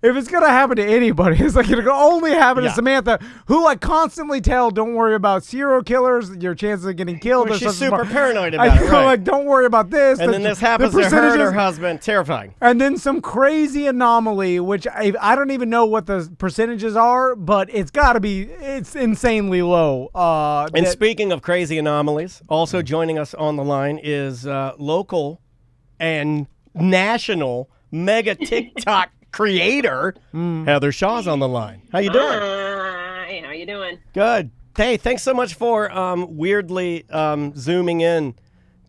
it's gonna happen to anybody, it's like it could only happen to Samantha, who I constantly tell, don't worry about serial killers. Your chances of getting killed. Well, she's super paranoid about it. Right. Like, don't worry about this. And then this happens to her and her husband. Terrifying. And then some crazy anomaly, which I don't even know what the percentages are, but it's got to be, it's insanely low. And speaking of crazy anomalies, also joining us on the line is local and national mega TikTok creator Heather Shaw's on the line. How you doing? Hi, how you doing? Good. Hey, thanks so much for weirdly zooming in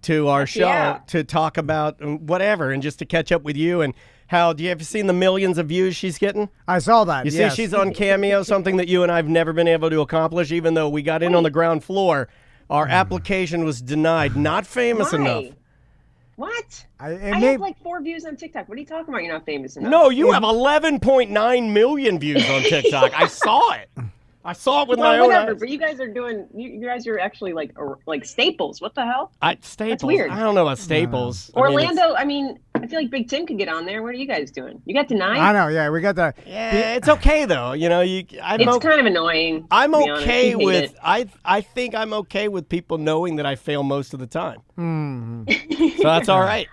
to our show to talk about whatever and just to catch up with you. And how, do you have seen the millions of views she's getting? I saw that. You see she's on Cameo, something that you and I have never been able to accomplish, even though we got in on the ground floor. Our application was denied. Not famous enough. What? I have like 4 views on TikTok. What are you talking about? You're not famous enough. No, you have 11.9 million views on TikTok. I saw it. I saw it with my own eyes. But you guys are doing. You guys are actually like Staples. What the hell? Staples. That's weird. I don't know about Staples. Orlando. I mean, I feel like Big Tim could get on there. What are you guys doing? You got denied. I know. Yeah, we got that. Yeah, it's okay though. You know, it's kind of annoying. I'm okay with. I think I'm okay with people knowing that I fail most of the time. So that's all right.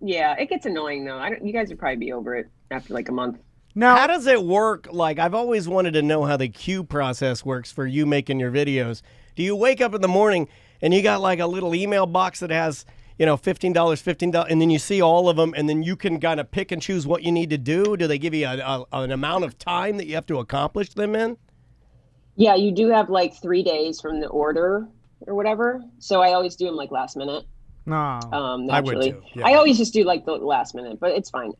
Yeah, it gets annoying though. You guys would probably be over it after like a month. Now, how does it work? Like, I've always wanted to know how the queue process works for you making your videos. Do you wake up in the morning and you got like a little email box that has, $15, and then you see all of them, and then you can kind of pick and choose what you need to do? Do they give you an amount of time that you have to accomplish them in? Yeah, you do have like 3 days from the order or whatever. So I always do them like last minute. No, naturally. I would too. Yeah. I always just do like the last minute, but it's fine.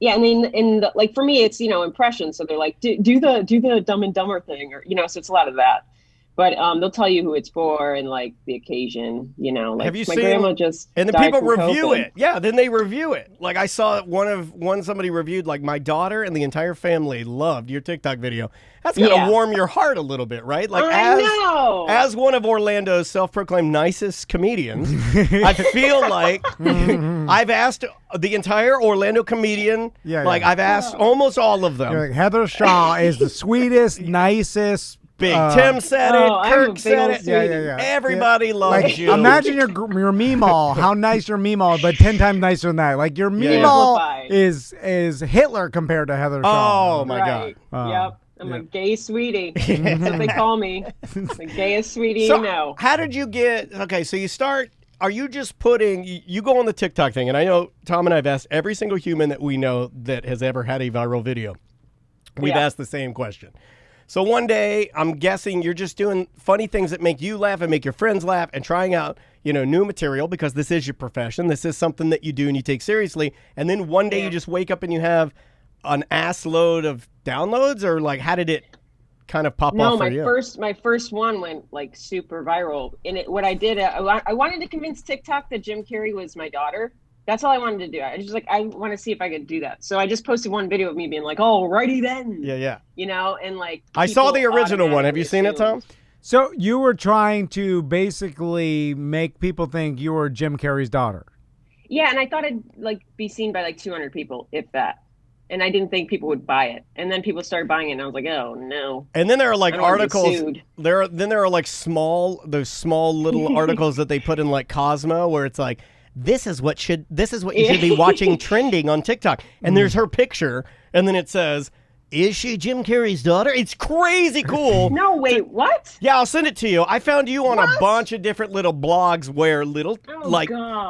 Yeah, and then like for me, it's impressions. So they're like, do the Dumb and Dumber thing, or so it's a lot of that. But they'll tell you who it's for and like the occasion. Like have you my seen? Grandma just and then died people from review COVID. it. Yeah, then they review it. Like I saw somebody reviewed, like, my daughter and the entire family loved your TikTok video. That's gotta warm your heart a little bit, right? Like as one of Orlando's self-proclaimed nicest comedians, I feel like I've asked the entire Orlando comedian. I've asked almost all of them. You're like, Heather Shaw is the sweetest, nicest. Big Tim said it. Kirk said it. Yeah. Everybody loves you. Imagine your Meemaw, how nice your Meemaw, but 10 times nicer than that. Like your Meemaw is Hitler compared to Heather Shaw. Oh my God. Yep. I'm a gay sweetie. That's what they call me. The gayest sweetie you know. How did you get? Okay, so you start. Are you just putting? You go on the TikTok thing, and I know Tom and I have asked every single human that we know that has ever had a viral video. We've asked the same question. So one day, I'm guessing you're just doing funny things that make you laugh and make your friends laugh and trying out, new material because this is your profession. This is something that you do and you take seriously. And then one day you just wake up and you have an ass load of downloads, or like, how did it kind of pop off for you? No, my first one went like super viral. And what I did, I wanted to convince TikTok that Jim Carrey was my daughter. That's all I wanted to do. I just I want to see if I could do that. So I just posted one video of me being like, "Oh, righty then." Yeah. And like I saw the original one. Have you seen it, Tom? So you were trying to basically make people think you were Jim Carrey's daughter. Yeah, and I thought I'd like be seen by like 200 people, if that. And I didn't think people would buy it. And then people started buying it, and I was like, "Oh no!" And then there are like articles. There are like those small little articles that they put in like Cosmo, where it's like, This is what you should be watching trending on TikTok. And there's her picture, and then it says, "Is she Jim Carrey's daughter?" It's crazy cool. No, wait, what? Yeah, I'll send it to you. I found you on a bunch of different little blogs where little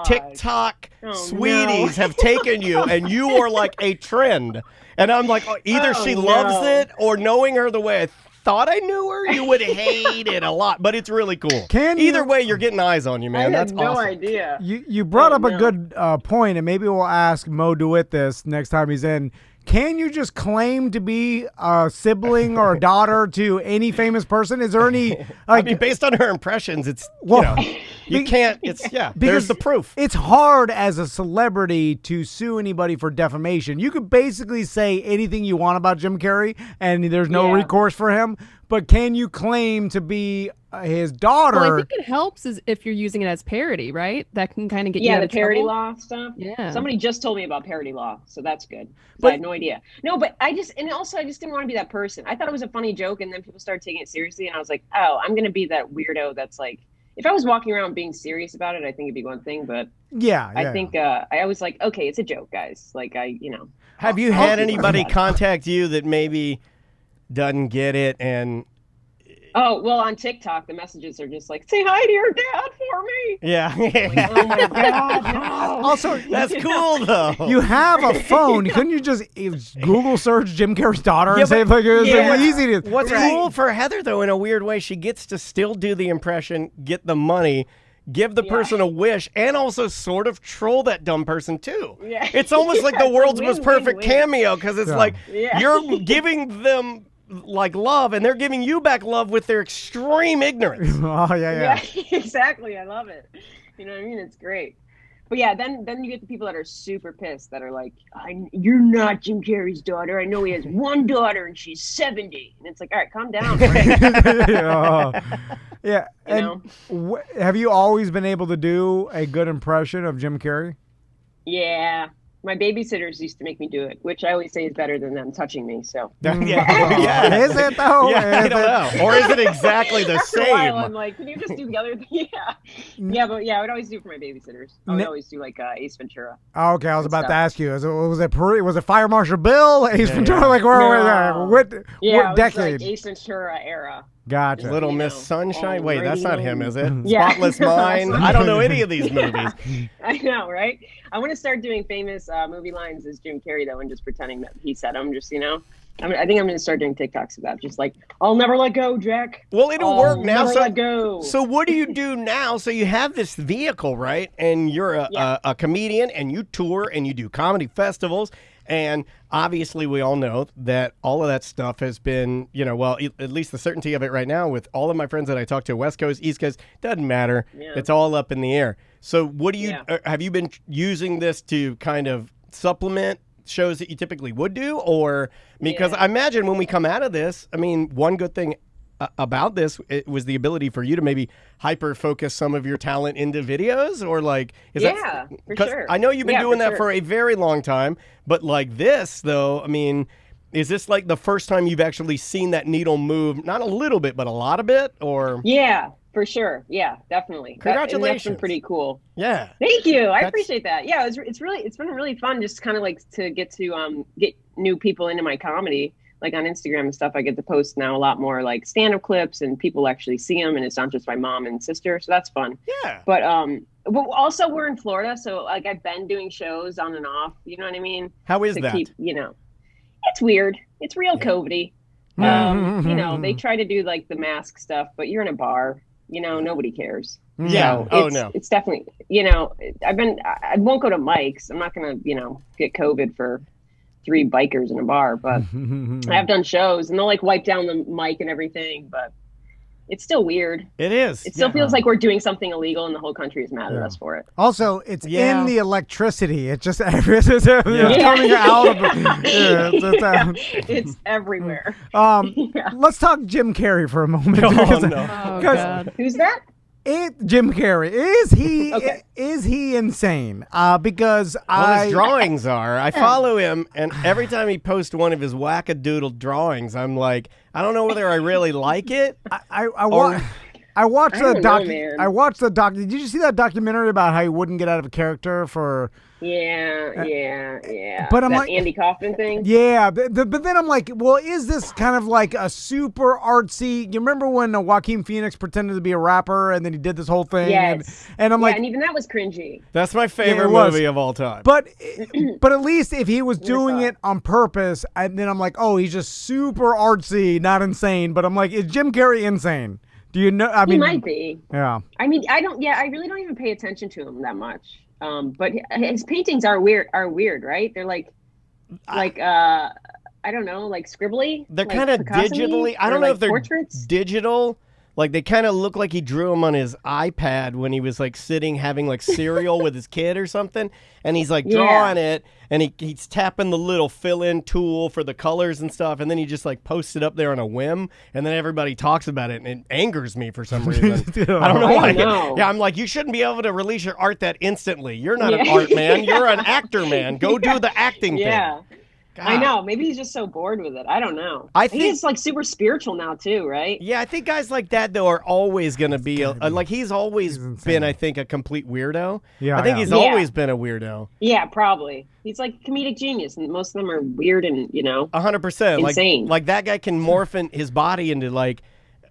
TikTok sweeties have taken you, and you are like a trend. And I'm like, either she loves it, or knowing her the way I thought I knew her, you would hate it a lot, but it's really cool. Either way, you're getting eyes on you, man. That's no awesome. idea. You brought up a good point, and maybe we'll ask Mo DeWitt this next time he's in. Can you just claim to be a sibling or a daughter to any famous person? Is there any? I mean, based on her impressions, it's You can't. It's because there's the proof. It's hard as a celebrity to sue anybody for defamation. You could basically say anything you want about Jim Carrey, and there's no recourse for him. But can you claim to be his daughter? Well, I think it helps is if you're using it as parody, right? That can kind of get you out of the parody trouble. law stuff. Yeah. Somebody just told me about parody law, so that's good. I had no idea. No, but I just didn't want to be that person. I thought it was a funny joke, and then people started taking it seriously, and I was like, oh, I'm going to be that weirdo that's like, if I was walking around being serious about it, I think it'd be one thing, but I think I was like, okay, it's a joke, guys. Like, Have you had anybody contact you that maybe doesn't get it and... Oh, well, on TikTok, the messages are just like, say hi to your dad for me. Yeah. Like, oh, my God. Also, that's cool, though. You have a phone. Couldn't you just Google search Jim Carrey's daughter and say, like, it's easy to... What's cool for Heather, though, in a weird way, she gets to still do the impression, get the money, give the person a wish, and also sort of troll that dumb person, too. Yeah. It's almost like the world's most perfect win. cameo, because it's like you're giving them... like love, and they're giving you back love with their extreme ignorance. Oh yeah, exactly. I love it. You know what I mean? It's great. But yeah, then you get the people that are super pissed that are like, "You're not Jim Carrey's daughter. I know he has one daughter and she's 70." And it's like, all right, calm down. Yeah. And have you always been able to do a good impression of Jim Carrey? Yeah. My babysitters used to make me do it, which I always say is better than them touching me. So Is it though? Yeah, I don't know. Or is it exactly the After same? a while, I'm like, can you just do the other thing? But I would always do it for my babysitters. I would always do like Ace Ventura. Oh, okay, I was about to ask you. Was it Fire Marshal Bill? Ace Ventura? Like what decade? Like Ace Ventura era. Gotcha. Little Miss Sunshine. Wait, that's not him, is it? Yeah. Spotless Mind. I don't know any of these movies. I know, right? I want to start doing famous movie lines as Jim Carrey, though, and just pretending that he said them. Just I think I'm going to start doing TikToks of that. Just like, I'll never let go, Jack. Well, it'll work now. Never let go. So what do you do now? So you have this vehicle, right? And you're a comedian, and you tour, and you do comedy festivals. And obviously, we all know that all of that stuff has been, at least the certainty of it right now with all of my friends that I talk to, West Coast, East Coast, doesn't matter. Yeah. It's all up in the air. So what do you, have you been using this to kind of supplement shows that you typically would do? Or, because I imagine when we come out of this, one good thing about this, it was the ability for you to maybe hyper focus some of your talent into videos, or like, for sure. I know you've been doing that for a very long time, but like this though, is this like the first time you've actually seen that needle move, not a little bit, but a lot of it, or? Yeah, for sure. Yeah, definitely. Congratulations. That's been pretty cool. Yeah. Thank you. I appreciate that. Yeah, it's been really fun just kind of like to get to get new people into my comedy. Like on Instagram and stuff, I get to post now a lot more like stand-up clips, and people actually see them, and it's not just my mom and sister, so that's fun. Yeah. But also we're in Florida, so like I've been doing shows on and off. You know what I mean? How is that? It's weird. It's real COVID-y. They try to do like the mask stuff, but you're in a bar. Nobody cares. Yeah. So it's definitely. I won't go to mics. I'm not gonna get COVID for 3 bikers in a bar, but I've done shows and they'll like wipe down the mic and everything, but it's still weird. It is. It still feels like we're doing something illegal and the whole country is mad at us for it. Also, it's in the electricity. It's just it's coming out of it. It's everywhere. Let's talk Jim Carrey for a moment. God. Who's that? Jim Carrey, is he insane? Because his drawings are. I follow him, and every time he posts one of his wackadoodle drawings, I'm like, I don't know whether I really like it. I watched the doc. Did you see that documentary about how he wouldn't get out of a character for? Yeah. But I'm that Andy Kaufman thing. Yeah, but then I'm like, well, is this kind of like a super artsy? You remember when Joaquin Phoenix pretended to be a rapper and then he did this whole thing? Yes. And I'm like, and even that was cringy. That's my favorite movie of all time. But at least if he was doing it on purpose, and then I'm like, oh, he's just super artsy, not insane. But I'm like, is Jim Carrey insane? Do you know? He might be. Yeah. I really don't even pay attention to him that much. But his paintings are weird, right? They're like I don't know, like scribbly. They're like kind of digitally. I don't know if they're portraits? digital, Like, they kind of look like he drew them on his iPad when he was, like, sitting having, like, cereal with his kid or something. And he's, like, drawing it, and he's tapping the little fill-in tool for the colors and stuff, and then he just, like, posts it up there on a whim, and then everybody talks about it, and it angers me for some reason. I don't know why. Yeah, I'm like, you shouldn't be able to release your art that instantly. You're not an art man. You're an actor man. Go do the acting thing. God. I know. Maybe he's just so bored with it. I don't know. I think it's like super spiritual now too, right? Yeah, I think guys like that though are always going to be like he's always been, I think, a complete weirdo. Yeah, I think he's always been a weirdo. Yeah, probably. He's like a comedic genius, and most of them are weird and 100%. Insane. Like that guy can morph in his body into like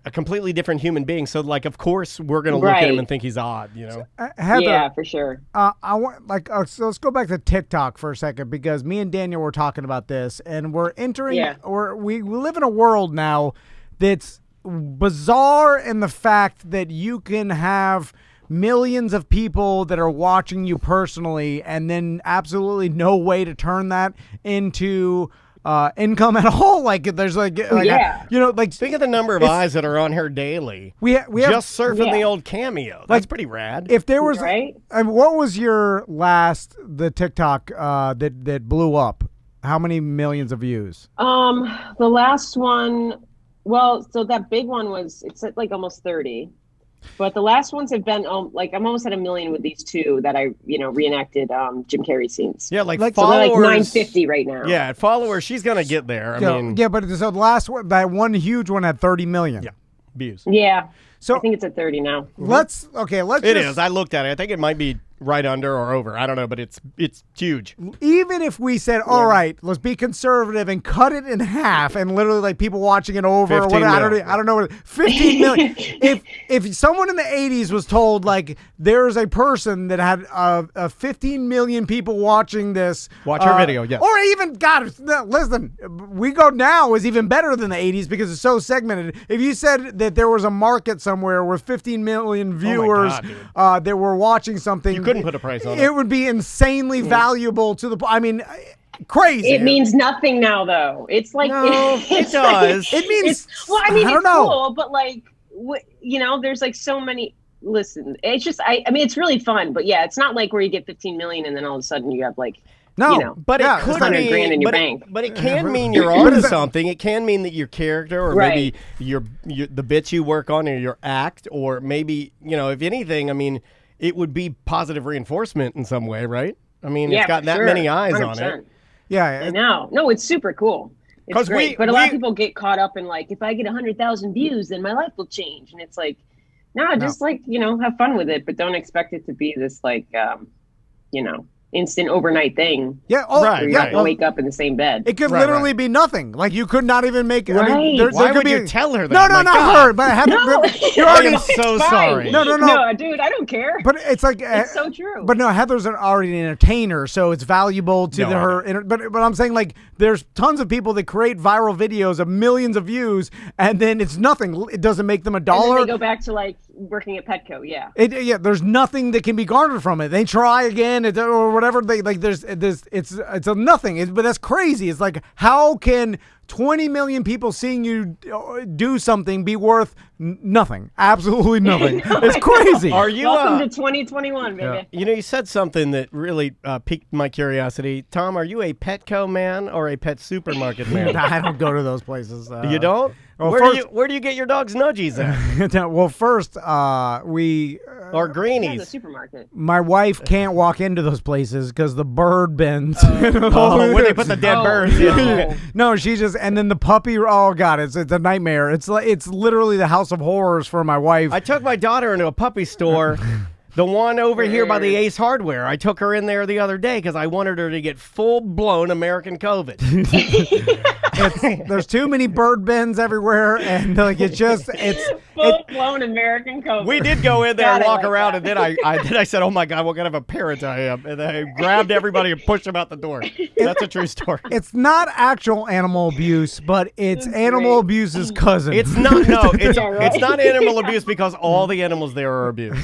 a completely different human being. So, like, of course, we're going to look at him and think he's odd, you know? Heather, yeah, for sure. I want so let's go back to TikTok for a second, because me and Daniel were talking about this, and we're entering, or we live in a world now that's bizarre in the fact that you can have millions of people that are watching you personally, and then absolutely no way to turn that into income at all. Like there's like think of the number of eyes that are on her daily. We have just surfing the old Cameo. That's pretty rad. If there was, what was your last the TikTok that blew up? How many millions of views? The last one, well, so that big one it's at like almost 30. But the last ones have been like I'm almost at 1 million with these two that I reenacted Jim Carrey scenes. Yeah, like so followers. They're like 950 right now. Yeah, followers. She's gonna get there. I mean, but so the last one, that one huge one had 30 million. Yeah, views. Yeah. So I think it's at 30 now. Let's. It is. I looked at it. I think it might be right under or over. I don't know, but it's huge. Even if we said, all right, let's be conservative and cut it in half, and literally like people watching it over or whatever. I don't know. 15 million. if someone in the 80s was told like there's a person that had 15 million people watching this, watch her video, yes. Or even listen, we go now is even better than the 80s because it's so segmented. If you said that there was a market somewhere with 15 million viewers that were watching something, you couldn't put a price on it. It would be insanely valuable to the. I mean, crazy. It means nothing now, though. It's like it does. It means. Well, I mean, I don't it's know. cool, but like, there's like so many. Listen, it's just. I mean, it's really fun, but yeah, it's not like where you get 15 million and then all of a sudden you have like. But it could $100 grand in your bank. But it can mean you're onto something. It can mean that your character, or maybe the bits you work on, or your act, or maybe if anything, I mean, it would be positive reinforcement in some way, right? I mean, it's got that many eyes 100%. On it. Yeah, I know. No, it's super cool. It's great. But a lot of people get caught up in like, if I get 100,000 views, then my life will change, and it's like, just like have fun with it, but don't expect it to be this like, instant overnight thing. Yeah, wake up in the same bed. It could literally be nothing. Like you could not even make. Right. I mean, why would you tell her that? No, not her. But you're already so sorry. No, dude, I don't care. But it's like it's so true. But no, Heather's already an entertainer, so it's valuable to her. But I'm saying like there's tons of people that create viral videos of millions of views, and then it's nothing. It doesn't make them $1. And then they go back to like working at Petco. Yeah. There's nothing that can be garnered from it. They try again, or whatever. They like. It's a nothing. But that's crazy. It's like, how can 20 million people seeing you do something be worth nothing? Absolutely nothing. It's crazy. Are you welcome to 2021, baby? You said something that really piqued my curiosity. Tom, are you a Petco man or a pet supermarket man? I don't go to those places. You don't? Well, where do you get your dog's nudgies at? Well, first we or Greenies. The supermarket. My wife can't walk into those places because the bird bins. Where they put the dead birds. No, she just, and then the puppy. Oh God, it's a nightmare. It's literally the house of horrors for my wife. I took my daughter into a puppy store. The one over here by the Ace Hardware. I took her in there the other day because I wanted her to get full-blown American COVID. There's too many bird bins everywhere, and like it's full-blown American COVID. We did go in there and walk around, and then I said, "Oh my God, what kind of a parent I am!" And I grabbed everybody and pushed them out the door. That's a true story. It's not actual animal abuse, but it's animal abuse's cousin. It's not. No, it's not animal abuse because all the animals there are abused.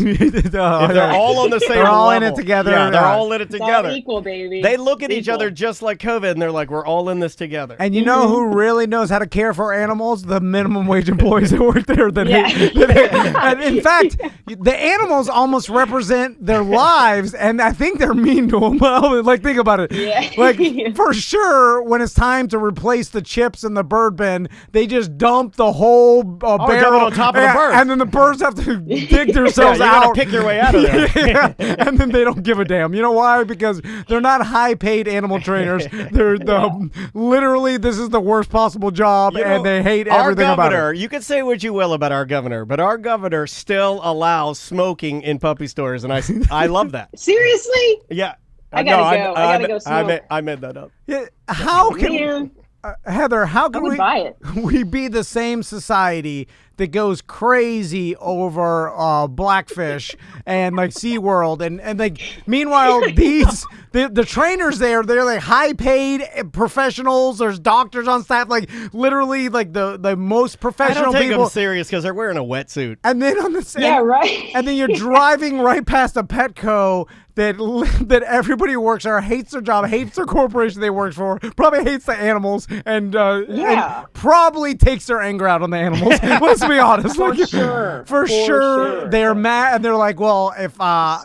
If they're all on the same level. They're all in it together. Yeah, they're all in it together. It's all equal, baby. They look at each other just like COVID, and they're like, we're all in this together. And you know who really knows how to care for animals? The minimum wage employees that work there that hate And in fact, the animals almost represent their lives, and I think they're mean to them. Like, think about it. Yeah. Like, for sure, when it's time to replace the chips in the bird bin, they just dump the whole barrel on top of the birds. and then the birds have to dig themselves you out. gotta pick your way out of there. Yeah, and then they don't give a damn. You know why? Because they're not high-paid animal trainers. They're literally, this is the worst possible job, and they hate everything about it. You can say what you will about our governor, but our governor still allows smoking in puppy stores, and I love that. Seriously? Yeah. I gotta go. I gotta go smoke. I made that up. Yeah, how can Man, Heather? How I can would buy it. we be the same society that goes crazy over Blackfish and like SeaWorld and like meanwhile the trainers they're like high paid professionals. There's doctors on staff, like literally like the most professional I don't take people. them serious because they're wearing a wetsuit. And then on the Yeah, right. And then you're driving right past a Petco that everybody who works there hates their job, hates their corporation they work for, probably hates the animals, and probably takes their anger out on the animals. Let's be honest. For Like, sure. For sure. They're mad, and they're like, well, if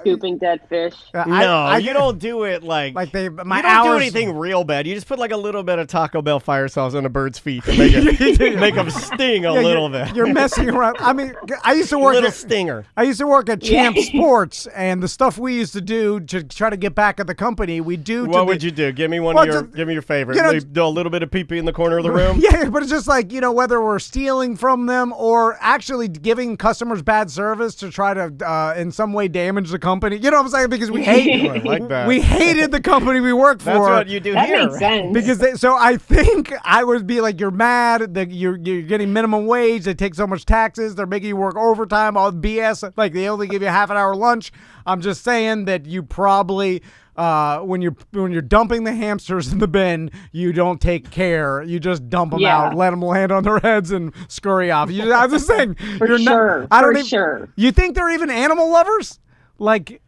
Scooping dead fish. You don't do it like my you don't hours. do anything real bad. You just put like a little bit of Taco Bell fire sauce on a bird's feet to make them sting a little bit. You're messing around. I mean, I used to work little at stinger. I used to work at Champ Sports, and the stuff we used to do to try to get back at the company, we do. What would you do? Give me give me your favorite. You know, Do a little bit of pee-pee in the corner of the room. Yeah, but it's just like, whether we're stealing from them or actually giving customers bad service to try to in some way damage the company. You know what I'm saying? Because we hate I like that. we hated the company we worked for. That's what you do That here. makes sense. Because so I think I would be like, you're mad that you're getting minimum wage. They take so much taxes. They're making you work overtime. All BS. Like they only give you a half an hour lunch. I'm just saying that you probably when you're dumping the hamsters in the bin, you don't take care. You just dump them out, let them land on their heads, and scurry off. I'm just saying. For sure. Sure. You think they're even animal lovers? Like.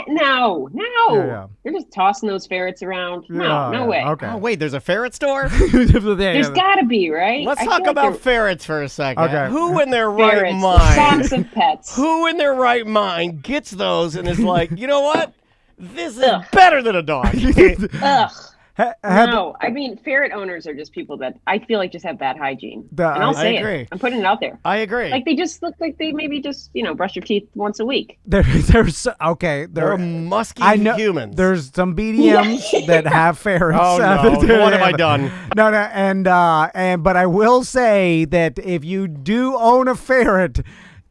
No. Yeah. You're just tossing those ferrets around. No way. Okay. Oh, wait, there's a ferret store? There's got to be, right? Let's I talk feel like about ferrets for a second. Okay. Who in their ferrets, right mind? Socks of pets. Who in their right mind gets those and is like, you know what? This is better than a dog. Ugh. No, I mean, ferret owners are just people that I feel like just have bad hygiene. And I'll say it. I'm putting it out there. I agree. Like they just look like they maybe just, brush your teeth once a week. They're musky humans. There's some BDMs that have ferrets. Oh, no. What have I done? No, but I will say that if you do own a ferret,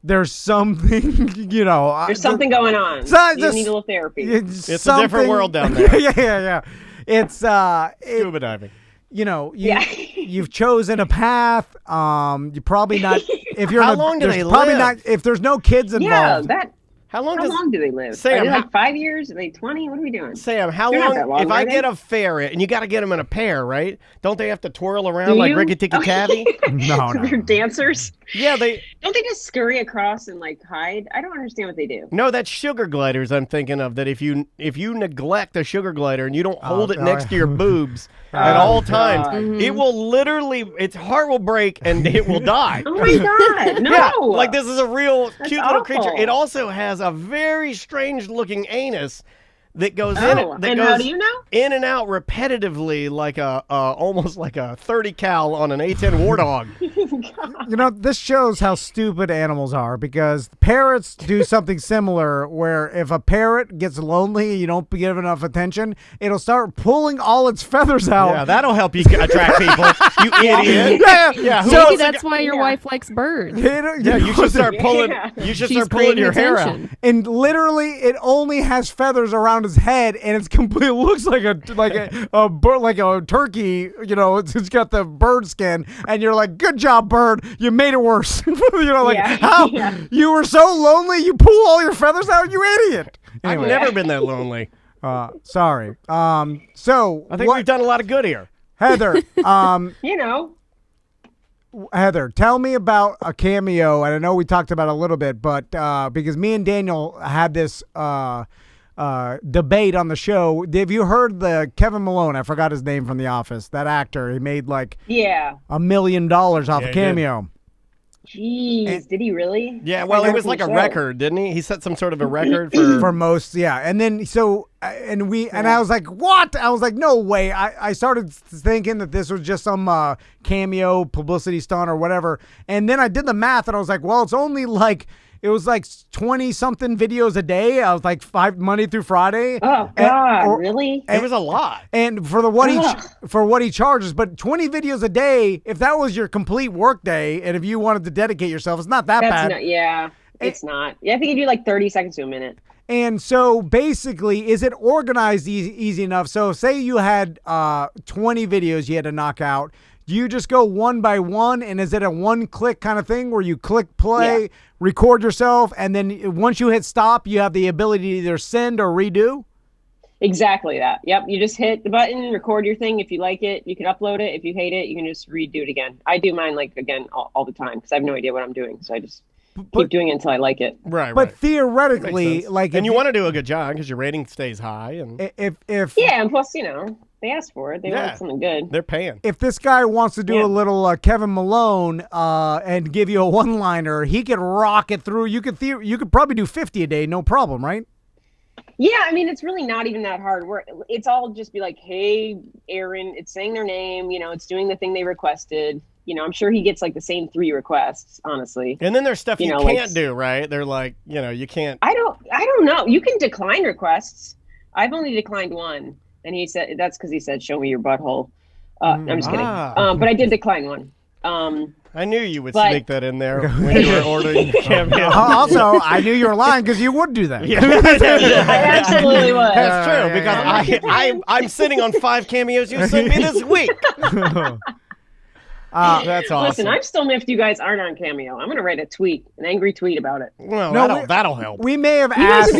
there's something, There's something going on. You need a little therapy. It's a different world down there. Yeah. It's scuba diving. You've chosen a path. You probably not. If you're how long do they probably live? Not. If there's no kids involved. Yeah, How long do they live? Sam, are they like 5 years? Are they 20? What are we doing? Sam, how They're not long? that long, If are I they? get a ferret, and you got to get them in a pair, right? Don't they have to twirl around Do like you? Ricky Tikki Tavi? No. They're dancers. Yeah, don't they just scurry across and like hide? I don't understand what they do. No, that's sugar gliders. I'm thinking of that. If you neglect a sugar glider and you don't hold it next to your boobs at all times, it will literally, its heart will break and it will die. Oh my god, no! Yeah, like this is a real That's cute little awful. creature. It also has a very strange looking anus that goes and how do you know? in and out repetitively like almost like a 30 cal on an A10 Warthog. This shows how stupid animals are, because parrots do something similar where if a parrot gets lonely and you don't give enough attention, it'll start pulling all its feathers out. Yeah, that'll help you attract people, you idiot. Yeah. Maybe that's why your wife likes birds. Yeah, you should start pulling. You should start pulling your hair out. And literally, it only has feathers around his head, and it's complete. It looks like a bird, like a turkey. It's got the bird skin, and you're like, "Good job, bird. You made it worse." How you were so lonely, you pull all your feathers out, you idiot. Anyway. I've never been that lonely. Sorry. So I think we've done a lot of good here, Heather. Heather, tell me about a cameo, and I know we talked about it a little bit, but because me and Daniel had this debate on the show. Have you heard the Kevin Malone? I forgot his name from The Office. That actor, he made like $1 million off a cameo. Jeez, did he really? Yeah, well, it was like a record, didn't he? He set some sort of a record for most, yeah. And then and I was like, what? I was like, no way. I started thinking that this was just some cameo publicity stunt or whatever. And then I did the math and I was like, well, it's only like, it was like 20 something videos a day. I was like 5 Monday through Friday. Oh God, really? It was a lot. And for what he charges, but 20 videos a day, if that was your complete work day, and if you wanted to dedicate yourself, it's not that bad. It's not. Yeah, I think you do like 30 seconds to a minute. And so basically, is it organized easy enough? So say you had 20 videos you had to knock out. Do you just go one by one, and is it a one-click kind of thing where you click play, record yourself, and then once you hit stop, you have the ability to either send or redo? Exactly that. Yep. You just hit the button, record your thing. If you like it, you can upload it. If you hate it, you can just redo it again. I do mine all the time because I have no idea what I'm doing. So I just keep doing it until I like it. Right. But theoretically, and you want to do a good job because your rating stays high. And and plus, they asked for it. They want something good. They're paying. If this guy wants to do a little Kevin Malone and give you a one-liner, he could rock it through. You could probably do 50 a day, no problem, right? Yeah, I mean, it's really not even that hard work. It's all just be like, hey, Aaron, it's saying their name, it's doing the thing they requested. I'm sure he gets like the same 3 requests, honestly. And then there's stuff you can't do, right? They're like, you can't. I don't know. You can decline requests. I've only declined one. And he said, that's because he said, show me your butthole. I'm just kidding. But I did decline one. I knew you would sneak that in there when you were ordering Cameo. Also, I knew you were lying because you would do that. Yeah. I absolutely would. That's true, because I'm sitting on 5 cameos you sent me this week. That's awesome. Listen, I'm still miffed you guys aren't on Cameo. I'm going to write an angry tweet about it. Well, that'll help. We may have asked.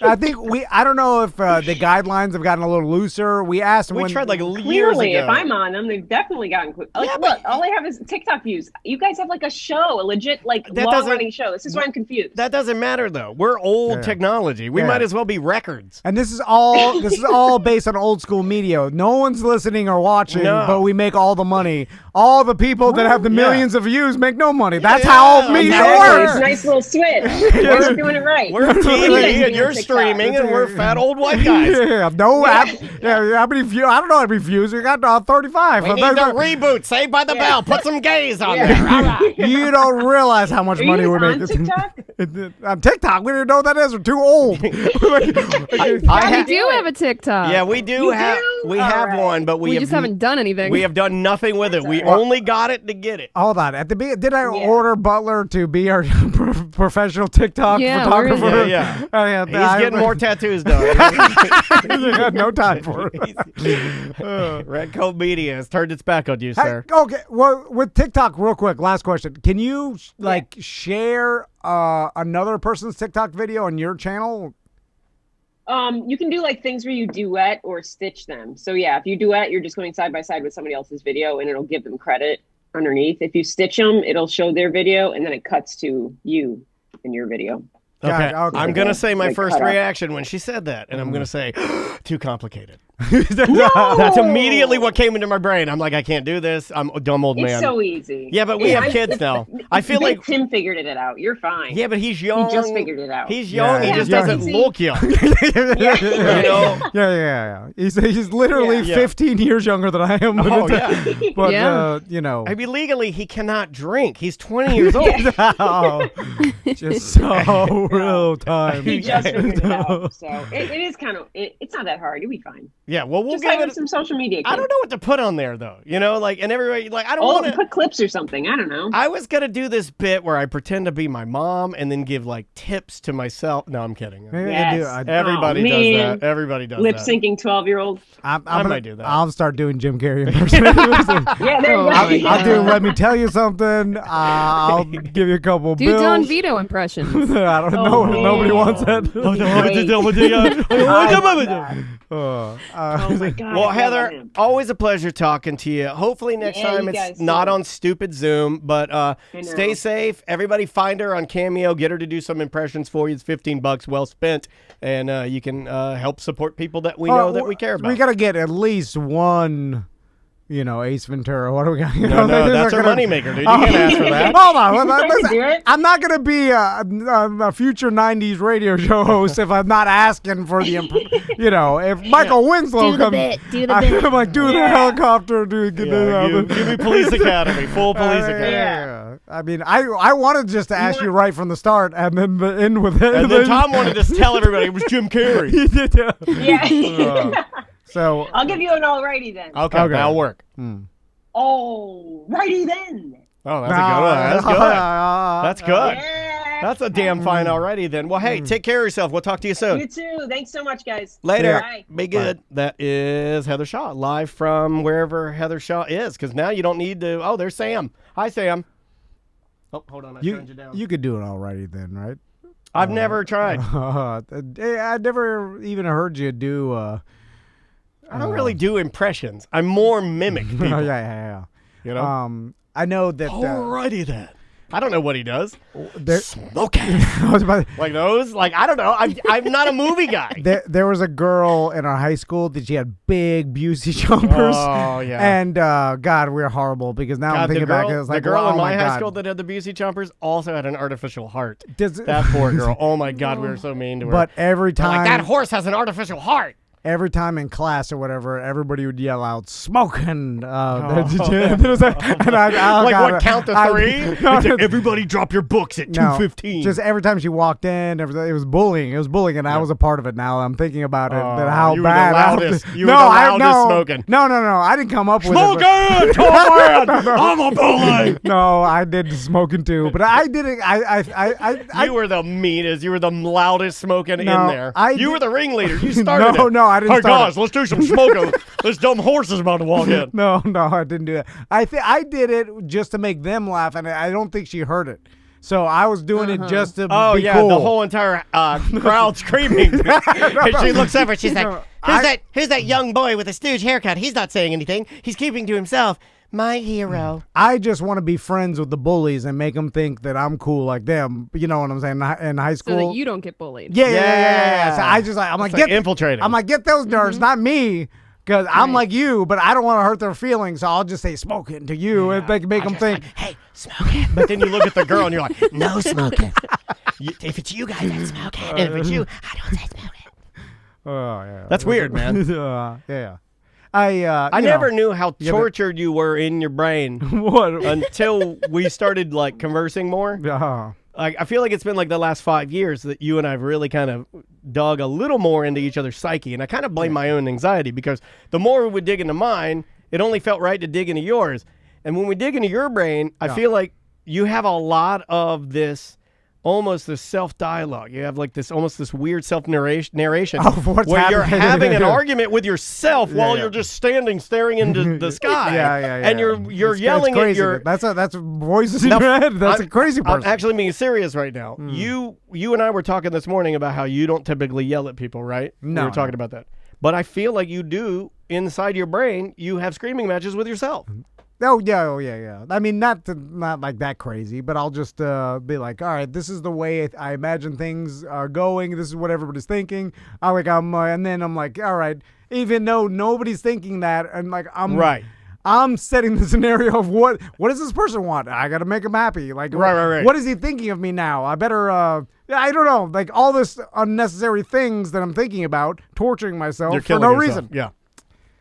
I don't know if the guidelines have gotten a little looser. We asked. We tried like years clearly, ago. if I'm on them, they've definitely gotten. Look, all I have is TikTok views. You guys have like a show, a legit long-running show. This is why I'm confused. That doesn't matter though. We're old technology. We might as well be records. And this is all based on old school media. No one's listening or watching, but we make all the money. All the people that have the millions of views make no money. That's how media works. It's a nice little switch. We're doing it right. We're TV and you're streaming, and we're fat old white guys. How many views? I don't know how many views. We got 35. We need the reboot. Saved by the Bell. Put some gays on there. All right. You don't realize how much money we're making. TikTok? On TikTok, we don't even know what that is. We're too old. We do have a TikTok. Yeah, we do have. We have one, but we just haven't done anything. We have done nothing with it. We only got it to get it. Hold on. At the beginning, did I order Butler to be our professional TikTok photographer? Yeah. He's getting more tattoos done. No time for it. Red Coat Media has turned its back on you, sir. Okay. Well, with TikTok, real quick, last question. Can you share another person's TikTok video on your channel? You can do like things where you duet or stitch them. So yeah, if you duet, you're just going side by side with somebody else's video and it'll give them credit underneath. If you stitch them, it'll show their video and then it cuts to you in your video. Okay. I'm going to say my first reaction when she said that, and I'm going to say, too complicated. That's immediately what came into my brain. I'm like, I can't do this. I'm a dumb old man. It's so easy. Yeah, but we have kids now. I feel like Tim figured it out. You're fine. Yeah, but he's young. He just figured it out. He's young. He just doesn't look young. Yeah. He's literally 15 years younger than I am. But I mean, legally, he cannot drink. He's 20 years old. Just so real time. He just figured it out. So it is kind of. It's not that hard. You'll be fine. Yeah, well, we'll just give it some social media. I don't know what to put on there though. And everybody I don't want to put clips or something. I don't know. I was gonna do this bit where I pretend to be my mom and then give tips to myself. No, I'm kidding. Yes. Everybody does that. Everybody does lip syncing 12-year-old. I might do that. I'll start doing Jim Carrey impersonation. Yeah, there you go. I'll do. Let me tell you something. I'll give you a couple. Do bills. Don Vito impressions. I don't know. Nobody wants that. Oh my God. Well, Heather, always a pleasure talking to you. Hopefully next time it's not on stupid Zoom, but stay safe. Everybody find her on Cameo. Get her to do some impressions for you. It's $15 well spent, and you can help support people that we know that we care about. We got to get at least one Ace Ventura. What do we got? No, that's our moneymaker, dude. You can't ask for that. Hold on. Listen, I'm not going to be a future 90s radio show host if I'm not asking for the, if Michael Winslow comes. Do the bit. I'm like, do the helicopter, dude. Give me Police Academy, full Police Academy. Yeah. I mean, I wanted just to ask you right from the start and then end with it. And then Tom wanted to tell everybody it was Jim Carrey. He did. Yeah. So I'll give you an alrighty then. Okay, that'll work. Alrighty then. Oh, that's a good one. That's good. That's good. Yeah. That's a damn fine already then. Well, hey, take care of yourself. We'll talk to you soon. You too. Thanks so much, guys. Later. Bye. Be good. Bye. That is Heather Shaw, live from wherever Heather Shaw is, because now you don't need to. Oh, there's Sam. Hi, Sam. Oh, hold on. I turned you down. You could do it alrighty then, right? I've never tried. I never even heard you do. I don't really do impressions. I'm more mimic people. Yeah. You know? I know that. Alrighty then. I don't know what he does. Smoking. Like those? Like, I don't know. I'm not a movie guy. There was a girl in our high school that she had big Busey jumpers. Oh, yeah. And, God, we were horrible because now I'm thinking back. It was like, the girl in my high God. school that had the Busey jumpers also had an artificial heart. That That poor girl. Oh, my God, we were so mean to her. But every time. Like, that horse has an artificial heart. Every time in class or whatever, everybody would yell out "smoking." Like what? Count to three? Everybody drop your books at 2:15. Just every time she walked in, it was bullying. It was bullying, and I was a part of it. Now I'm thinking about it. That how you bad. Were the loudest smoking. No. I didn't come up with smoking. it. I'm a bully. No, I did smoking too, but I did it. You were the meanest. You were the loudest smoking in there. You were the ringleader. You started it. No, I didn't. Hey guys, let's do some smoking. This dumb horse is about to walk in. No, I didn't do that. I did it just to make them laugh, and I don't think she heard it. So I was doing it just to be cool. The whole entire crowd screaming. And she looks over, she's like, who's that young boy with a stooge haircut? He's not saying anything. He's keeping to himself. My hero. I just want to be friends with the bullies and make them think that I'm cool like them. You know what I'm saying? In high school, so that you don't get bullied. Yeah. So I'm like, infiltrating. I'm like, get those nerds, not me, because I'm like you, but I don't want to hurt their feelings. So I'll just say smoking to you and make them think, hey, smoking. But then you look at the girl and you're like, no smoking. If it's you guys, that's smoking. And if it's you, I don't say smoking. Oh yeah, that's weird, man. Yeah. I never knew how tortured you were in your brain until we started like conversing more. I feel like it's been like the last 5 years that you and I've really kind of dug a little more into each other's psyche, and I kind of blame my own anxiety because the more we would dig into mine, it only felt right to dig into yours. And when we dig into your brain, I feel like you have a lot of this. Almost this self-dialogue. You have like this weird self-narration where you're having an argument with yourself while you're just staring into the sky. And you're yelling at your... That's voices in your head. That's a crazy person. I'm actually being serious right now. You and I were talking this morning about how you don't typically yell at people, right? No. We were talking about that. But I feel like you do, inside your brain, you have screaming matches with yourself. Oh yeah. I mean, not like that crazy, but I'll just be like, all right, this is the way I imagine things are going. This is what everybody's thinking. And then I'm like, all right, even though nobody's thinking that, and like I'm setting the scenario of what does this person want? I got to make him happy. Like, right. What is he thinking of me now? I better. I don't know. Like all this unnecessary things that I'm thinking about, torturing myself for no reason. Yeah.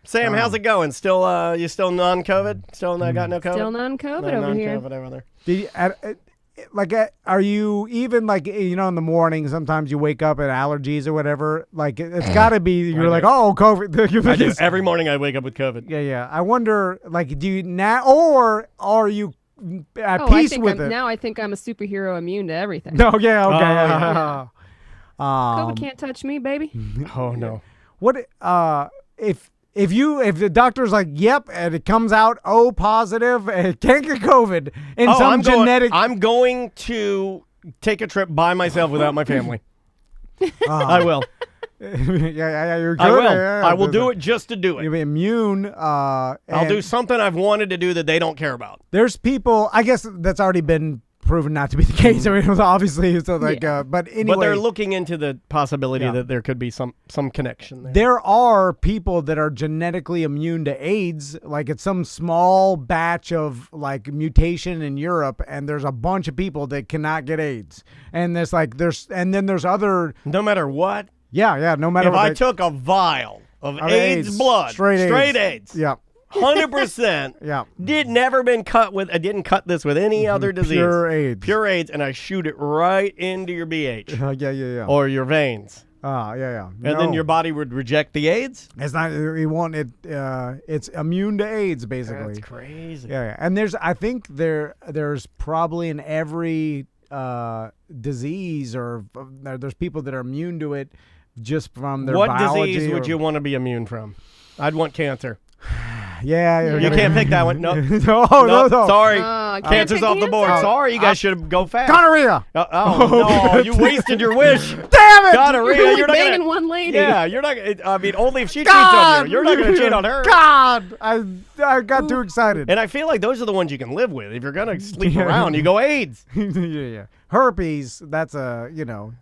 Sam, how's it going? Still, you still non-COVID? Still got no COVID? Still non-COVID over here. Non-COVID over there. Are you even like, in the morning, sometimes you wake up with allergies or whatever, like it's got to be, you're like, oh, COVID. I do. Every morning I wake up with COVID. Yeah. I wonder, like, do you now, or are you at peace with it? Now I think I'm a superhero immune to everything. No, okay. COVID can't touch me, baby. Oh, no. What, if the doctor's like, yep, and it comes out positive, it can't get COVID in some genetic. I'm going to take a trip by myself without my family. I will. You're good. I will. I will do it just to do it. You'll be immune. I'll do something I've wanted to do that they don't care about. There's people, I guess that's already been proven not to be the case. I mean, it was obviously so like, but anyway. But they're looking into the possibility that there could be some connection there. There are people that are genetically immune to AIDS. Like it's some small batch of like mutation in Europe, and there's a bunch of people that cannot get AIDS. And and then there's other. No matter what. Yeah. No matter if what. I took a vial of AIDS blood, straight AIDS. Yeah. 100%. Yeah. Didn't cut this with any other disease. Pure AIDS. And I shoot it right into your BH. Yeah. Or your veins. Yeah. And then your body would reject the AIDS? It's not, you want it, it's immune to AIDS, basically. That's crazy. Yeah. And I think there's probably in every disease or there's people that are immune to it just from their biology. What disease would you want to be immune from? I'd want cancer. Yeah, you can't pick that one. No, no. Sorry, cancer's off the board. Sorry, you guys should go fast. Gonorrhea. No, you wasted your wish. Damn it! Gonorrhea. You're not banging one lady. Yeah, you're not. I mean, only if she cheats on you. You're not going to cheat on her. God, I got too excited. And I feel like those are the ones you can live with. If you're going to sleep around, you go AIDS. Yeah. Herpes, that's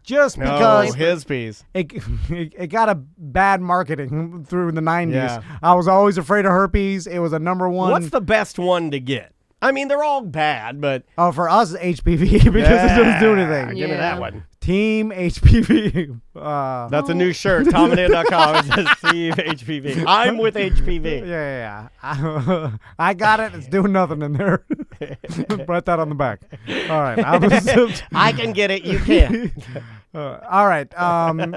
just because his piece. It got a bad marketing through the 90s. Yeah. I was always afraid of herpes. It was a number one. What's the best one to get? I mean, they're all bad, but for us, HPV because it doesn't do anything. Give me that one. Team HPV. That's a new shirt. TomandDan.com. It says Team HPV. I'm with HPV. Yeah. I got it. It's doing nothing in there. Write that on the back. All right. I can get it. You can't. All right.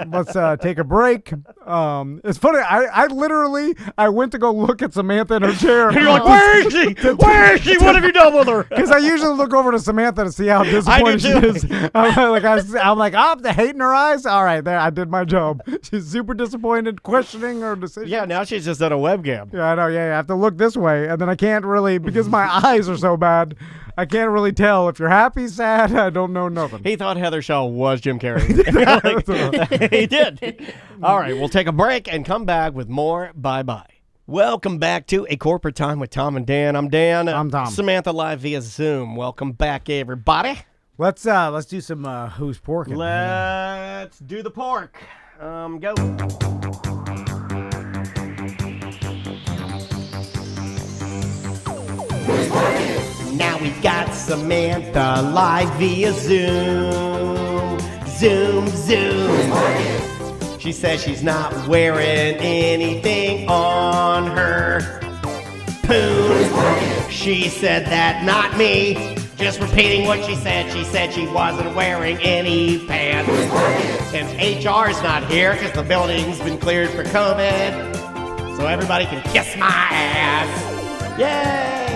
Let's take a break. It's funny. I went to go look at Samantha in her chair. And you're like, where is she? Where is she? What have you done with her? Because I usually look over to Samantha to see how disappointed she is. I'm like, the hate in her eyes. All right, there, I did my job. She's super disappointed, questioning her decision. Yeah, now she's just at a webcam. Yeah, I know. Yeah, I have to look this way, and then I can't really, because my eyes are so bad, I can't really tell if you're happy, sad. I don't know nothing. He thought Heather Shaw was Jim Carrey. He did. All right, we'll take a break and come back with more. Bye-bye. Welcome back to A Corporate Time with Tom and Dan. I'm Dan. I'm Tom. Samantha live via Zoom. Welcome back, everybody. Let's do some who's porking. Let's do the pork. Go. Now we've got Samantha live via Zoom. Zoom. She says she's not wearing anything on her poon. She said that, not me. Just repeating what she said. She said she wasn't wearing any pants. And HR's not here because the building's been cleared for COVID. So everybody can kiss my ass. Yay!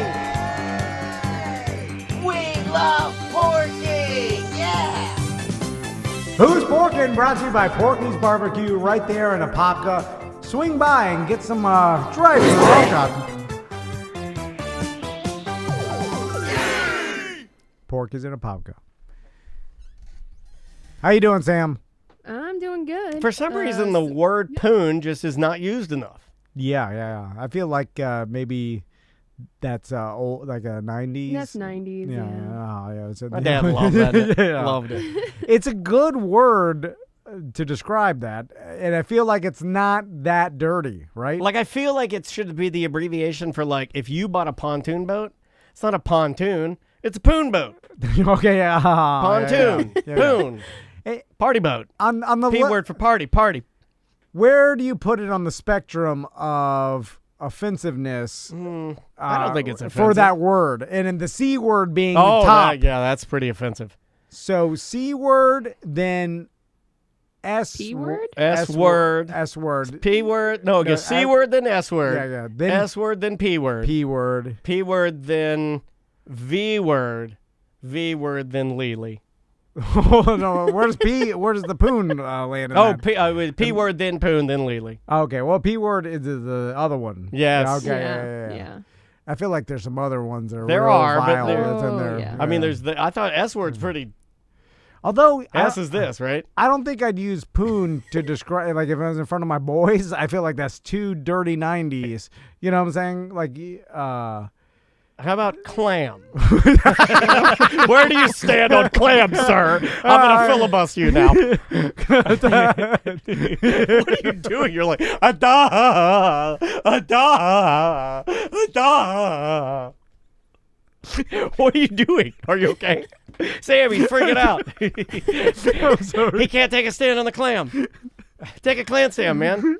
We love porking! Yeah! Who's Porking? Brought to you by Porky's Barbecue right there in Apopka. Swing by and get some dried roll. Pork is in Apopka. How you doing, Sam? I'm doing good. For some reason, the word poon just is not used enough. Yeah. I feel like maybe that's old, like a 90s. That's 90s, yeah. My dad loved that. Loved it. It's a good word to describe that, and I feel like it's not that dirty, right? Like, I feel like it should be the abbreviation for, like, if you bought a pontoon boat, it's not a pontoon, it's a poon boat. Okay, yeah. Pontoon. Yeah. Poon. Party boat. On the P word for party. Where do you put it on the spectrum of offensiveness? I don't think it's offensive. For that word. And in the C word being top. That's pretty offensive. So C word, then S P word? S word. S word. P word. No, go C word, then S word. Yeah. Then S word, then P word. P word. P word, then V word. V word, then Lily. Oh, no, where's the poon land in that? P word, then poon, then Lily. Okay, well, P word is the other one. Yes. Okay, yeah. I feel like there's some other ones that are there real are, vile but that's in there. Yeah. I mean, I thought S word's pretty. Although S is this, right? I don't think I'd use poon to describe, like if I was in front of my boys, I feel like that's too dirty 90s. You know what I'm saying? Like, How about clam? Where do you stand on clam, sir? I'm going to filibuster you now. What are you doing? You're like, a-da, a-da, a-da. What are you doing? Are you okay? Sam, he's freaking out. He can't take a stand on the clam. Take a clam, Sam, man.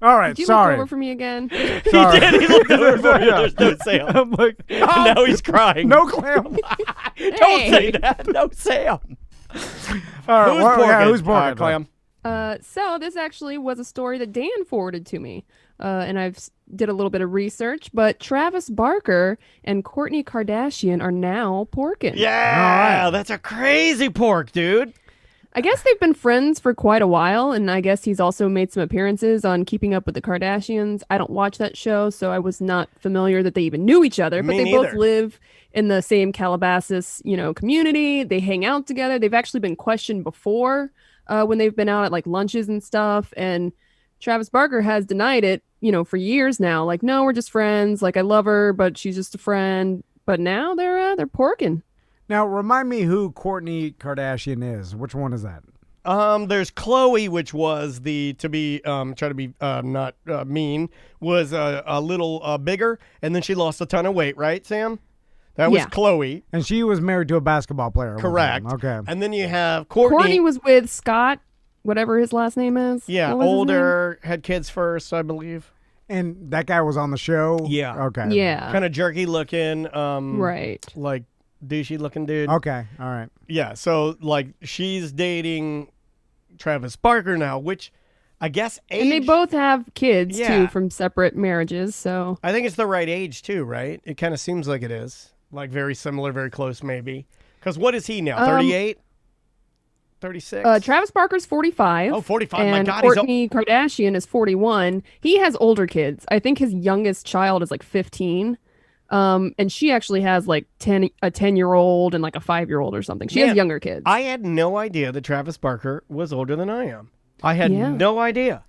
All right, Did you sorry. look over for me again? Sorry. He did. He looked over for me. There's no Sam. I'm like, And now he's crying. no clam. Don't say that. No Sam. All right, Who's who's All right, Borkin? clam? So this actually was a story that Dan forwarded to me, and I've did a little bit of research. But Travis Barker and Kourtney Kardashian are now porking. Yeah, that's a crazy pork, dude. I guess they've been friends for quite a while, and I guess he's also made some appearances on Keeping Up with the Kardashians. I don't watch that show, so I was not familiar that they even knew each other. But Me they both neither. live in the same Calabasas, community. They hang out together. They've actually been questioned before when they've been out at like lunches and stuff. And Travis Barker has denied it, for years now. Like, no, we're just friends. Like, I love her, but she's just a friend. But now they're porking. Now, remind me who Kourtney Kardashian is. Which one is that? There's Chloe, which was try to be not mean, was a little bigger, and then she lost a ton of weight, right, Sam? That was Yeah. Chloe. And she was married to a basketball player. at one Correct. time. Okay. And then you have Kourtney was with Scott, whatever his last name is. Yeah, What was his name? older, had kids first, I believe. And that guy was on the show? Yeah. Okay. Yeah. Kind of jerky looking. Right. Like douchey looking dude. Okay. All right. Yeah, so like she's dating Travis Barker now, which I guess age. And they both have kids Yeah. too from separate marriages. So I think it's the right age too, right? It kind of seems like it is. Like very similar, very close maybe. Because what is he now? 38? 36? Travis Barker's 45. Oh, 45. And My God, he's Kourtney Kardashian is 41. He has older kids. I think his youngest child is like 15. And she actually has like a 10-year-old and like a 5-year-old or something. She has Man, younger kids. I had no idea that Travis Barker was older than I am. I had no idea.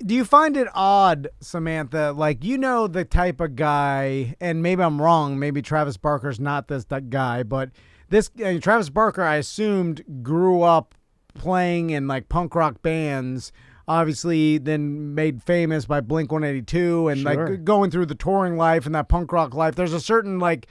Do you find it odd, Samantha, like, the type of guy, and maybe I'm wrong, maybe Travis Barker's not that guy, but this Travis Barker, I assumed, grew up playing in like punk rock bands, obviously then made famous by Blink-182 and Sure. like going through the touring life and that punk rock life. There's a certain like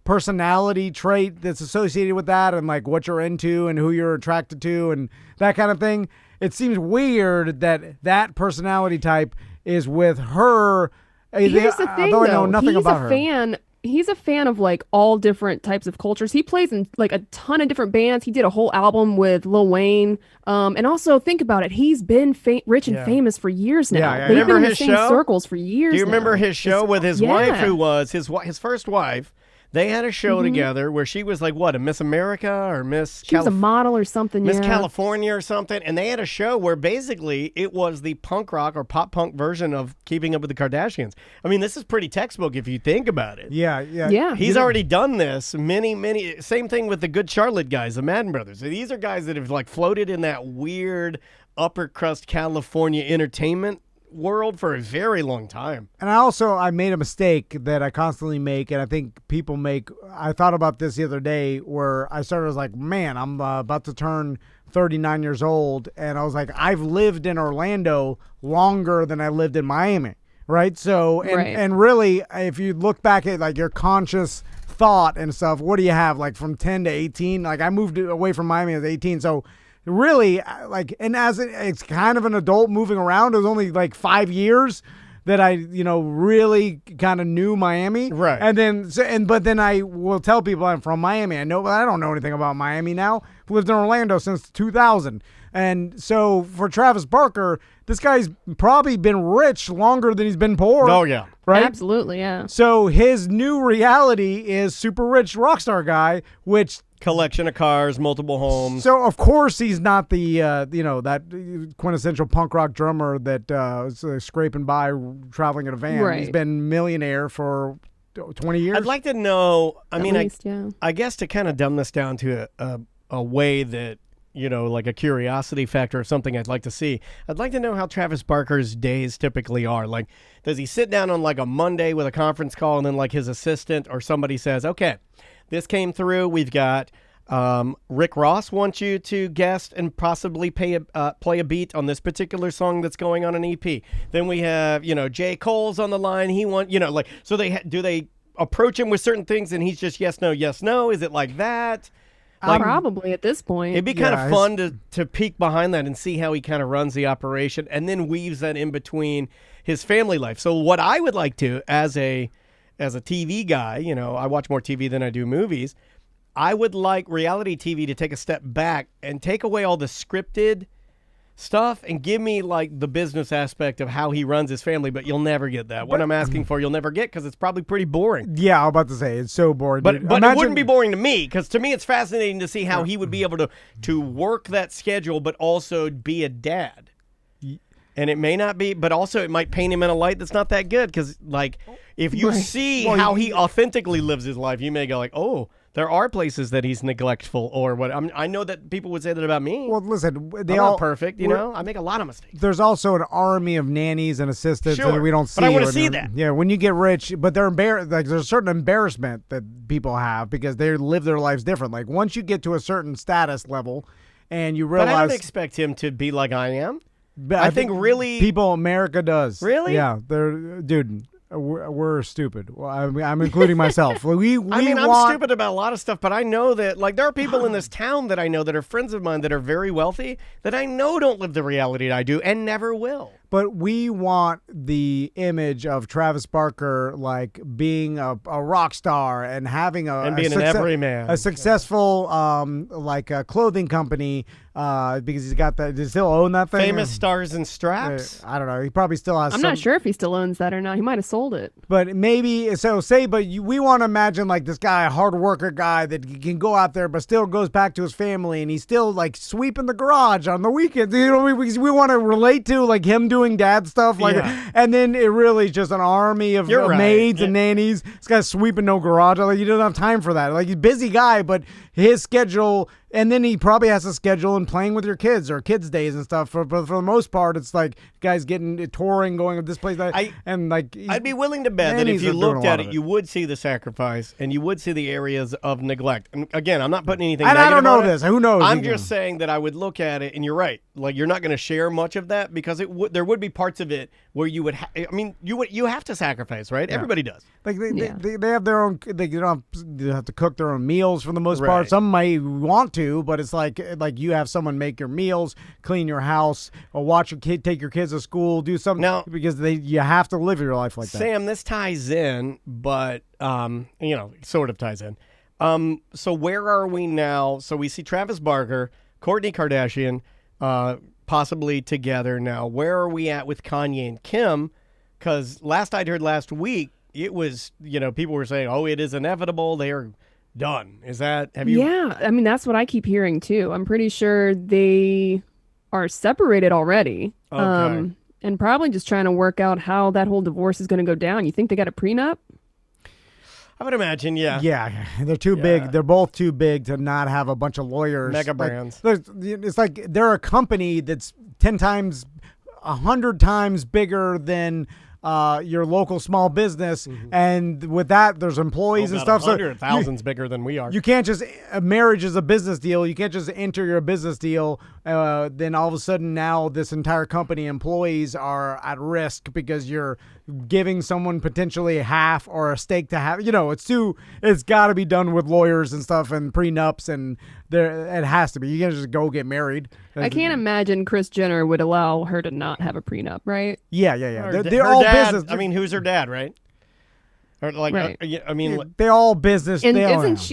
personality trait that's associated with that and like what you're into and who you're attracted to and that kind of thing. It seems weird that personality type is with her. Here's the thing, though I though. know nothing He's about a her. fan. He's a fan of like all different types of cultures. He plays in like a ton of different bands. He did a whole album with Lil Wayne. And also think about it. He's been rich and famous for years now. Yeah, yeah. They've Remember been in his the same show? circles for years. Do you remember now. his show with his yeah. wife, who was his first wife? They had a show together where she was like, what, a Miss America or Miss She was a model or something. Miss yeah. California or something, and they had a show where basically it was the punk rock or pop punk version of Keeping Up with the Kardashians. I mean, this is pretty textbook if you think about it. Yeah. Yeah. He's already done this many, same thing with the Good Charlotte guys, the Madden brothers. So these are guys that have like floated in that weird upper crust California entertainment world for a very long time. And I made a mistake that I constantly make, and I think people make. I thought about this the other day where I was like, man, I'm about to turn 39 years old, and I was like, I've lived in Orlando longer than I lived in Miami, right? So, and really, if you look back at like your conscious thought and stuff, what do you have, like from 10 to 18? Like I moved away from Miami at 18, so really, like, and as it's kind of an adult moving around, it was only like 5 years that I, really kind of knew Miami. Right. And then, but then I will tell people I'm from Miami. I don't know anything about Miami now. I've lived in Orlando since 2000. And so for Travis Barker, this guy's probably been rich longer than he's been poor. Oh, yeah. Right? Absolutely, yeah. So his new reality is super rich rock star guy, which Collection of cars, multiple homes. So of course he's not the that quintessential punk rock drummer that is scraping by traveling in a van. Right. He's been millionaire for 20 years. I'd like to know, At least, yeah. I guess to kind of dumb this down to a way that like a curiosity factor or something I'd like to see. I'd like to know how Travis Barker's days typically are. Like, does he sit down on like a Monday with a conference call and then like his assistant or somebody says, okay, this came through. We've got Rick Ross wants you to guest and possibly play a beat on this particular song that's going on an EP. Then we have, J. Cole's on the line. He so do they approach him with certain things and he's just yes, no, yes, no? Is it like that? Like, probably at this point. It'd be kind of fun to peek behind that and see how he kind of runs the operation and then weaves that in between his family life. So what I would like to, as a TV guy, I watch more TV than I do movies, I would like reality TV to take a step back and take away all the scripted stuff and give me like the business aspect of how he runs his family, but you'll never get that. What I'm asking for, you'll never get because it's probably pretty boring. Yeah, I'm about to say, it's so boring. But it wouldn't be boring to me because to me it's fascinating to see how he would be able to work that schedule but also be a dad. And it may not be, but also it might paint him in a light that's not that good because like if you see how he authentically lives his life, you may go like, oh, there are places that he's neglectful or what. I know that people would say that about me. Well, listen, I'm not perfect, I make a lot of mistakes. There's also an army of nannies and assistants that we don't see. But I want to see that. Yeah, when you get rich, but they're embarrassed. Like there's a certain embarrassment that people have because they live their lives different. Like once you get to a certain status level, and you realize, but I don't expect him to be like I am. But I think really people in America does. Really? Yeah, dude. We're stupid. Well, I'm including myself. I'm stupid about a lot of stuff, but I know that like there are people in this town that I know that are friends of mine that are very wealthy that I know don't live the reality that I do and never will. But we want the image of Travis Barker like being a rock star and having an everyman, a successful like a clothing company because he's got that. Does he still own that thing? Famous Stars and Straps. I don't know. He probably still has. I'm not sure if he still owns that or not. He might have sold it. But maybe so. We want to imagine like this guy, a hard worker guy that can go out there, but still goes back to his family, and he's still like sweeping the garage on the weekends. We want to relate to like him doing dad stuff, like, and then it really is just an army of maids and nannies. This guy's sweeping no garage. Like, you don't have time for that. Like, he's a busy guy, but his schedule, and then he probably has a schedule and playing with your kids or kids' days and stuff. For the most part, it's like guys getting touring, going to this place, I'd be willing to bet that if you looked at it, you would see the sacrifice and you would see the areas of neglect. And again, I'm not putting anything. And negative I don't know on this. Who knows? I'm just saying that I would look at it, and you're right. Like you're not going to share much of that because there would be parts of it where you would. You have to sacrifice, right? Yeah. Everybody does. Like they have their own. They don't have to cook their own meals for the most part. Some might want to, but it's like you have someone make your meals, clean your house, or watch your kid, take your kids to school, do something now, because you have to live your life like that. Sam, this ties in, but sort of ties in. So where are we now? So we see Travis Barker, Kourtney Kardashian, possibly together now. Where are we at with Kanye and Kim? Because last I'd heard last week, it was, people were saying, oh, it is inevitable. They are done. Is that, have you? Yeah. I mean, that's what I keep hearing too. I'm pretty sure they are separated already. Okay. And probably just trying to work out how that whole divorce is going to go down. You think they got a prenup? I would imagine, yeah. Yeah, they're too big. They're both too big to not have a bunch of lawyers. Mega brands. It's like they're a company that's 10 times, 100 times bigger than your local small business, and with that, there's employees and stuff. 100,000's bigger than we are. You can't just marriage is a business deal. You can't just enter your business deal. Then all of a sudden now this entire company employees are at risk because you're giving someone potentially half or a stake to have. It's got to be done with lawyers and stuff and prenups, and it has to be. You can't just go get married. I can't imagine Kris Jenner would allow her to not have a prenup, right? Yeah. They're all all dad, business. I mean, who's her dad, right? Or like, right. They're all business. And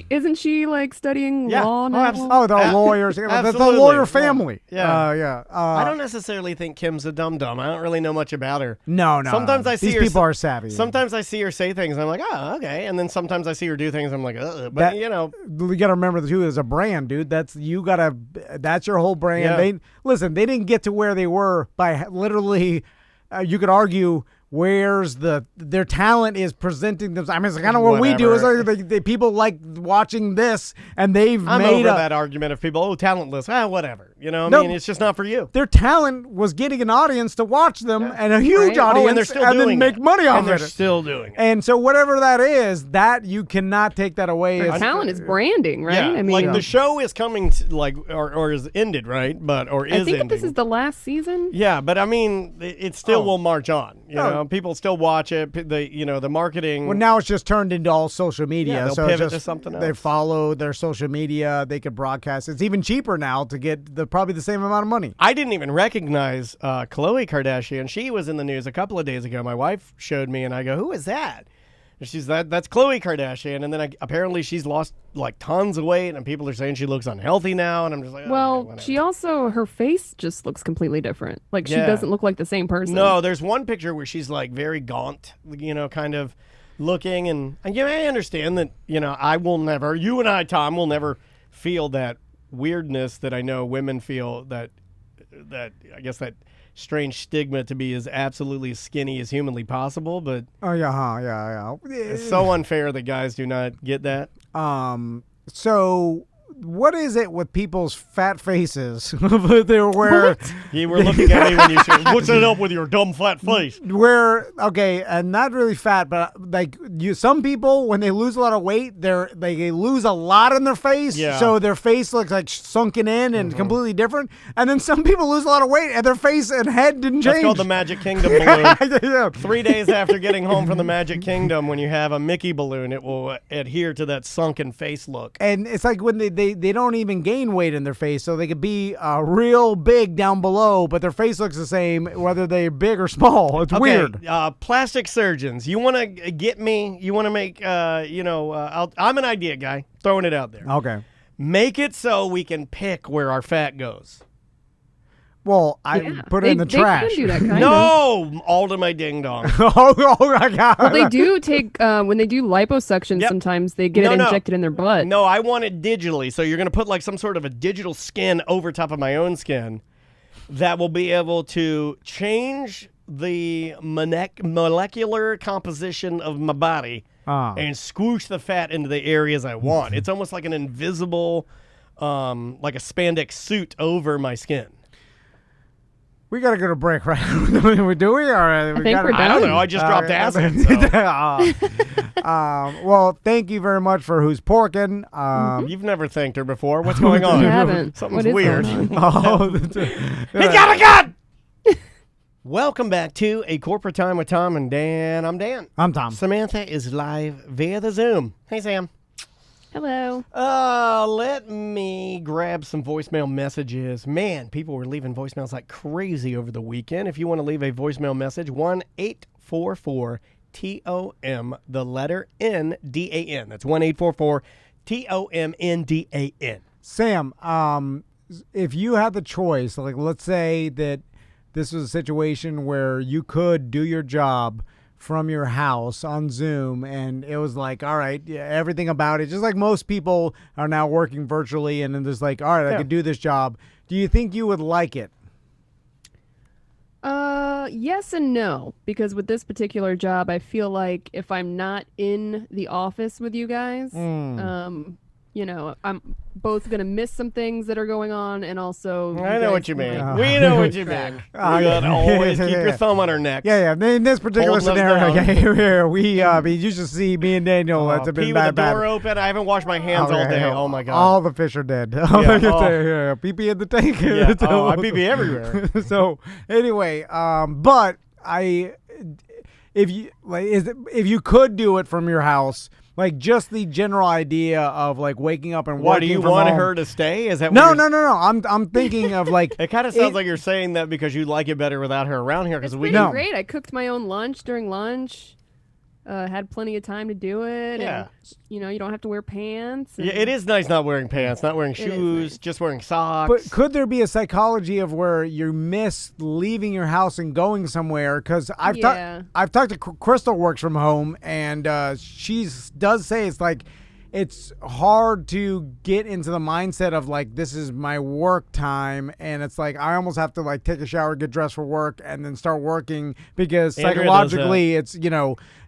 isn't she like studying law now? They're lawyers. That's the lawyer family. Yeah. I don't necessarily think Kim's a dum-dum. I don't really know much about her. No. Sometimes I see these people are savvy. Sometimes I see her say things, and I'm like, oh, okay. And then sometimes I see her do things, I'm like, but you got to remember too, as a brand, dude. That's your whole brand. Yeah. They didn't get to where they were by literally. You could argue where's their talent is presenting themselves. I mean, it's kind of what we do. Is like the people like watching this, and I'm over that argument of people, talentless. Whatever. You know, I mean, it's just not for you. Their talent was getting an audience to watch them, and a huge audience, and they're still and doing then make money off they're it. Still doing it. And so whatever that is, that you cannot take that away. Their talent is branding, right? Yeah, I mean, like the show is coming, or is ended, right? Or is I think ending. this is the last season. Yeah, but I mean, it still will march on. You know, people still watch it. The marketing. Well, now it's just turned into all social media. Yeah, they'll so pivot just, to something else. They follow their social media. They could broadcast. It's even cheaper now to get probably the same amount of money. I didn't even recognize Kourtney Kardashian. She was in the news a couple of days ago. My wife showed me, and I go, "Who is that?" And she's that's Kourtney Kardashian. And then apparently she's lost like tons of weight, and people are saying she looks unhealthy now. And I'm just like, well, okay, she also her face just looks completely different. Like she doesn't look like the same person. No, there's one picture where she's like very gaunt, kind of looking, and I understand that. I will never. You and I, Tom, will never feel that weirdness that I know women feel. That I guess that strange stigma to be as absolutely skinny as humanly possible, but yeah. It's so unfair that guys do not get that. So what is it with people's fat faces? They were You were looking at me when you said, "What's it up with your dumb fat face?" And not really fat, but like some people when they lose a lot of weight, they lose a lot in their face, so their face looks like sunken in and completely different. And then some people lose a lot of weight and their face and head didn't change. That's called the Magic Kingdom balloon. 3 days after getting home from the Magic Kingdom, when you have a Mickey balloon, it will adhere to that sunken face look. And it's like when they don't even gain weight in their face, so they could be real big down below, but their face looks the same whether they're big or small. It's weird. Plastic surgeons, you want to get me? You want to make? I'm an idea guy, throwing it out there. Okay. Make it so we can pick where our fat goes. Well, I put it in the trash. Can do that kind no, all to my ding dong. Oh my God. Well, they do take when they do liposuction. Sometimes they get it injected in their butt. No, I want it digitally. So you're going to put like some sort of a digital skin over top of my own skin that will be able to change the molecular composition of my body and squish the fat into the areas I want. It's almost like an invisible, like a spandex suit over my skin. We got to go to break, right? Do we? Or I think we're done. I don't know. I just dropped acid. Well, thank you very much for Who's Porkin'. You've never thanked her before. What's going on? I haven't. Something's weird. He's got a gun! Welcome back to A Corporate Time with Tom and Dan. I'm Dan. I'm Tom. Samantha is live via the Zoom. Hey, Sam. Hello. Let me grab some voicemail messages. Man, people were leaving voicemails like crazy over the weekend. If you want to leave a voicemail message, 1-844-TOM, the letter N-D-A-N. That's 1-844-TOMNDAN. Sam, if you had the choice, like let's say that this was a situation where you could do your job from your house on Zoom, and it was like, all right, everything about it, just like most people are now working virtually, and then there's like, all right, I could do this job. Do you think you would like it? Yes and no, because with this particular job, I feel like if I'm not in the office with you guys, I'm both going to miss some things that are going on, and also... I know what you mean. We know what you mean. You gotta always keep your thumb on our necks. Yeah. In this particular scenario, we you should see me and Daniel. That's a bit pee bad. with the door open. I haven't washed my hands all day. Oh, my God. All the fish are dead. Pee-pee in the tank. Yeah. I pee-pee everywhere. So, anyway, but if you could do it from your house... Like just the general idea of like waking up and working. What, do you from want home. her to stay? Is that no? I'm thinking of like it kind of sounds like you're saying that because you like it better without her around here. Because great. I cooked my own lunch during lunch. Had plenty of time to do it. Yeah. And, you don't have to wear pants. Yeah, it is nice not wearing pants, not wearing shoes, just wearing socks. But could there be a psychology of where you miss leaving your house and going somewhere? Because I've talked to Crystal, works from home, and she does say it's like it's hard to get into the mindset of like, this is my work time. And it's like, I almost have to like take a shower, get dressed for work, and then start working because psychologically it's,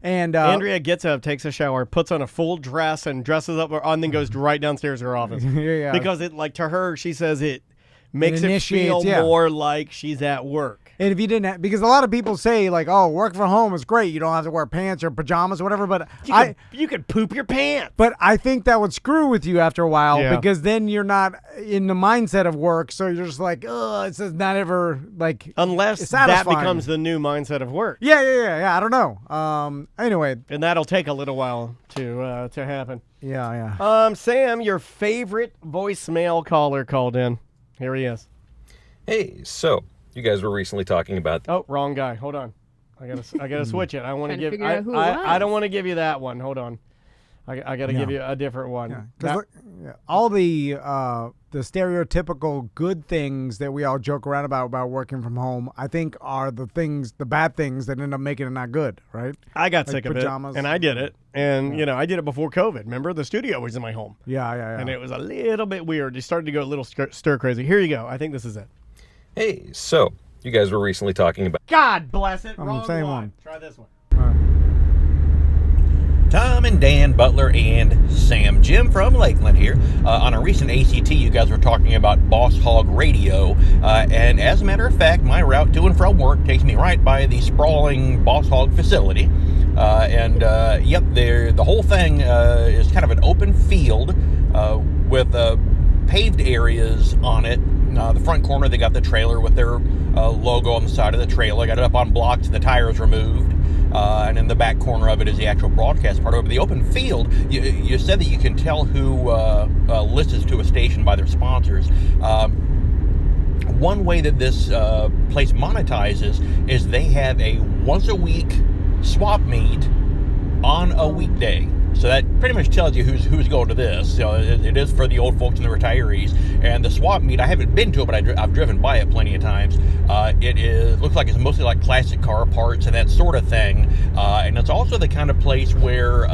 and Andrea gets up, takes a shower, puts on a full dress and dresses up, and then goes right downstairs to her office. Yeah. Because it, like, to her, she says it makes it feel initiates, more like she's at work. And if you didn't, because a lot of people say like, "Oh, work from home is great. You don't have to wear pants or pajamas or whatever." But you could poop your pants. But I think that would screw with you after a while Yeah. because then you're not in the mindset of work. So you're just like, "Oh, it's just not ever like." Unless that satisfying. becomes the new mindset of work. Yeah. I don't know. Anyway, and that'll take a little while to happen. Yeah. Sam, your favorite voicemail caller called in. Here he is. Hey, so you guys were recently talking about. Oh, wrong guy. Hold on. I gotta switch it. I want to give. figure out who it I don't was. want to give you that one. Hold on. I got to give you a different one. Because all the stereotypical good things that we all joke around about working from home, I think are the bad things that end up making it not good, right? I got Like sick of pajamas. it, and I did it. And, I did it before COVID. Remember? The studio was in my home. Yeah. And it was a little bit weird. It started to go a little stir crazy. Here you go. I think this is it. Hey, so you guys were recently talking about. God bless it. I'm Wrong saying one. one. Try this one. Tom and Dan Butler and Sam. Jim from Lakeland here. On a recent ACT, you guys were talking about Boss Hog Radio. And as a matter of fact, my route to and from work takes me right by the sprawling Boss Hog facility. The whole thing is kind of an open field with paved areas on it. The front corner, they got the trailer with their logo on the side of the trailer. Got it up on blocks, the tires removed. And in the back corner of it is the actual broadcast part of it. The open field, you said that you can tell who listens to a station by their sponsors. One way that this place monetizes is they have a once-a-week swap meet on a weekday. So that pretty much tells you who's going to this. So it is for the old folks and the retirees. And the swap meet, I haven't been to it, but I've driven by it plenty of times. Looks like it's mostly like classic car parts and that sort of thing. And it's also the kind of place where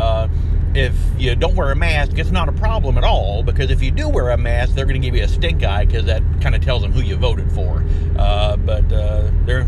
if you don't wear a mask, it's not a problem at all. Because if you do wear a mask, they're going to give you a stink eye because that kind of tells them who you voted for.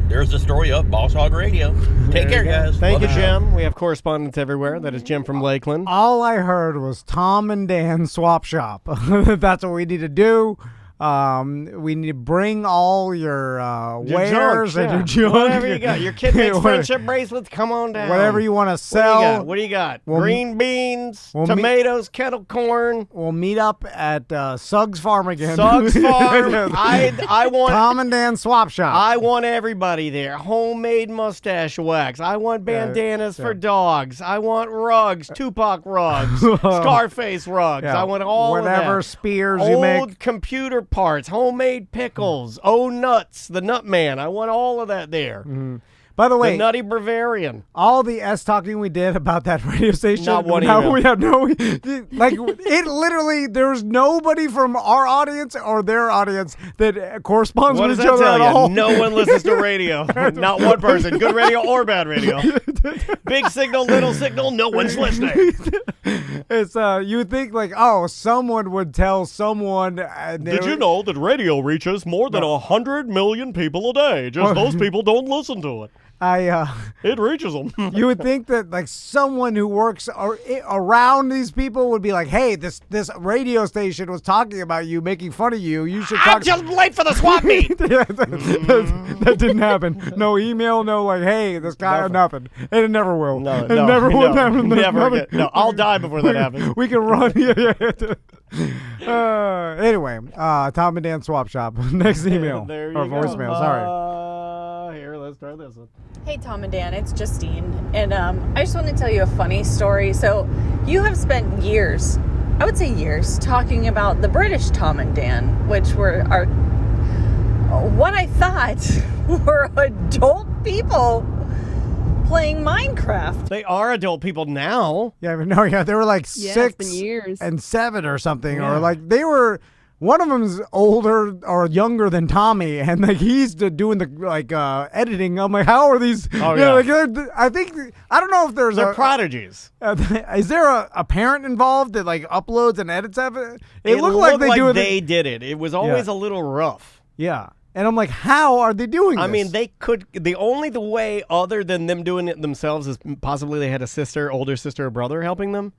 There's the story of Boss Hog Radio. Take care, guys. Thank you, Love it. Jim. We have correspondents everywhere. That is Jim from Lakeland. All I heard was Tom and Dan swap shop. That's what we need to do. We need to bring all your wares junk, and your junk. Whatever you got. Your kid makes friendship bracelets. Come on down. Whatever you want to sell. What do you got? We'll Green beans, we'll tomatoes, kettle corn. We'll meet up at Suggs Farm again. Suggs Farm. I want Tom and Dan swap shop. I want everybody there. Homemade mustache wax. I want bandanas for dogs. I want rugs, Tupac rugs, Scarface rugs. Yeah, I want all of that. whatever spears you make. Old computer parts, homemade pickles, nuts, the Nut Man. I want all of that there. Mm-hmm. By the way, the Nutty Bavarian. all the talking we did about that radio station. Not one now email. we have it literally. There's nobody from our audience or their audience that corresponds What with does each that other tell at you? all. No one listens to radio. Not one person. Good radio or bad radio. Big signal, little signal, no one's listening. It's you would think like, someone would tell someone. Did you know that radio reaches more than 100 million people a day? Just those people don't listen to it. It reaches them. You would think that like someone who works around these people would be like, "Hey, this radio station was talking about you, making fun of you. You should talk." I'm just late for the swap meet. that didn't happen. No email. No like, "Hey, this guy." Nothing. And it never will. No, it never will happen. Never again. No, I'll die before that happens. We can run. Anyway, Tom and Dan swap shop. Next email There you or go. voicemail. Sorry. Here, let's try this one. Hey, Tom and Dan, it's Justine. And I just want to tell you a funny story. So you have spent years, I would say years, talking about the British Tom and Dan, which are what I thought were adult people playing Minecraft. They are adult people now. Yeah, but no, they were like Yeah, it's 6 been years. and 7 or something, Yeah. or like they were one of them's older or younger than Tommy, and like he's doing the editing. I'm like, how are these? Oh, yeah. I don't know if there's They're prodigies. Is there a parent involved that like uploads and edits of it? It looked like they do it. They did it. It was always a little rough. Yeah. And I'm like, how are they doing this? I mean, they could. The way other than them doing it themselves is possibly they had a sister, older sister or brother helping them.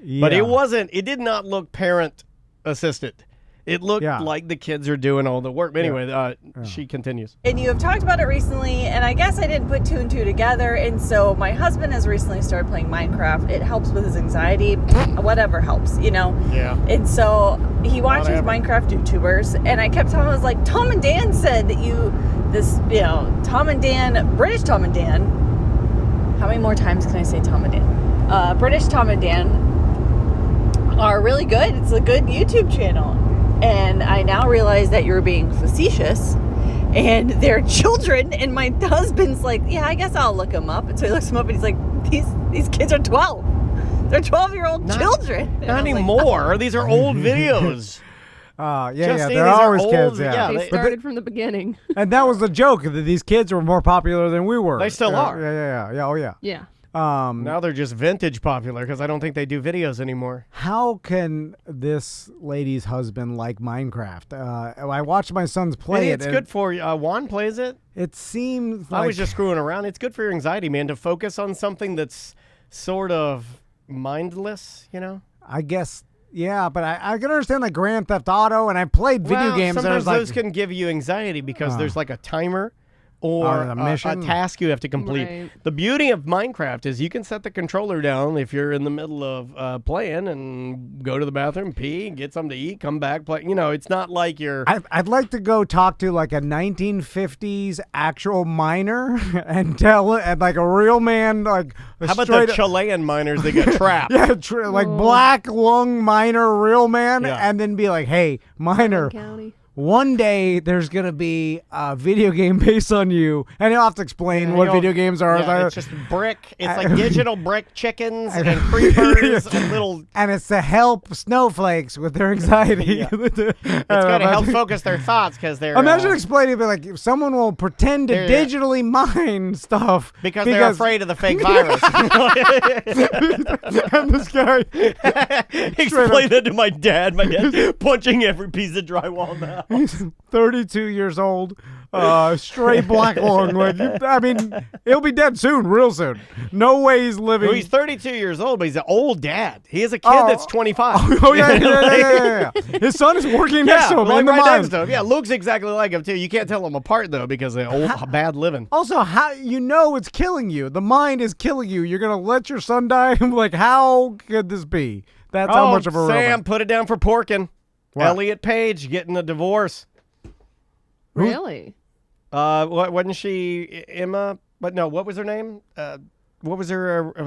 Yeah. But it did not look parent assisted. It looked like the kids are doing all the work. But anyway, she continues. And you have talked about it recently, and I guess I didn't put two and two together. And so my husband has recently started playing Minecraft. It helps with his anxiety. Whatever helps, Yeah. And so he watches Minecraft YouTubers, and I kept telling him, I was like, Tom and Dan said that Tom and Dan, British Tom and Dan. How many more times can I say Tom and Dan? British Tom and Dan are really good. It's a good YouTube channel. And I now realize that you're being facetious and they're children. And my husband's like, yeah, I guess I'll look them up. And so he looks them up and he's like, these kids are 12. They're 12-year-old children. Not anymore. Like, these are old videos. They're always kids. Yeah, they started from the beginning. And that was the joke, that these kids were more popular than we were. They still are. Yeah. Oh, yeah. Yeah. Now they're just vintage popular because I don't think they do videos anymore. How can this lady's husband like Minecraft? I watched my sons play it. It's good for you. Juan plays it. It seems like... I was just screwing around. It's good for your anxiety, man, to focus on something that's sort of mindless, I guess, yeah, but I can understand like Grand Theft Auto, and I played video games. Sometimes and those can give you anxiety because there's like a timer or a mission, a task you have to complete. Right. The beauty of Minecraft is you can set the controller down if you're in the middle of playing and go to the bathroom, pee, get something to eat, come back, play. It's not like you're... I'd like to go talk to like a 1950s actual miner and tell it, and like a real man, like... How about the Chilean miners that get trapped? Yeah, like black lung miner, real man, and then be like, hey, miner... One day there's going to be a video game based on you, and you'll have to explain what video games are. Yeah, it's just brick. It's like digital brick chickens and creepers and little... And it's to help snowflakes with their anxiety. It's going to help focus their thoughts because they're... Imagine explaining, but like, someone will pretend to digitally mine stuff. Because they're afraid of the fake virus. And this guy... Explain that to my dad. My dad's punching every piece of drywall now. He's 32 years old, straight black lung. Like, I mean, he'll be dead soon, real soon. No way he's living. Well, he's 32 years old, but he's an old dad. He has a kid that's 25. Oh, yeah. His son is working next to him in the mine. Next to him. Yeah, looks exactly like him, too. You can't tell them apart, though, because of old, bad living. Also, how it's killing you. The mind is killing you. You're going to let your son die? Like, how could this be? That's how much of a Sam, robot. put it down for porking. What? Elliot Page getting a divorce. Really? Wasn't she Emma? But no, what was her name? What was her? I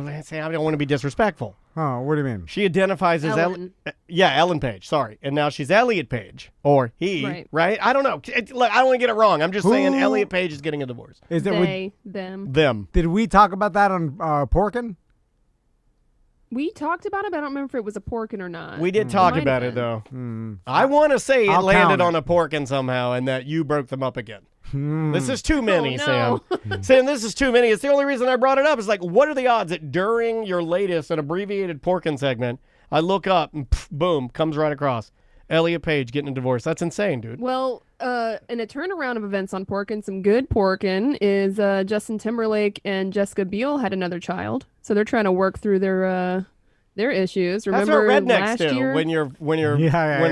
don't want to be disrespectful. Oh, what do you mean? She identifies as Ellen. Ellen Page. Sorry, and now she's Elliot Page, or he, right? I don't know. Look, I don't want to get it wrong. I'm just saying Elliot Page is getting a divorce. Is it them? Did we talk about that on Porkin? We talked about it, but I don't remember if it was a porkin or not. We did talk about it, though. I want to say it landed on a porkin somehow and that you broke them up again. This is too many, Sam. Sam, this is too many. It's the only reason I brought it up. It's like, what are the odds that during your latest and abbreviated porkin segment, I look up and boom, comes right across. Elliot Page getting a divorce. That's insane, dude. Well, in a turnaround of events on Porkin, some good Porkin is Justin Timberlake and Jessica Biel had another child. So they're trying to work through their issues. Remember that's what rednecks last do year? when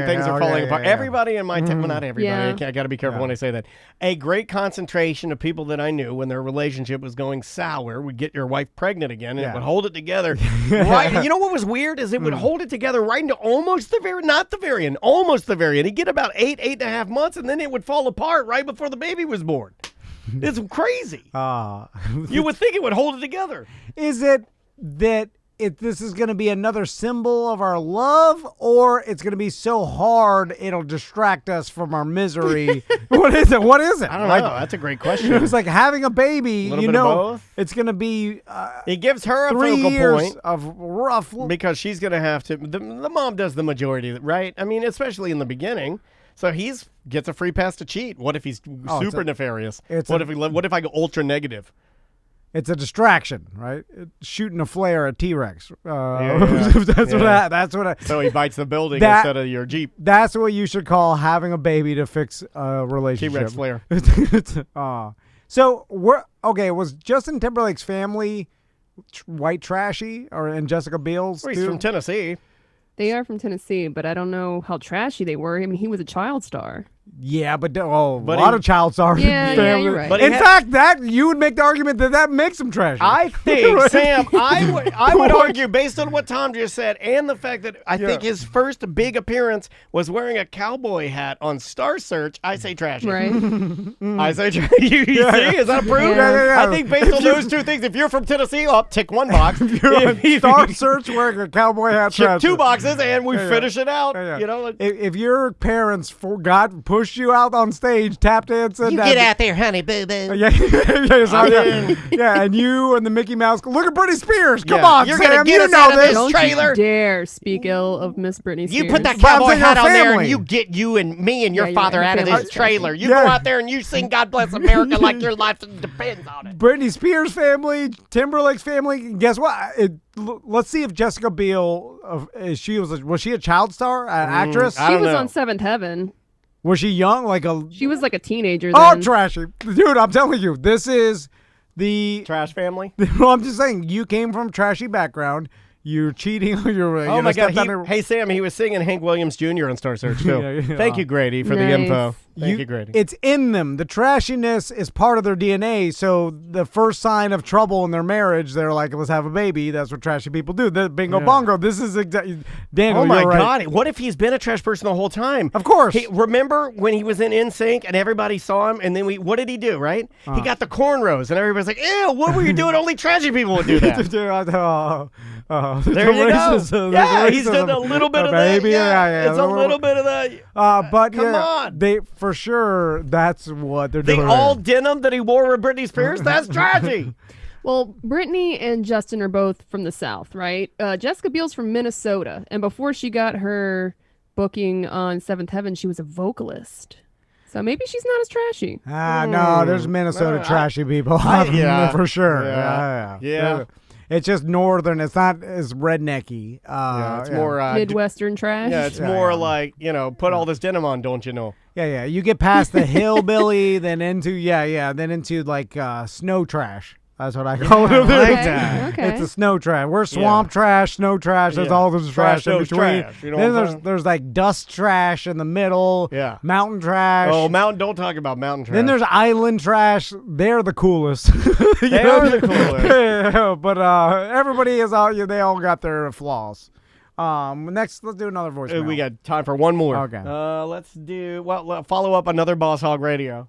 things are falling apart. Everybody in my town, well, not everybody. I got to be careful when I say that. A great concentration of people that I knew when their relationship was going sour would get your wife pregnant again, and it would hold it together. Right. You know what was weird is it would hold it together right into almost the very, not the very end, almost the very end. He'd get about 8.5 months, and then it would fall apart right before the baby was born. It's crazy. You would think it would hold it together. Is it that this is going to be another symbol of our love, or it's going to be so hard it'll distract us from our misery? What is it? I don't know. That's a great question. It's like having a baby. A little bit of both? It's going to be. It gives her a 3 focal years point of rough. because she's going to have to. The mom does the majority, right? I mean, especially in the beginning. So gets a free pass to cheat. What if he's super nefarious? What if I go ultra negative? It's a distraction, right? Shooting a flare at T-Rex. That's what. So he bites the building instead of your Jeep. That's what you should call having a baby to fix a relationship. T-Rex flare. So was Justin Timberlake's family white trashy, and Jessica Biel's? Well, he's from Tennessee. They are from Tennessee, but I don't know how trashy they were. I mean, he was a child star. Yeah, but a lot of child stars. Yeah, you're right. But in fact, you would make the argument that makes him trashy. I think, Sam, I would argue, based on what Tom just said, and the fact that I think his first big appearance was wearing a cowboy hat on Star Search, I say trashy. Right. I say trashy. You see? Is that approved? Yeah. I think based on those two things, if you're from Tennessee, tick one box. If you're on Star Search wearing a cowboy hat, check 2 boxes, and we finish it out. You know, if your parents pushed you out on stage, tap dancing. You get out there, honey, boo boo. And you and the Mickey Mouse. Look at Britney Spears. Come on, you're Sam, gonna get us out of this trailer. Don't you dare speak ill of Miss Britney Spears. You put that cowboy hat on there, and you get you and me and your father out of this trailer. You go out there and you sing "God Bless America" like your life depends on it. Britney Spears family, Timberlake's family. Guess what? Let's see if Jessica Biel. Was she a child star, actress? She was on Seventh Heaven. Was she young? She was like a teenager Oh, then. trashy. Dude, I'm telling you, this is the trash family. Well, I'm just saying, you came from a trashy background. You're cheating. Oh my God! Hey Sam, he was singing Hank Williams Jr. on Star Search too. Thank you, Grady, for the info. Thank you, Grady. It's in them. The trashiness is part of their DNA. So the first sign of trouble in their marriage, they're like, "Let's have a baby." That's what trashy people do. The bingo bongo. This is exactly. Daniel, oh my you're right. God! What if he's been a trash person the whole time? Of course. Remember when he was in NSYNC and everybody saw him, and then what did he do? Right? He got the cornrows, and everybody's like, "Ew! What were you doing? Only trashy people would do that." There you go. Yeah, he's done a little bit of that. Yeah, it's a little bit of that. But come on, they for sure. That's what they're doing. The all denim that he wore with Britney Spears. That's trashy. Well, Britney and Justin are both from the South, right? Jessica Biel's from Minnesota, and before she got her booking on Seventh Heaven, she was a vocalist. So maybe she's not as trashy. No, there's Minnesota trashy people. For sure. Yeah. It's just northern. It's not as rednecky. It's more Midwestern trash. Yeah, it's more like, put all this denim on, don't you know? Yeah. You get past the hillbilly, then into like snow trash. That's what I call it. Okay. It's a snow trash. We're swamp trash, snow trash. There's all this trash in between. Trash, you know then there's like dust trash in the middle. Yeah. Mountain trash. Oh, don't talk about mountain trash. Then there's island trash. They're the coolest. They are the coolest. Yeah, but everybody is out. They all got their flaws. Next, let's do another voicemail. We got time for one more. Okay. Let's follow up another Boss Hog Radio.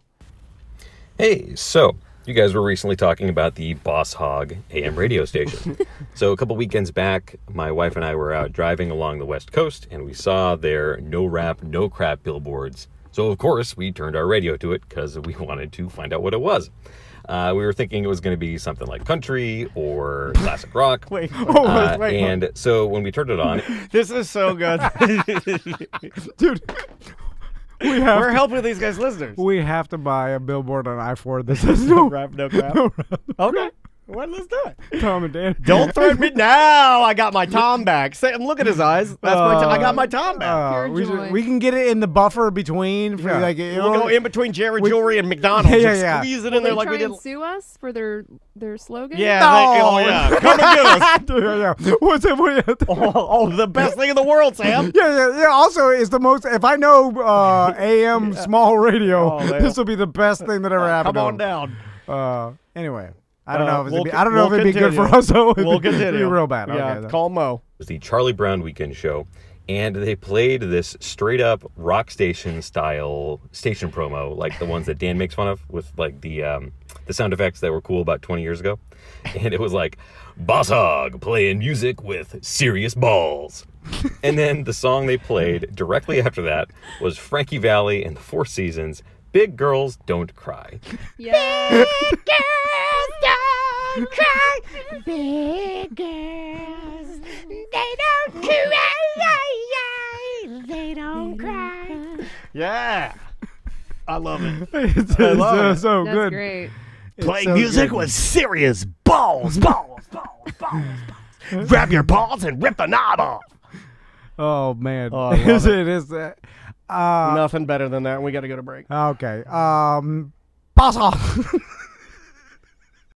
Hey, so you guys were recently talking about the Boss Hog AM radio station. So a couple weekends back, my wife and I were out driving along the West Coast, and we saw their no rap, no crap billboards. So of course, we turned our radio to it because we wanted to find out what it was. We were thinking it was going to be something like country or classic rock. Wait. And so when we turned it on... This is so good. Dude... We're helping these guys' listeners. We have to buy a billboard on I-4 that says no rap, no crap. Okay. Well, let's do it. Tom and Dan. Don't threaten me now. I got my Tom back. Look at his eyes. That's I got my Tom back. We can get it in the buffer between. We'll go in between Jared Jewelry and McDonald's. Yeah. Squeeze it in there like we did. Try and sue us for their slogan? Yeah. Yeah. Come and get us. Yeah. What's it? The best thing in the world, Sam. Yeah. Also, it's the most. If I know AM small radio, this will be the best thing that ever happened. Come on down. Anyway. I don't know if it'd be good for us. So we'll continue. It'd be real bad. Yeah, okay, call Mo. It was the Charlie Brown Weekend Show, and they played this straight up rock station style station promo, like the ones that Dan makes fun of, with like the sound effects that were cool about 20 years ago. And it was like, Boss Hog playing music with serious balls. And then the song they played directly after that was Frankie Valli and the Four Seasons, Big Girls Don't Cry. Yeah. Big girls don't cry. Big girls, they don't cry. They don't cry. Yeah. I love it. It's I love so it. That's good. great. It's Playing so music good. with serious balls. Grab your balls and rip the knob off. Oh man, Oh, I love it. it is. Nothing better than that. We got to go to break. Okay. Boss off.